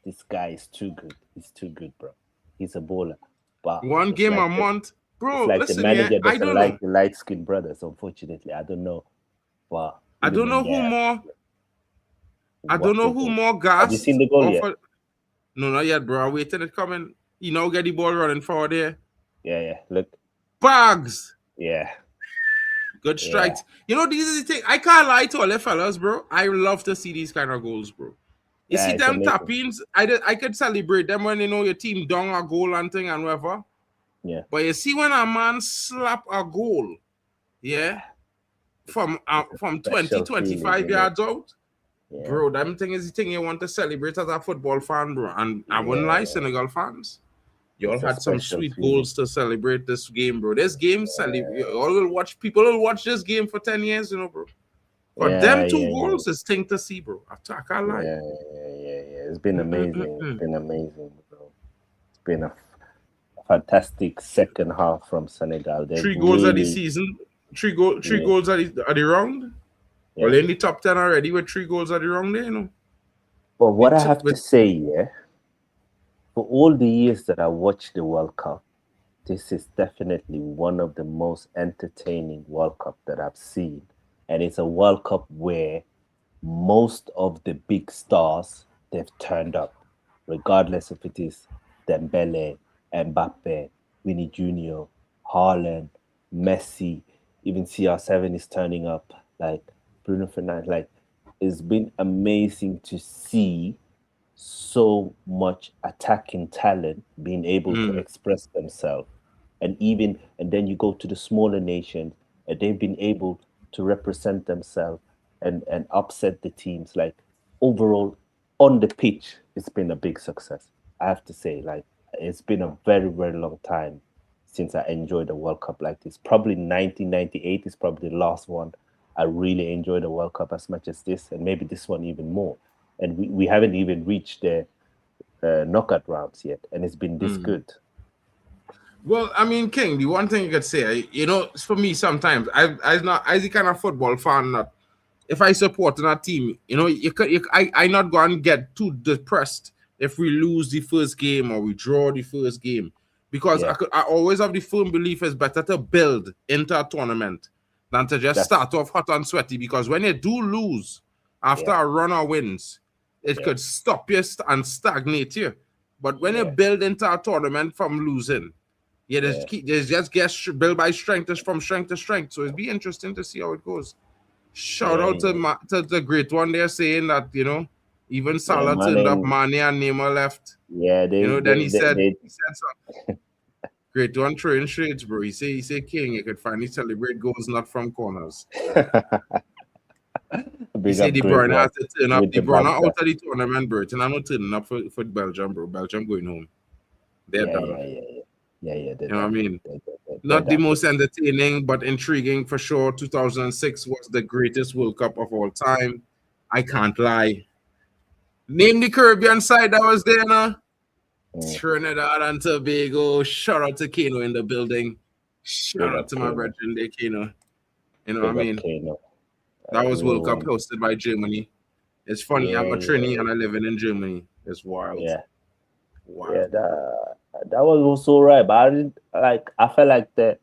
This guy is too good. He's too good, bro. He's a bowler. But One game a month. Bro, it's like listen the manager here. I doesn't don't like know. the light-skinned brothers, unfortunately. I don't know. But I don't know who Ilimanjai, more. I what don't know a who goal. more gas. Have you seen the goal yet? No, not yet, bro. I'm waiting it coming. You know, get the ball running forward there. Yeah. Look. Bags. Yeah. Good strikes. You know, these are the things. I can't lie to all the fellas, bro. I love to see these kind of goals, bro. You Yeah, see it's them amazing. tap-ins, I could celebrate them when you know your team down a goal and thing and whatever. Yeah. But you see when a man slap a goal, yeah, from 20, Special 25 feeling, yards out, Yeah. bro, that thing is the thing you want to celebrate as a football fan, bro. And I wouldn't lie, Senegal fans. Y'all It's a had some special sweet feeling. goals to celebrate this game, bro. This game, people will watch this game for 10 years, you know, bro. But them two goals is thing to see, bro. I can't lie. Yeah. It's been amazing. It's been amazing, bro. It's been a fantastic second half from Senegal. They've 3 goals of the really- season. Three goals at the round. Yeah. Well, in the top 10 already with 3 goals at the round there, you know. But what I With- have to with- say, yeah, for all the years that I watched the World Cup, this is definitely one of the most entertaining World Cup that I've seen. And it's a World Cup where most of the big stars, they've turned up, regardless if it is Dembele, Mbappe, Winnie Jr., Haaland, Messi, even CR7 is turning up, like Bruno Fernandes. Like, it's been amazing to see so much attacking talent being able to express themselves. And then you go to the smaller nations and they've been able to represent themselves and upset the teams. Like, overall, on the pitch, it's been a big success. I have to say, like, it's been a very, very long time since I enjoyed a World Cup like this. Probably 1998 is probably the last one I really enjoyed a World Cup as much as this, and maybe this one even more. And we haven't even reached the knockout rounds yet, and it's been this good. Well, I mean, King, the one thing you could say, you know, for me sometimes, I'm not as the kind of football fan that if I support a team, you know, I not going to get too depressed if we lose the first game or we draw the first game, because I always have the firm belief it's better to build into a tournament than to just start off hot and sweaty, because when you do lose after a run of wins, it could stop you and stagnate you. But when you build into a tournament from losing, there's just get build by strength from strength to strength. So it'd be interesting to see how it goes. Shout out to the great one there saying that, you know, even Salah turned up, Mane and Neymar left. Yeah, then he said something. Great one throwing shades, bro. He say King, you could finally celebrate goals not from corners. He Big say up De Great Bruyne One has to turn up. with De the Bruyne out banter. of the tournament, bro. And I'm not turning up for Belgium, bro. Belgium going home. They're Yeah, done. yeah, yeah, yeah. Yeah, You know what I mean? they're Not the done. most entertaining, but intriguing for sure. 2006 was the greatest World Cup of all time. I can't lie. Name the Caribbean side that was there now. Trinidad and Tobago. Shout out to Kano in the building. Shout Big out up to my Kano. brethren there, Kano. You know what I Big up mean? Kano. That was World Cup Anyone? hosted by Germany. It's funny, I'm Yeah, a Trini yeah, and I living in Germany. It's wild. yeah. Wild. Yeah, that was also right, but I didn't like. I felt like that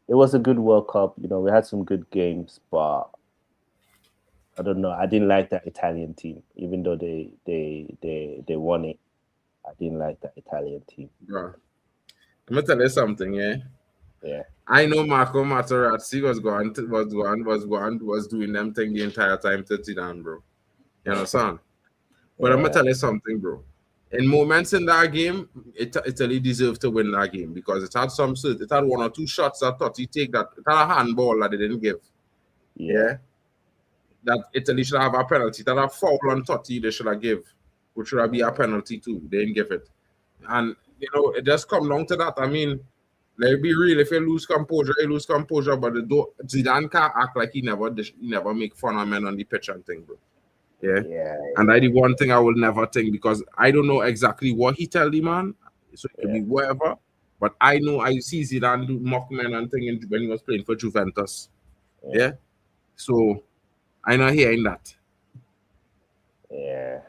it was a good World Cup. You know, we had some good games, but I don't know. I didn't like that Italian team, even though they won it. I didn't like that Italian team. Bro. I'm gonna tell you something, yeah. Yeah, I know Marco Materazzi was doing them thing the entire time to Zidane, bro. You understand? But I'm gonna yeah, tell you something, bro. In moments in that game, Italy deserved to win that game because it had it had one or two shots that thought he take that. It had a handball that they didn't give. Yeah. That Italy should have a penalty. That a foul on Totti they should have give, which should have be a penalty too. They didn't give it. And you know, it just come down to that. I mean, let it be real. If you lose composure, you lose composure. But Zidane can't act like he never make fun of men on the pitch and thing, bro. Yeah. And I the one thing I will never think because I don't know exactly what he tell the man. So it could be whatever. But I know I see Zidane do mock men and thing when he was playing for Juventus. Yeah. So I not hearing that. yeah.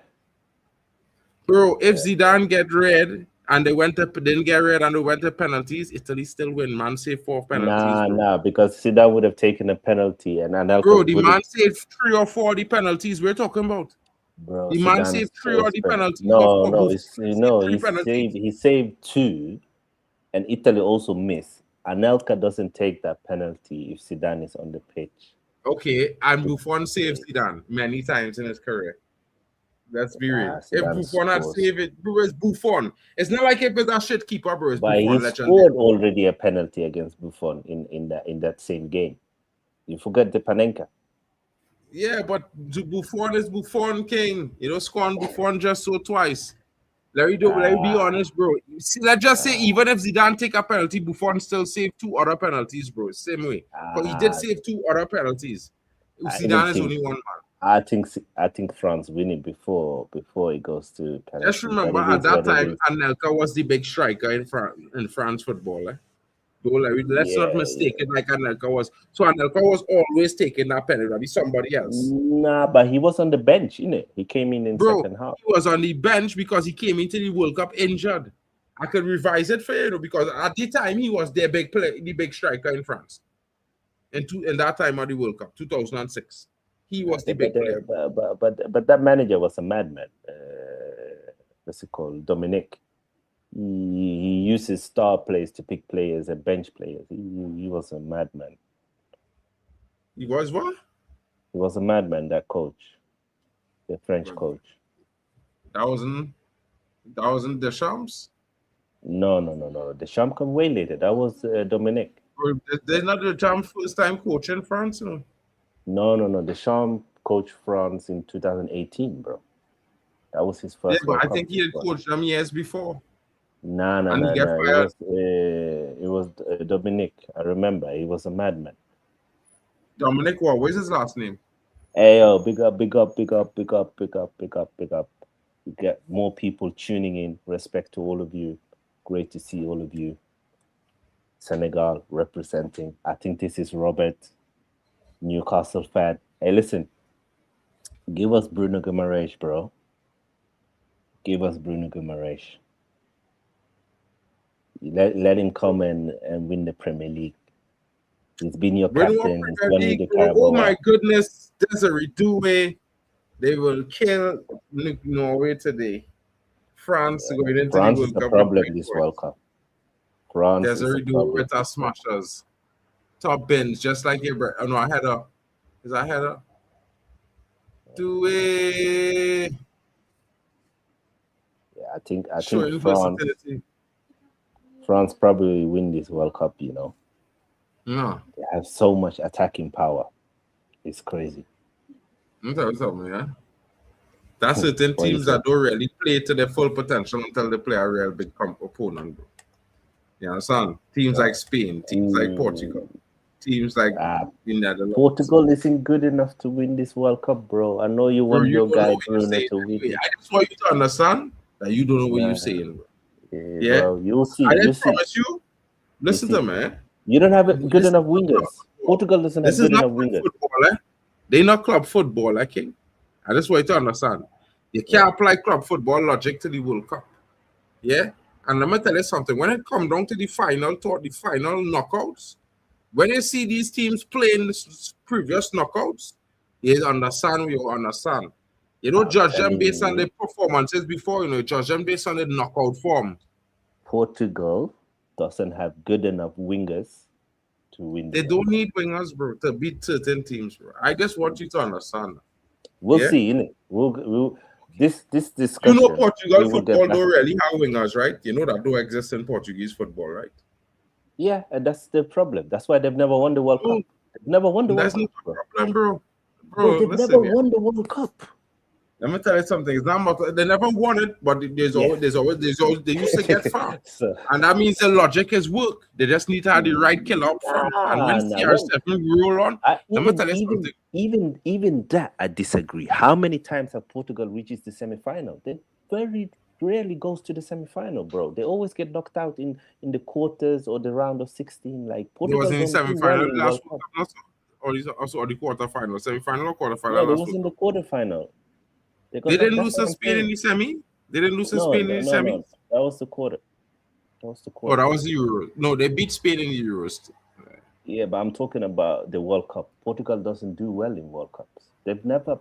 Bro, if Zidane get red and didn't get red and they went to penalties, Italy still win. Man saved 4 penalties, bro. Nah, because Zidane would have taken a penalty, and Anelka Bro, the would man have. saved 3 or 4 the penalties we're talking about. Bro, The man Zidane saved 3 or the penalties. No, Buffon he saved 3 penalties. saved 2, and Italy also missed. Anelka doesn't take that penalty if Zidane is on the pitch. Okay, and Buffon saved Zidane many times in his career. Let's be real. If Zidane Buffon had scores. saved it, bro, it's Buffon. It's not like if it's a shit keeper, bro. It's But Buffon, he legendary. scored already a penalty against Buffon in that same game. You forget the Panenka. Yeah, but Buffon is Buffon king. You know, scoring Buffon just so twice. Let me be honest, bro. See, let's just say even if Zidane take a penalty, Buffon still saved 2 other penalties, bro. Same way. But he did save 2 other penalties. Zidane is only 1 man. I think France win it before it goes to penalty. Just remember at that time, Anelka was the big striker in France football. Let's not mistake it like Anelka was. So Anelka was always taking that penalty. Be somebody else. Nah, but he was on the bench, innit? He came in second half. He was on the bench because he came into the World Cup injured. I could revise it for you because at the time he was the big striker in France. In that time of the World Cup, 2006. He was the big player. But that manager was a madman. What's it called? Dominic. He uses star players to pick players and bench players. He was a madman. He was what? He was a madman, that coach. The French coach. That wasn't Deschamps? No. Deschamps come way later. That was Dominic. There's not Deschamps first time coach in France, you know? No. Deschamps coached France in 2018, bro. That was his first. Yeah, but I think he had coached them years before. No. It was Dominic. I remember. He was a madman. Dominic, what was his last name? Hey, yo, big up. We get more people tuning in. Respect to all of you. Great to see all of you. Senegal representing. I think this is Robert, Newcastle fan. Hey, listen. Give us Bruno Guimaraes, bro. Give us Bruno Guimaraes. Let him come and win the Premier League. He's been your captain. He's won the Carabao. Oh my goodness, Desiree Doué. They will kill Norway today. France going into France the is World a Cup. problem this World Cup. France Desiree Doué with our smashers. Top bins, just like Abraham. Oh no, I had a. Is I had a. Doué. Yeah, I think Showing France. versatility. France probably win this World Cup, you know. No. They have so much attacking power. It's crazy. I'm telling you something, yeah. That's certain What you teams say? that don't really play to their full potential until they play a real big opponent, bro. You understand? Teams like Spain, teams like Portugal, teams like the Netherlands. Portugal isn't good enough to win this World Cup, bro. I know you Bro, want you your don't know guy what you're Bruno saying to win anyway. it. I just want you to understand that you don't know what you're saying, bro. Yeah, bro, you'll see. I You'll just see. promise you. Listen to me. You don't have good This enough is not wingers. club football. Portugal doesn't This have is good not enough club wingers. football, eh? They not club football, I King. I just want you to understand. You can't apply club football logic to the World Cup. Yeah? And let me tell you something. When it comes down to the final knockouts, when you see these teams playing previous knockouts, you understand, you understand. You don't judge them based on their performances before, you judge them based on the knockout form. Portugal doesn't have good enough wingers to win. They don't need wingers, bro, to beat certain teams, bro. I just want you to understand. We'll see, innit? We'll this discussion. You know Portugal football don't really have wingers, right? You know that don't exist in Portuguese football, right? Yeah, and that's the problem. That's why they've never won the World Cup. They've never won the World Cup. That's no problem, bro. Bro, they've never won the World Cup. Let me tell you something. It's not they never won it, but there's always they used to get far. And that means the logic is work. They just need to have the right killer up front. And when CR7 roll on, let me tell you something. Even that I disagree. How many times have Portugal reached the semi-final? They very rarely goes to the semi-final, bro. They always get knocked out in the quarters or the round of 16. Like Portugal was in the semi-final last World Cup. Or the quarter-final, semi-final or quarter-final? Yeah, it was in the quarter-final. They didn't lose to Spain in the semi? They didn't lose to Spain in the semi? No. That was the quarter. Oh, that was the Euros. No, they beat Spain in the Euros. Yeah, but I'm talking about the World Cup. Portugal doesn't do well in World Cups. They've never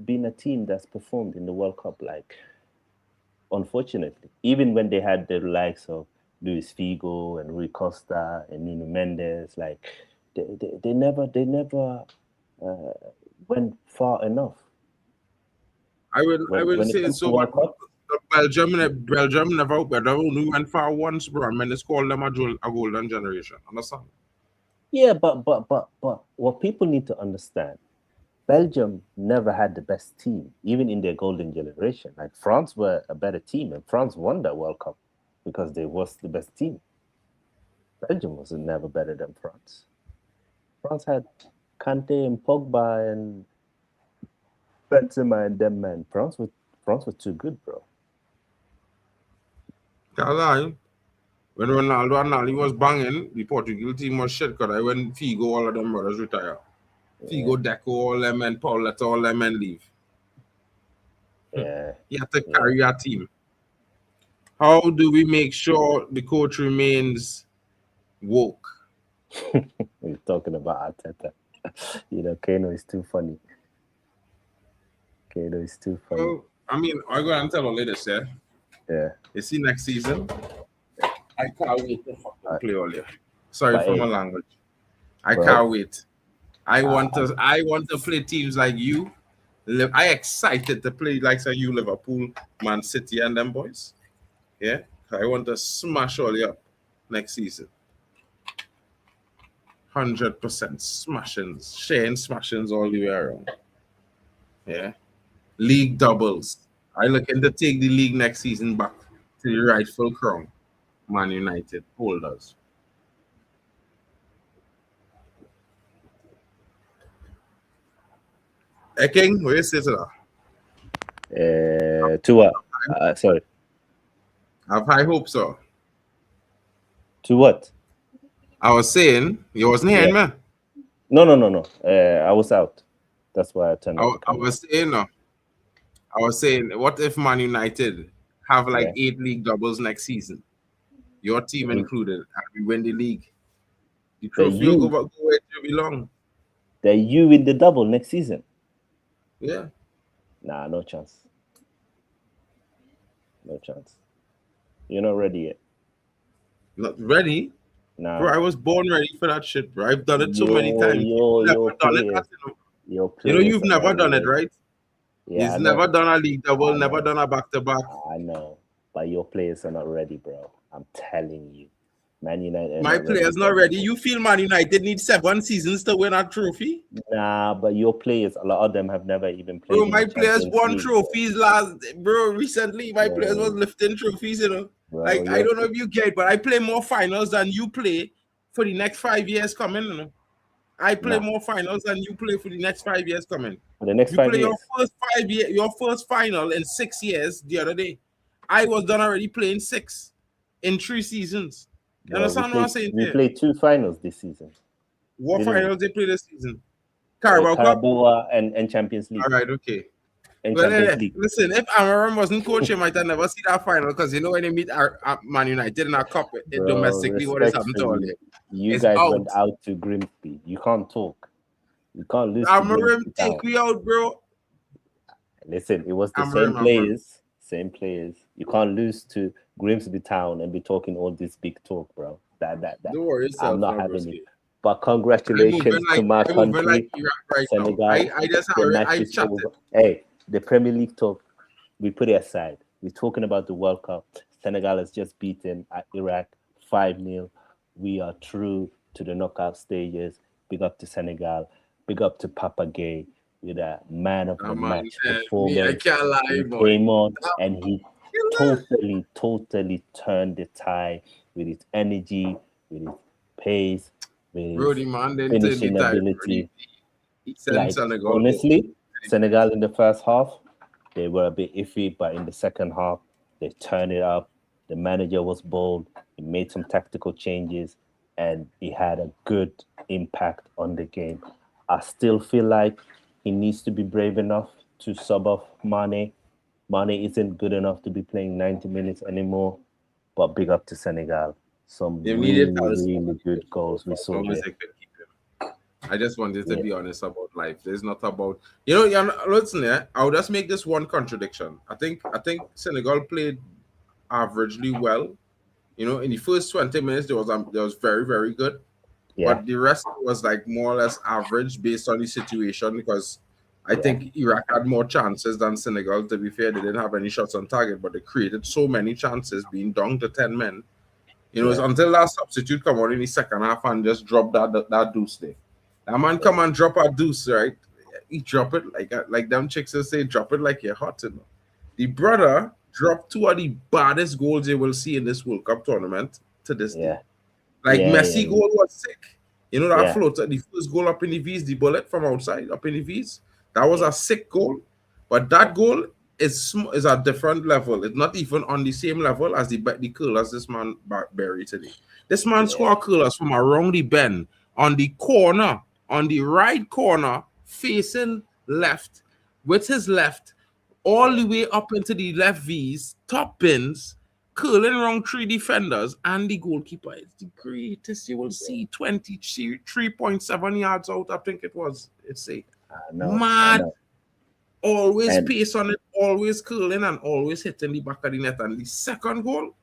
been a team that's performed in the World Cup, like, unfortunately. Even when they had the likes of Luis Figo and Rui Costa and Nuno Mendes, like, they never went far enough. I will say so. Belgium never went far once, bro. And it's called them a golden generation. Understand? Yeah, but what people need to understand, Belgium never had the best team, even in their golden generation. Like France were a better team, and France won that World Cup because they was the best team. Belgium was never better than France. France had Kante and Pogba and Benzema and them, man. France was too good, bro. When Ronaldo and Nali was banging, the Portugal team was shit because when Figo, all of them brothers retire. Figo, Deco, all them, and Pauletta, all them, and leave. Yeah. You have to carry our team. How do we make sure the coach remains woke? We're talking about Arteta. Kano is too funny. Kano is too funny. Well, I mean, I go and tell all this, yeah? Yeah. You see next season, I can't wait to fucking play all year. Sorry for my language. I can't wait. I want to play teams like you. I excited to play like you, Liverpool, Man City, and them boys. Yeah, I want to smash all you up next season. 100% smashings, sharing smashings all the way around. Yeah, league doubles. I looking to take the league next season back to the rightful crown. Man United holders. Hey King, where you say to that? To what? Sorry. Have high hopes, sir. To what? I was saying you wasn't hearing me. No. I was out. That's why I turned off. I was saying, what if Man United have like 8 league doubles next season? Your team included, and we win the league. The trophy will go where it belong. They're you in the double next season? Yeah. Nah, no chance. No chance. You're not ready yet. Not ready? Nah. Bro, I was born ready for that shit, bro. I've done it so many times. You've never done it, right? Yeah, He's never done a league double, never done a back-to-back. I know. But your players are not ready, bro. I'm telling you, Man United. My players not ready. You feel Man United need 7 seasons to win a trophy? Nah, but your players, a lot of them have never even played. Bro, in my the players Champions won League. trophies recently. My players was lifting trophies, Bro, Like, I don't know if you get, but I play more finals than you play for the next 5 years coming, I play more finals than you play for the next 5 years coming. For the next You 5 play years. your first final in 6 years the other day. I was done already playing 6 in 3 seasons. You Bro, understand what I'm saying? we played 2 finals this season. What Didn't finals they play this season? Carabao Cup? Carabao and Champions League. All right, okay. And Well, Champions League. listen, if Amaram wasn't coach, you might have never see that final because when they meet our Man United in our cup domestically, what is happening to all respectfully, you it's guys out. went out to Grimsby. You can't talk. You can't lose to Amaram Grimsby take Town. me out, bro. Listen, it was the Amaram. same players. You can't lose to Grimsby Town and be talking all this big talk, bro. That. Don't worry yourself, I'm not now, having broski. it. But congratulations to my country, like Iraq right Senegal. now. I just The match I is chatted. over. Hey, the Premier League talk, we put it aside. We're talking about the World Cup. Senegal has just beaten Iraq 5-0. We are through to the knockout stages. Big up to Senegal. Big up to Papa Gay with a man of the match performance. I can't lie, He boy. came on and he totally turned the tide with his energy, with his pace, with Brody, his man, then finishing the time, ability. he sent Like, Senegal. honestly, Senegal in the first half, they were a bit iffy, but in the second half, they turned it up. The manager was bold. He made some tactical changes, and he had a good impact on the game. I still feel like he needs to be brave enough to sub off Mane. Mane isn't good enough to be playing 90 minutes anymore, but big up to Senegal. Some really good goals we saw there. I just wanted to be honest about life. There's not about listen, I'll just make this one contradiction. I think Senegal played averagely well. In the first 20 minutes, there was very, very good. Yeah. But the rest was like more or less average based on the situation because I think Iraq had more chances than Senegal. To be fair, they didn't have any shots on target, but they created so many chances, being down to 10 men. It's until that substitute come out in the second half and just drop that deuce there. That man come and drop a deuce, right? He drop it like them chicks will say, drop it like you're hot. The brother dropped 2 of the baddest goals you will see in this World Cup tournament to this day. Like Messi goal was sick. That floater, the first goal up in the V's, the bullet from outside up in the V's. That was a sick goal. But that goal is a different level. It's not even on the same level as the curlers this man buried today. This man scored curlers from around the bend on the corner, on the right corner, facing left, with his left, all the way up into the left V's, top pins, curling around 3 defenders, and the goalkeeper is the greatest you will see. 23.7 yards out, I think it was. It's mad. Always pace on it, always curling, and always hitting the back of the net. And the second goal,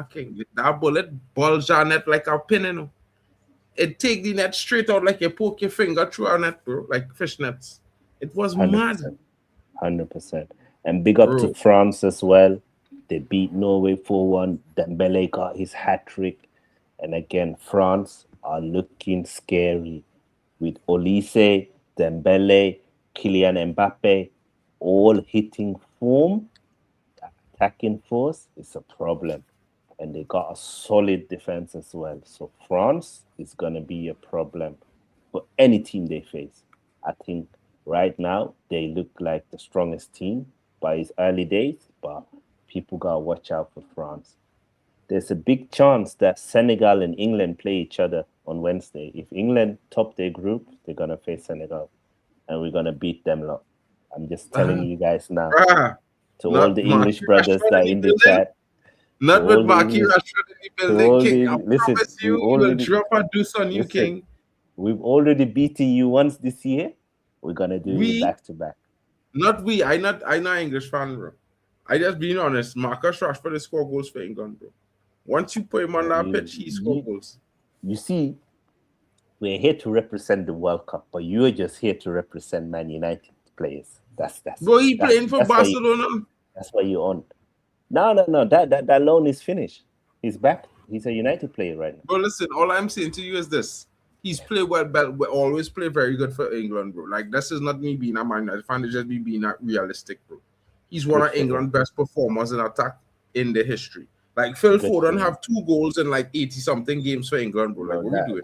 king, that bullet bulged our net like a pin, It take the net straight out like you poke your finger through our net, bro, like fish nets. It was 100%, mad. 100%. And big up to France as well. They beat Norway 4-1. Dembele got his hat-trick. And again, France are looking scary with Olise, Dembele, Kylian Mbappe, all hitting form. Attacking force is a problem. And they got a solid defense as well. So France is going to be a problem for any team they face. I think right now they look like the strongest team by its early days, but people got to watch out for France. There's a big chance that Senegal and England play each other on Wednesday. If England top their group, they're going to face Senegal, and we're going to beat them lot. I'm just telling you guys now. To all the English brothers that are in the chat. Not with Marquis Rashford in the building, King. I promise you, we will drop a deuce on you, King. We've already beaten you once this year. We're going to do it back-to-back. Not we. I'm not English fan, bro. I just being honest. Marcus Rashford is score goals for England, bro. Once you put him on that pitch, he scores goals. You see, we're here to represent the World Cup, but you're just here to represent Man United players. That's bro, playing for Barcelona. That's why you're on. No. That loan is finished. He's back. He's a United player right now. Bro, listen, all I'm saying to you is this. He's played well, always play very good for England, bro. Like, this is not me being a Man United fan, it's just me being realistic, bro. He's one Good of for him. England's best performers in attack in the history. Like, Phil Good Foden for have 2 goals in like 80-something games for England, bro. Like, Bro, what are we doing?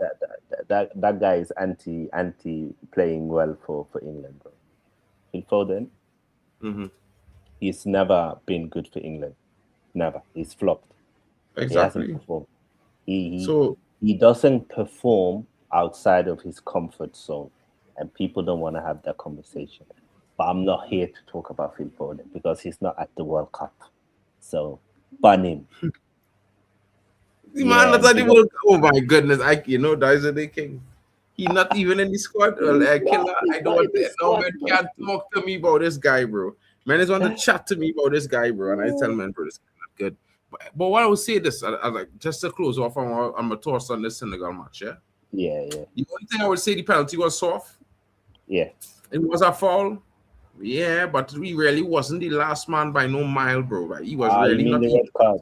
that guy is anti playing well for England, bro. Phil Foden, Mhm. he's never been good for England. Never. He's flopped. He Exactly. hasn't performed. He So, he doesn't perform outside of his comfort zone, and people don't want to have that conversation. But I'm not here to talk about Phil Foden because he's not at the World Cup. So ban him. the man that's at the big World Cup. Oh my goodness, that is the king. He not even in the squad. Well, killer, I don't. No man can't talk to me about this guy, bro. Man is want to chat to me about this guy, bro, and I tell man, bro, this guy not good. But what I would say this, I like just to close off on my thoughts on this Senegal match, yeah. Yeah. The only thing I would say, the penalty was soft. Yeah. It was a foul. Yeah, but he really wasn't the last man by no mile, bro. Right? He was You really mean not the the red card?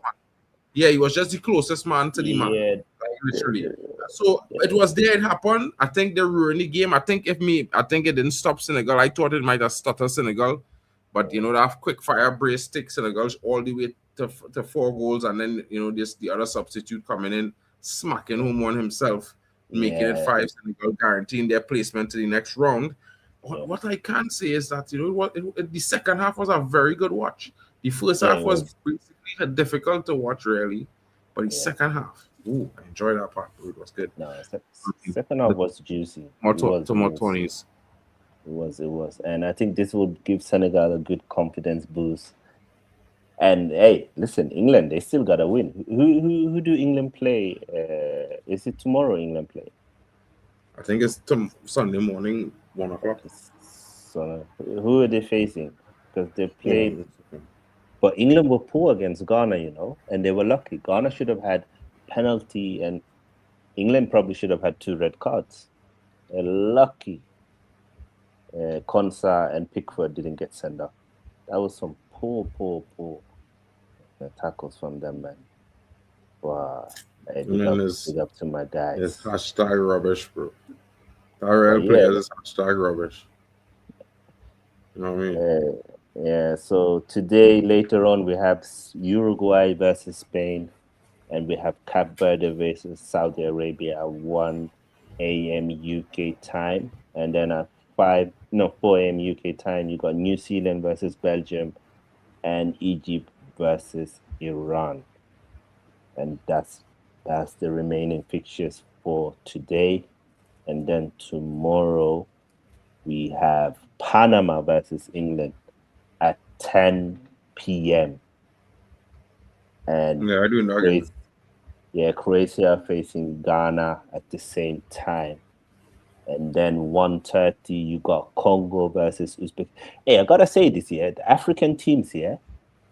Yeah, he was just the closest man to the man. Yeah. Like, literally. So it was there, it happened. I think they ruined the game. I think it didn't stop Senegal. I thought it might have stuttered Senegal. But that quick fire brace stick Senegal all the way to 4 goals, and then the other substitute coming in, smacking home one himself, making it 5 Senegal, guaranteeing their placement to the next round. What I can say is that the second half was a very good watch. The first half was basically difficult to watch, really, but the second half, I enjoyed that part. It was good. No, second half was juicy. More 20s. It was, and I think this will give Senegal a good confidence boost. And hey, listen, England, they still gotta win. Who do England play? Is it tomorrow? England play? I think it's Sunday morning, 1:00. So who are they facing? Because they played, but England were poor against Ghana, and they were lucky. Ghana should have had penalty, and England probably should have had 2 red cards. They're lucky. Konsa and Pickford didn't get sent off. That was some poor tackles from them, man. Wow. Hey, big up to my guys. It's hashtag rubbish, bro. Our players is hashtag rubbish. You know what I mean? Yeah, so today, later on, we have Uruguay versus Spain, and we have Cape Verde versus Saudi Arabia at 1 a.m. UK time, and then at 4 a.m. UK time, you got New Zealand versus Belgium and Egypt versus Iran. And that's the remaining fixtures for today. And then tomorrow we have Panama versus England at 10 p.m. And I do know. Croatia facing Ghana at the same time. And then 1:30, you got Congo versus Uzbek. Hey, I gotta say this here. The African teams here,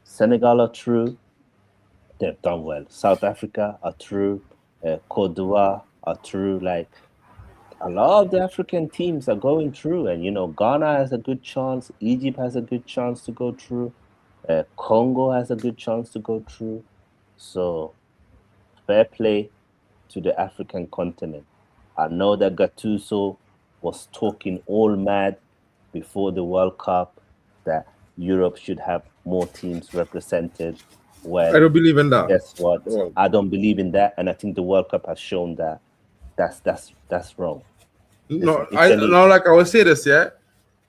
Senegal are through. They've done well. South Africa are through. Cote d'Ivoire are through. Like, a lot of the African teams are going through. And, Ghana has a good chance. Egypt has a good chance to go through. Congo has a good chance to go through. So, fair play to the African continent. I know that Gattuso was talking all mad before the World Cup that Europe should have more teams represented. Well, I don't believe in that. Guess what? I don't believe in that, and I think the World Cup has shown that that's wrong. No, like I will say this, yeah.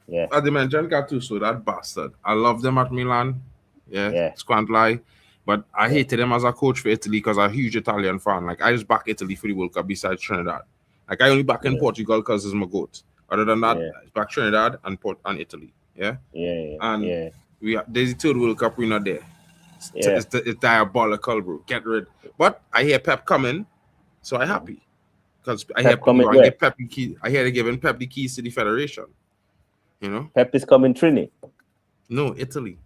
Yeah. As I mentioned, Gattuso, that bastard. I love them at Milan. Yeah. Squant lie. But I hated him as a coach for Italy because I'm a huge Italian fan. Like, I just back Italy for the World Cup besides Trinidad. Like, I only back in Portugal because it's my goat. Other than that, I back Trinidad and Italy. Yeah. And there's the 3rd World Cup, we're not there. It's diabolical, bro. Get rid. But I hear Pep coming, so I'm happy because I hear Pep the key. I hear they're giving Pep the keys to the federation. Pep is coming, Trini. No, Italy.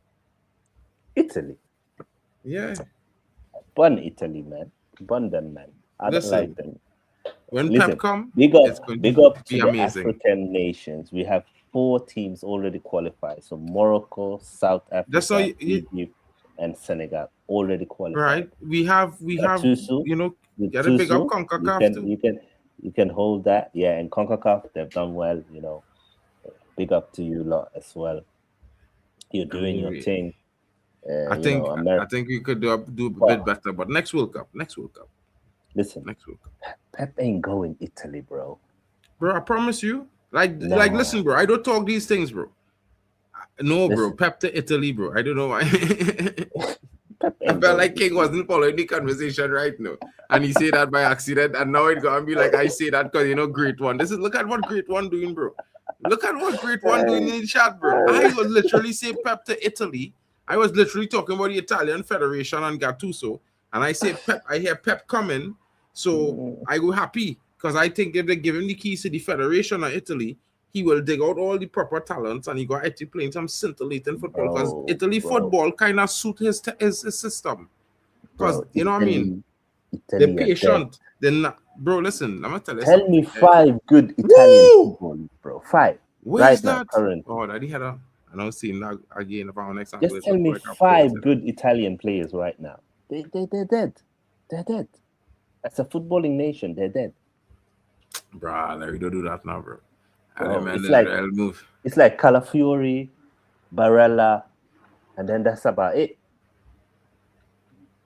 Italy. Yeah. Bun Italy, man. Bun them, man. I don't like them. When Pep come, big up to the amazing. African nations. We have 4 teams already qualified. So Morocco, South Africa, Egypt, and Senegal already qualified. Right. We have Gattuso, you know, with gotta pick up Tusu, CONCACAF too. you can hold that. Yeah, and CONCACAF, they've done well, you know. Big up to you lot as well. You're doing your thing. I think we could do a bit better, but next World Cup. Listen, Next World Cup. Pep ain't going Italy, bro. Bro, I promise you. Like No. listen, bro. I don't talk these things, bro. No, bro. Listen. Pep to Italy, bro. I don't know why. Pep I ain't felt going like King wasn't following the conversation right now. And he said that by accident. And now it's gonna be like I say that because Great One. Look at what Great One doing, bro. Look at what Great One doing in the chat, bro. I was literally saying Pep to Italy. I was literally talking about the Italian Federation and Gattuso. And I say Pep, I hear Pep coming. So I go happy. Because I think if they give him the keys to the Federation of Italy, he will dig out all the proper talents and he got actually playing some scintillating football. Because Italy football kind of suit his system. Because, you know what I mean? They're patient. They're not. Bro, listen, I'm going to tell you Tell me 5 good Italian football, bro. 5. Where's right that? Now, current. Oh, that he had a... I don't see that again of our next time. Just tell me 5 good Italian players right now. They're dead. They're dead. As a footballing nation, they're dead. Bro, we don't do that now, bro. It's like Calafiori, Barella, and then that's about it.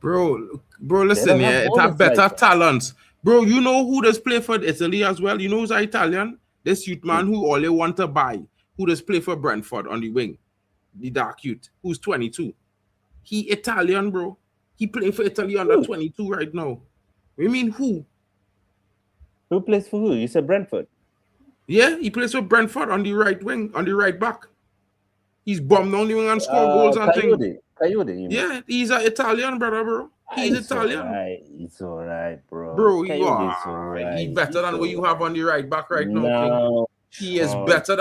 Bro, listen, yeah, it have better talents. Bro, you know who does play for Italy as well? You know who's Italian? This youth man who all they want to buy, who does play for Brentford on the wing, the dark youth, who's 22. He Italian, bro. He playing for Italy under 22 right now. You mean who? Who plays for who? You said Brentford. Yeah, he plays for Brentford on the right wing, on the right back. He's bombed on the wing and score goals and things. Coyote, yeah, he's an Italian brother, bro. He's Italian. It's all right, bro. Bro, he's better than what you have on the right back right now, King. He is better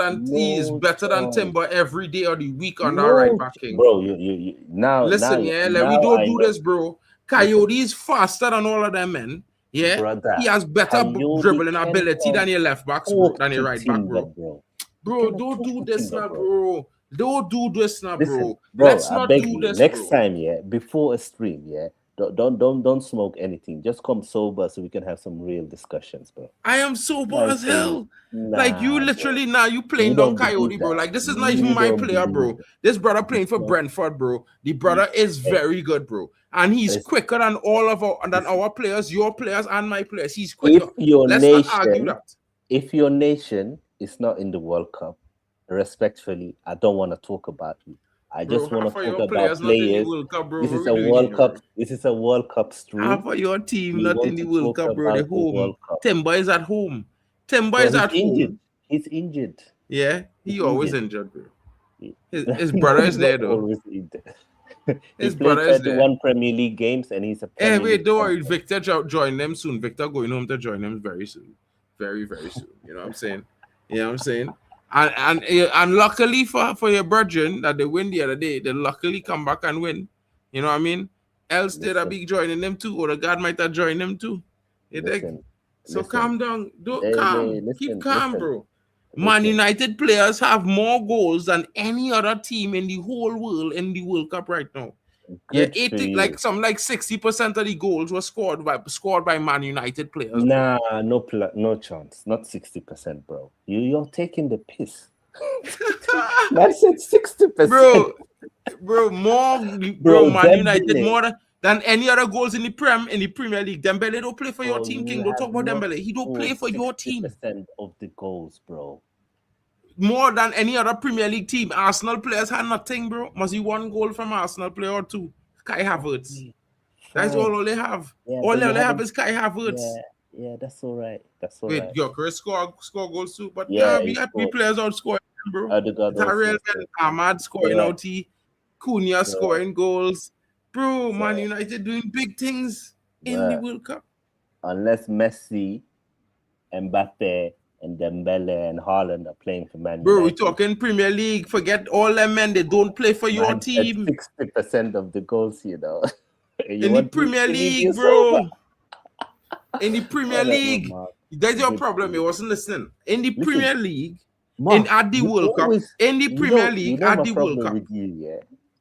than Timber every day of the week on that right back, King. Bro, you now listen, now, yeah, now we don't do this, bro. Coyote is faster than all of them men. Yeah, brother, he has better dribbling ability than your left backs, bro, than your right back, bro. Bro, don't do this now, bro. Don't do this now, bro. Let's not do this. Next time, yeah, before a stream, yeah, don't smoke anything. Just come sober so we can have some real discussions, bro. I am sober as hell. Like you literally now you playing down Coyote, bro. Like this is not even my player, bro. This brother playing for Brentford, bro. The brother is very good, bro. And he's quicker than all of our players, your players and my players. He's quicker. Let's not argue that. If your nation is not in the World Cup, respectfully, I don't want to talk about you. I just want to talk about players. This is a World Cup. This is a World Cup stream. Half of your team not in the World Cup, bro. They're home. Timber is at home. Timber is at home. He's injured. Yeah, he's always injured, bro. His brother is there, though. Always injured. His brother is there. 31 Premier League games, and he's a. Wait, don't worry. Victor join them soon. Victor going home to join them very soon, very soon. You know what I'm saying? You know what I'm saying? And luckily for your brethren that they win the other day, they luckily come back and win. You know what I mean? Else they'd be joining them too, or the God might have joined them too. So calm down. Keep calm, bro. Man United players have more goals than any other team in the whole world in the World Cup right now. Good 60% of the goals were scored by Man United players. Nah, no chance. Not 60%, bro. You're taking the piss. I said 60%. Bro, Man United more than any other goals in the Premier League. Dembele don't play for your team, King. Don't talk about Dembele. He don't play for your team. 60% of the goals, bro. More than any other Premier League team. Arsenal players had nothing, bro. Must be 1 goal from Arsenal player or 2. Kai Havertz. That's all they have. Yeah, all they have is Kai Havertz. Yeah, that's all right. Wait, Gyökeres score goals too. But we got 3 players out scoring, bro. Tyrell and Ahmad scoring out. Cunha scoring goals. Bro, Man United doing big things in the World Cup. Unless Messi, Mbappe, and Dembele and Haaland are playing for Man United. Bro, we're talking Premier League. Forget all them men. They don't play for your team. 60% of the goals, you know. In the Premier League, bro. In the Premier League. That's your problem. You wasn't listening. In the Premier League, at the World Cup. In the Premier League, at the World Cup.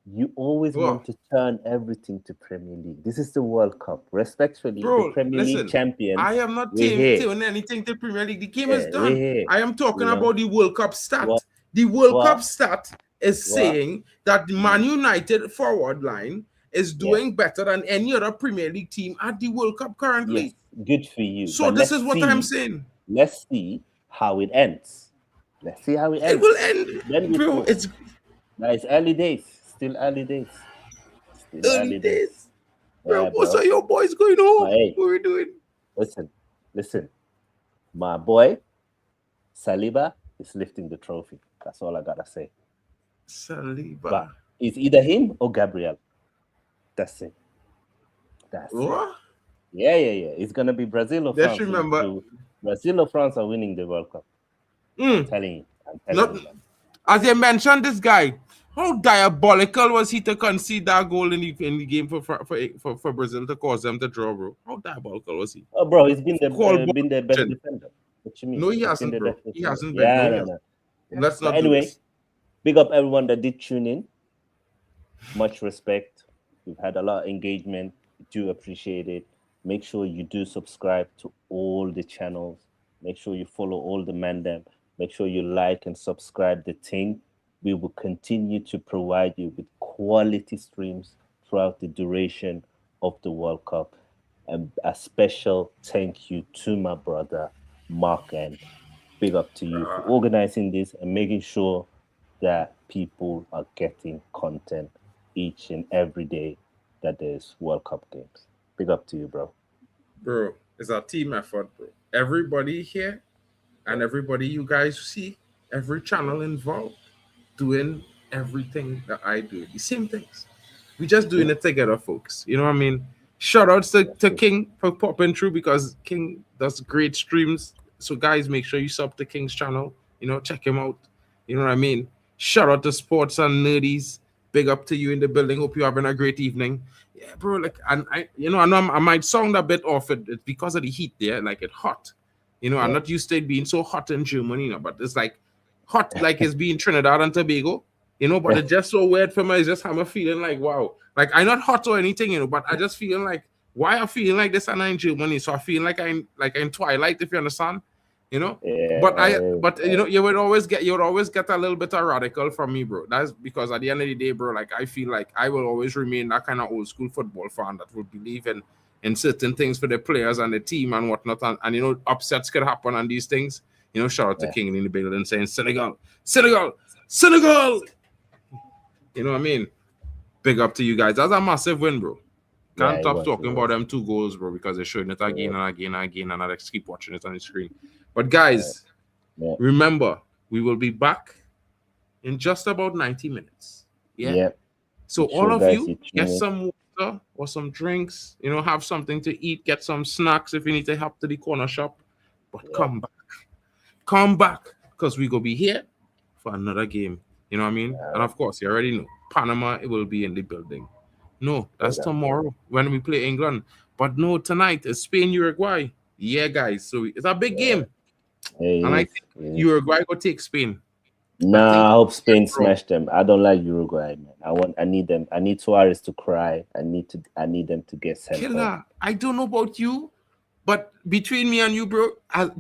You always Bro. want to turn everything to Premier League. This is the World Cup. Respectfully, the Bro, Premier League listen, champions. I am not we're here. doing anything to Premier League. The game Yeah, is we're done. here. I am talking You know? about the World Cup stat. What? The World What? Cup stat is What? saying that the Man United forward line is doing better than any other Premier League team at the World Cup currently. Yes, good for you. So But this let's is what see, I'm saying. Let's see how it ends. Let's see how it ends. It will end, Then we bro. know. It's Now it's early days. Still early days. Still early days. Bro, Yeah, what's bro. all your boys going on? Hey. What are we doing? Listen. My boy, Saliba, is lifting the trophy. That's all I gotta say. Saliba. But it's either him or Gabriel. That's it. That's it. What? Yeah. It's gonna be Brazil or Just France. remember- Brazil or France are winning the World Cup. I'm telling you. Not- You, man. As you mentioned, this guy, how diabolical was he to concede that goal in the game for Brazil to cause them to draw, bro? How diabolical was he? Oh, bro, he's been the Call best bullshit. defender. What you mean? No, he He's been hasn't, the bro. best He defender. hasn't been. Yeah, No, he no. hasn't. Let's not But anyway, do this. big up everyone that did tune in. Much respect. We've had a lot of engagement. We do appreciate it. Make sure you do subscribe to all the channels. Make sure you follow all the mandem. Make sure you like and subscribe the thing. We will continue to provide you with quality streams throughout the duration of the World Cup. And a special thank you to my brother, Mark, and big up to you for organizing this and making sure that people are getting content each and every day that there's World Cup games. Big up to you, bro. Bro, it's a team effort, bro. Everybody here and everybody you guys see, every channel involved, doing everything that I do. The same things. We just doing it together, folks. You know what I mean? Shout outs to King for popping through because King does great streams. So guys, make sure you sub to King's channel. You know, check him out. You know what I mean? Shout out to Sports and Nerdies. Big up to you in the building. Hope you're having a great evening. Yeah, bro. Like, and I know I might sound a bit off it. It's because of the heat there. Like, it's hot. You know, I'm not used to it being so hot in Germany, you know, but it's like hot, like it's being Trinidad and Tobago, you know, but it's just so weird for me. It's just I'm feeling like, wow, like I'm not hot or anything, you know, but I just feeling like, why I'm feeling like this and I'm in Germany. So I feel like I'm in Twilight, if you understand, you know. Yeah, but you know, you would always get a little bit of radical from me, bro. That's because at the end of the day, bro, like I feel like I will always remain that kind of old school football fan that would believe in certain things for the players and the team and whatnot, and you know, upsets could happen on these things. You know, shout out to King in the building saying Senegal. You know what I mean? Big up to you guys. That's a massive win, bro. Can't stop talking about them 2 goals, bro, because they're showing it again and again and again, and I just keep watching it on the screen. But guys, remember, we will be back in just about 90 minutes. Yeah. So all of you get some water or some drinks, you know, have something to eat, get some snacks if you need to help to the corner shop. But come back, because we gonna be here for another game. You know what I mean? And of course, you already know, Panama, it will be in the building. No, that's tomorrow when we play England. But no, tonight is Spain, Uruguay. Yeah, guys. So it's a big game. And I think Uruguay will take Spain. Nah, I hope Spain smash them. I don't like Uruguay, man. I need them. I need Suarez to cry. I need them to get sent home. Killer, I don't know about you, but between me and you, bro,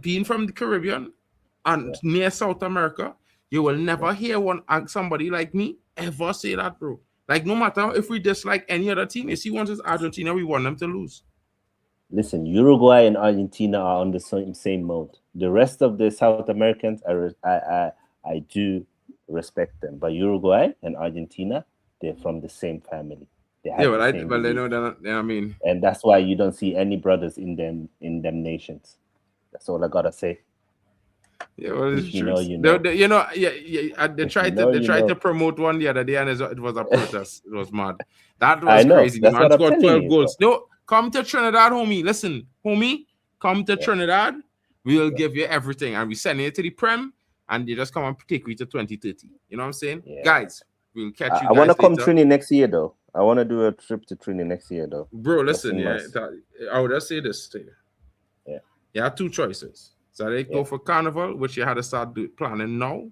being from the Caribbean and near South America, you will never hear somebody like me ever say that, bro. Like, no matter if we dislike any other team, if he wants us Argentina, we want them to lose. Listen, Uruguay and Argentina are on the same mode. The rest of the South Americans, I do respect them, but Uruguay and Argentina, they're from the same family. They know that. I mean, and that's why you don't see any brothers in them nations. That's all I gotta say. Yeah, well, it's you true. know. They tried to promote one the other day, and it was a protest. It was mad. That was crazy. That's Man what scored I'm 12 goals. You, no, come to Trinidad, homie. Listen, homie, come to Trinidad. We'll give you everything, and we send you to the Prem, and you just come and take you to 2030. You know what I'm saying, guys? We'll catch you. I want to come Trini next year, though. I want to do a trip to Trini next year, though. Bro, listen, I would just say this to you. You have 2 choices. So they go for Carnival, which you had to start planning now,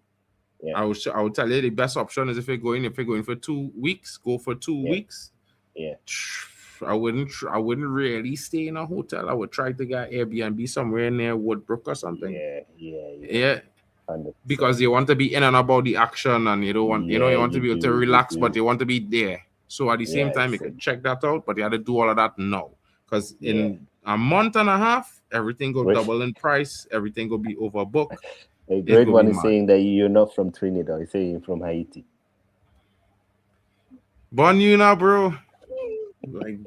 Yeah. I would tell you the best option is if you're going for 2 weeks, go for 2 weeks. Yeah. I wouldn't really stay in a hotel. I would try to get Airbnb somewhere near Woodbrook or something. Yeah. 100%. Because you want to be in and about the action, and you don't want you want to be able to relax, but you want to be there. So at the same time, you can check that out, but you have to do all of that now. Because in a month and a half, everything go double in price, everything will be overbooked. A great one is saying that you're not from Trinidad, he's saying you're from Haiti. Born you now, bro. Like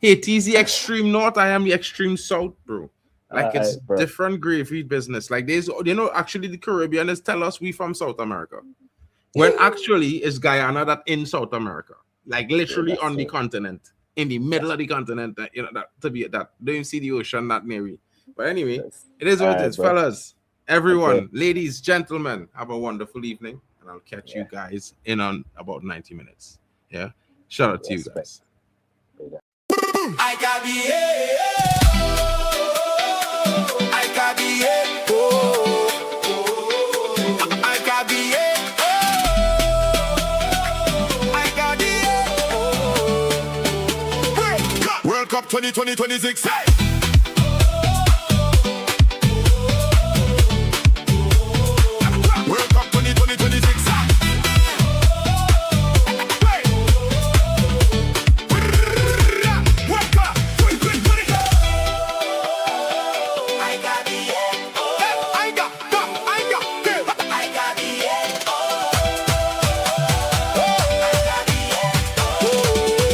Haiti's the extreme north, I am the extreme south, bro. Like it's different gravy business. Like there's, actually the Caribbeans tell us we from South America, when actually it's Guyana that in South America, like literally on the continent, in the middle of the continent. That to be that don't even see the ocean that near. But anyway, it is what it is, fellas. Everyone, ladies, gentlemen, have a wonderful evening, and I'll catch you guys in on about 90 minutes. Yeah, shout out to you guys. I got World Cup 2026. World Cup 2026. World Cup 2020.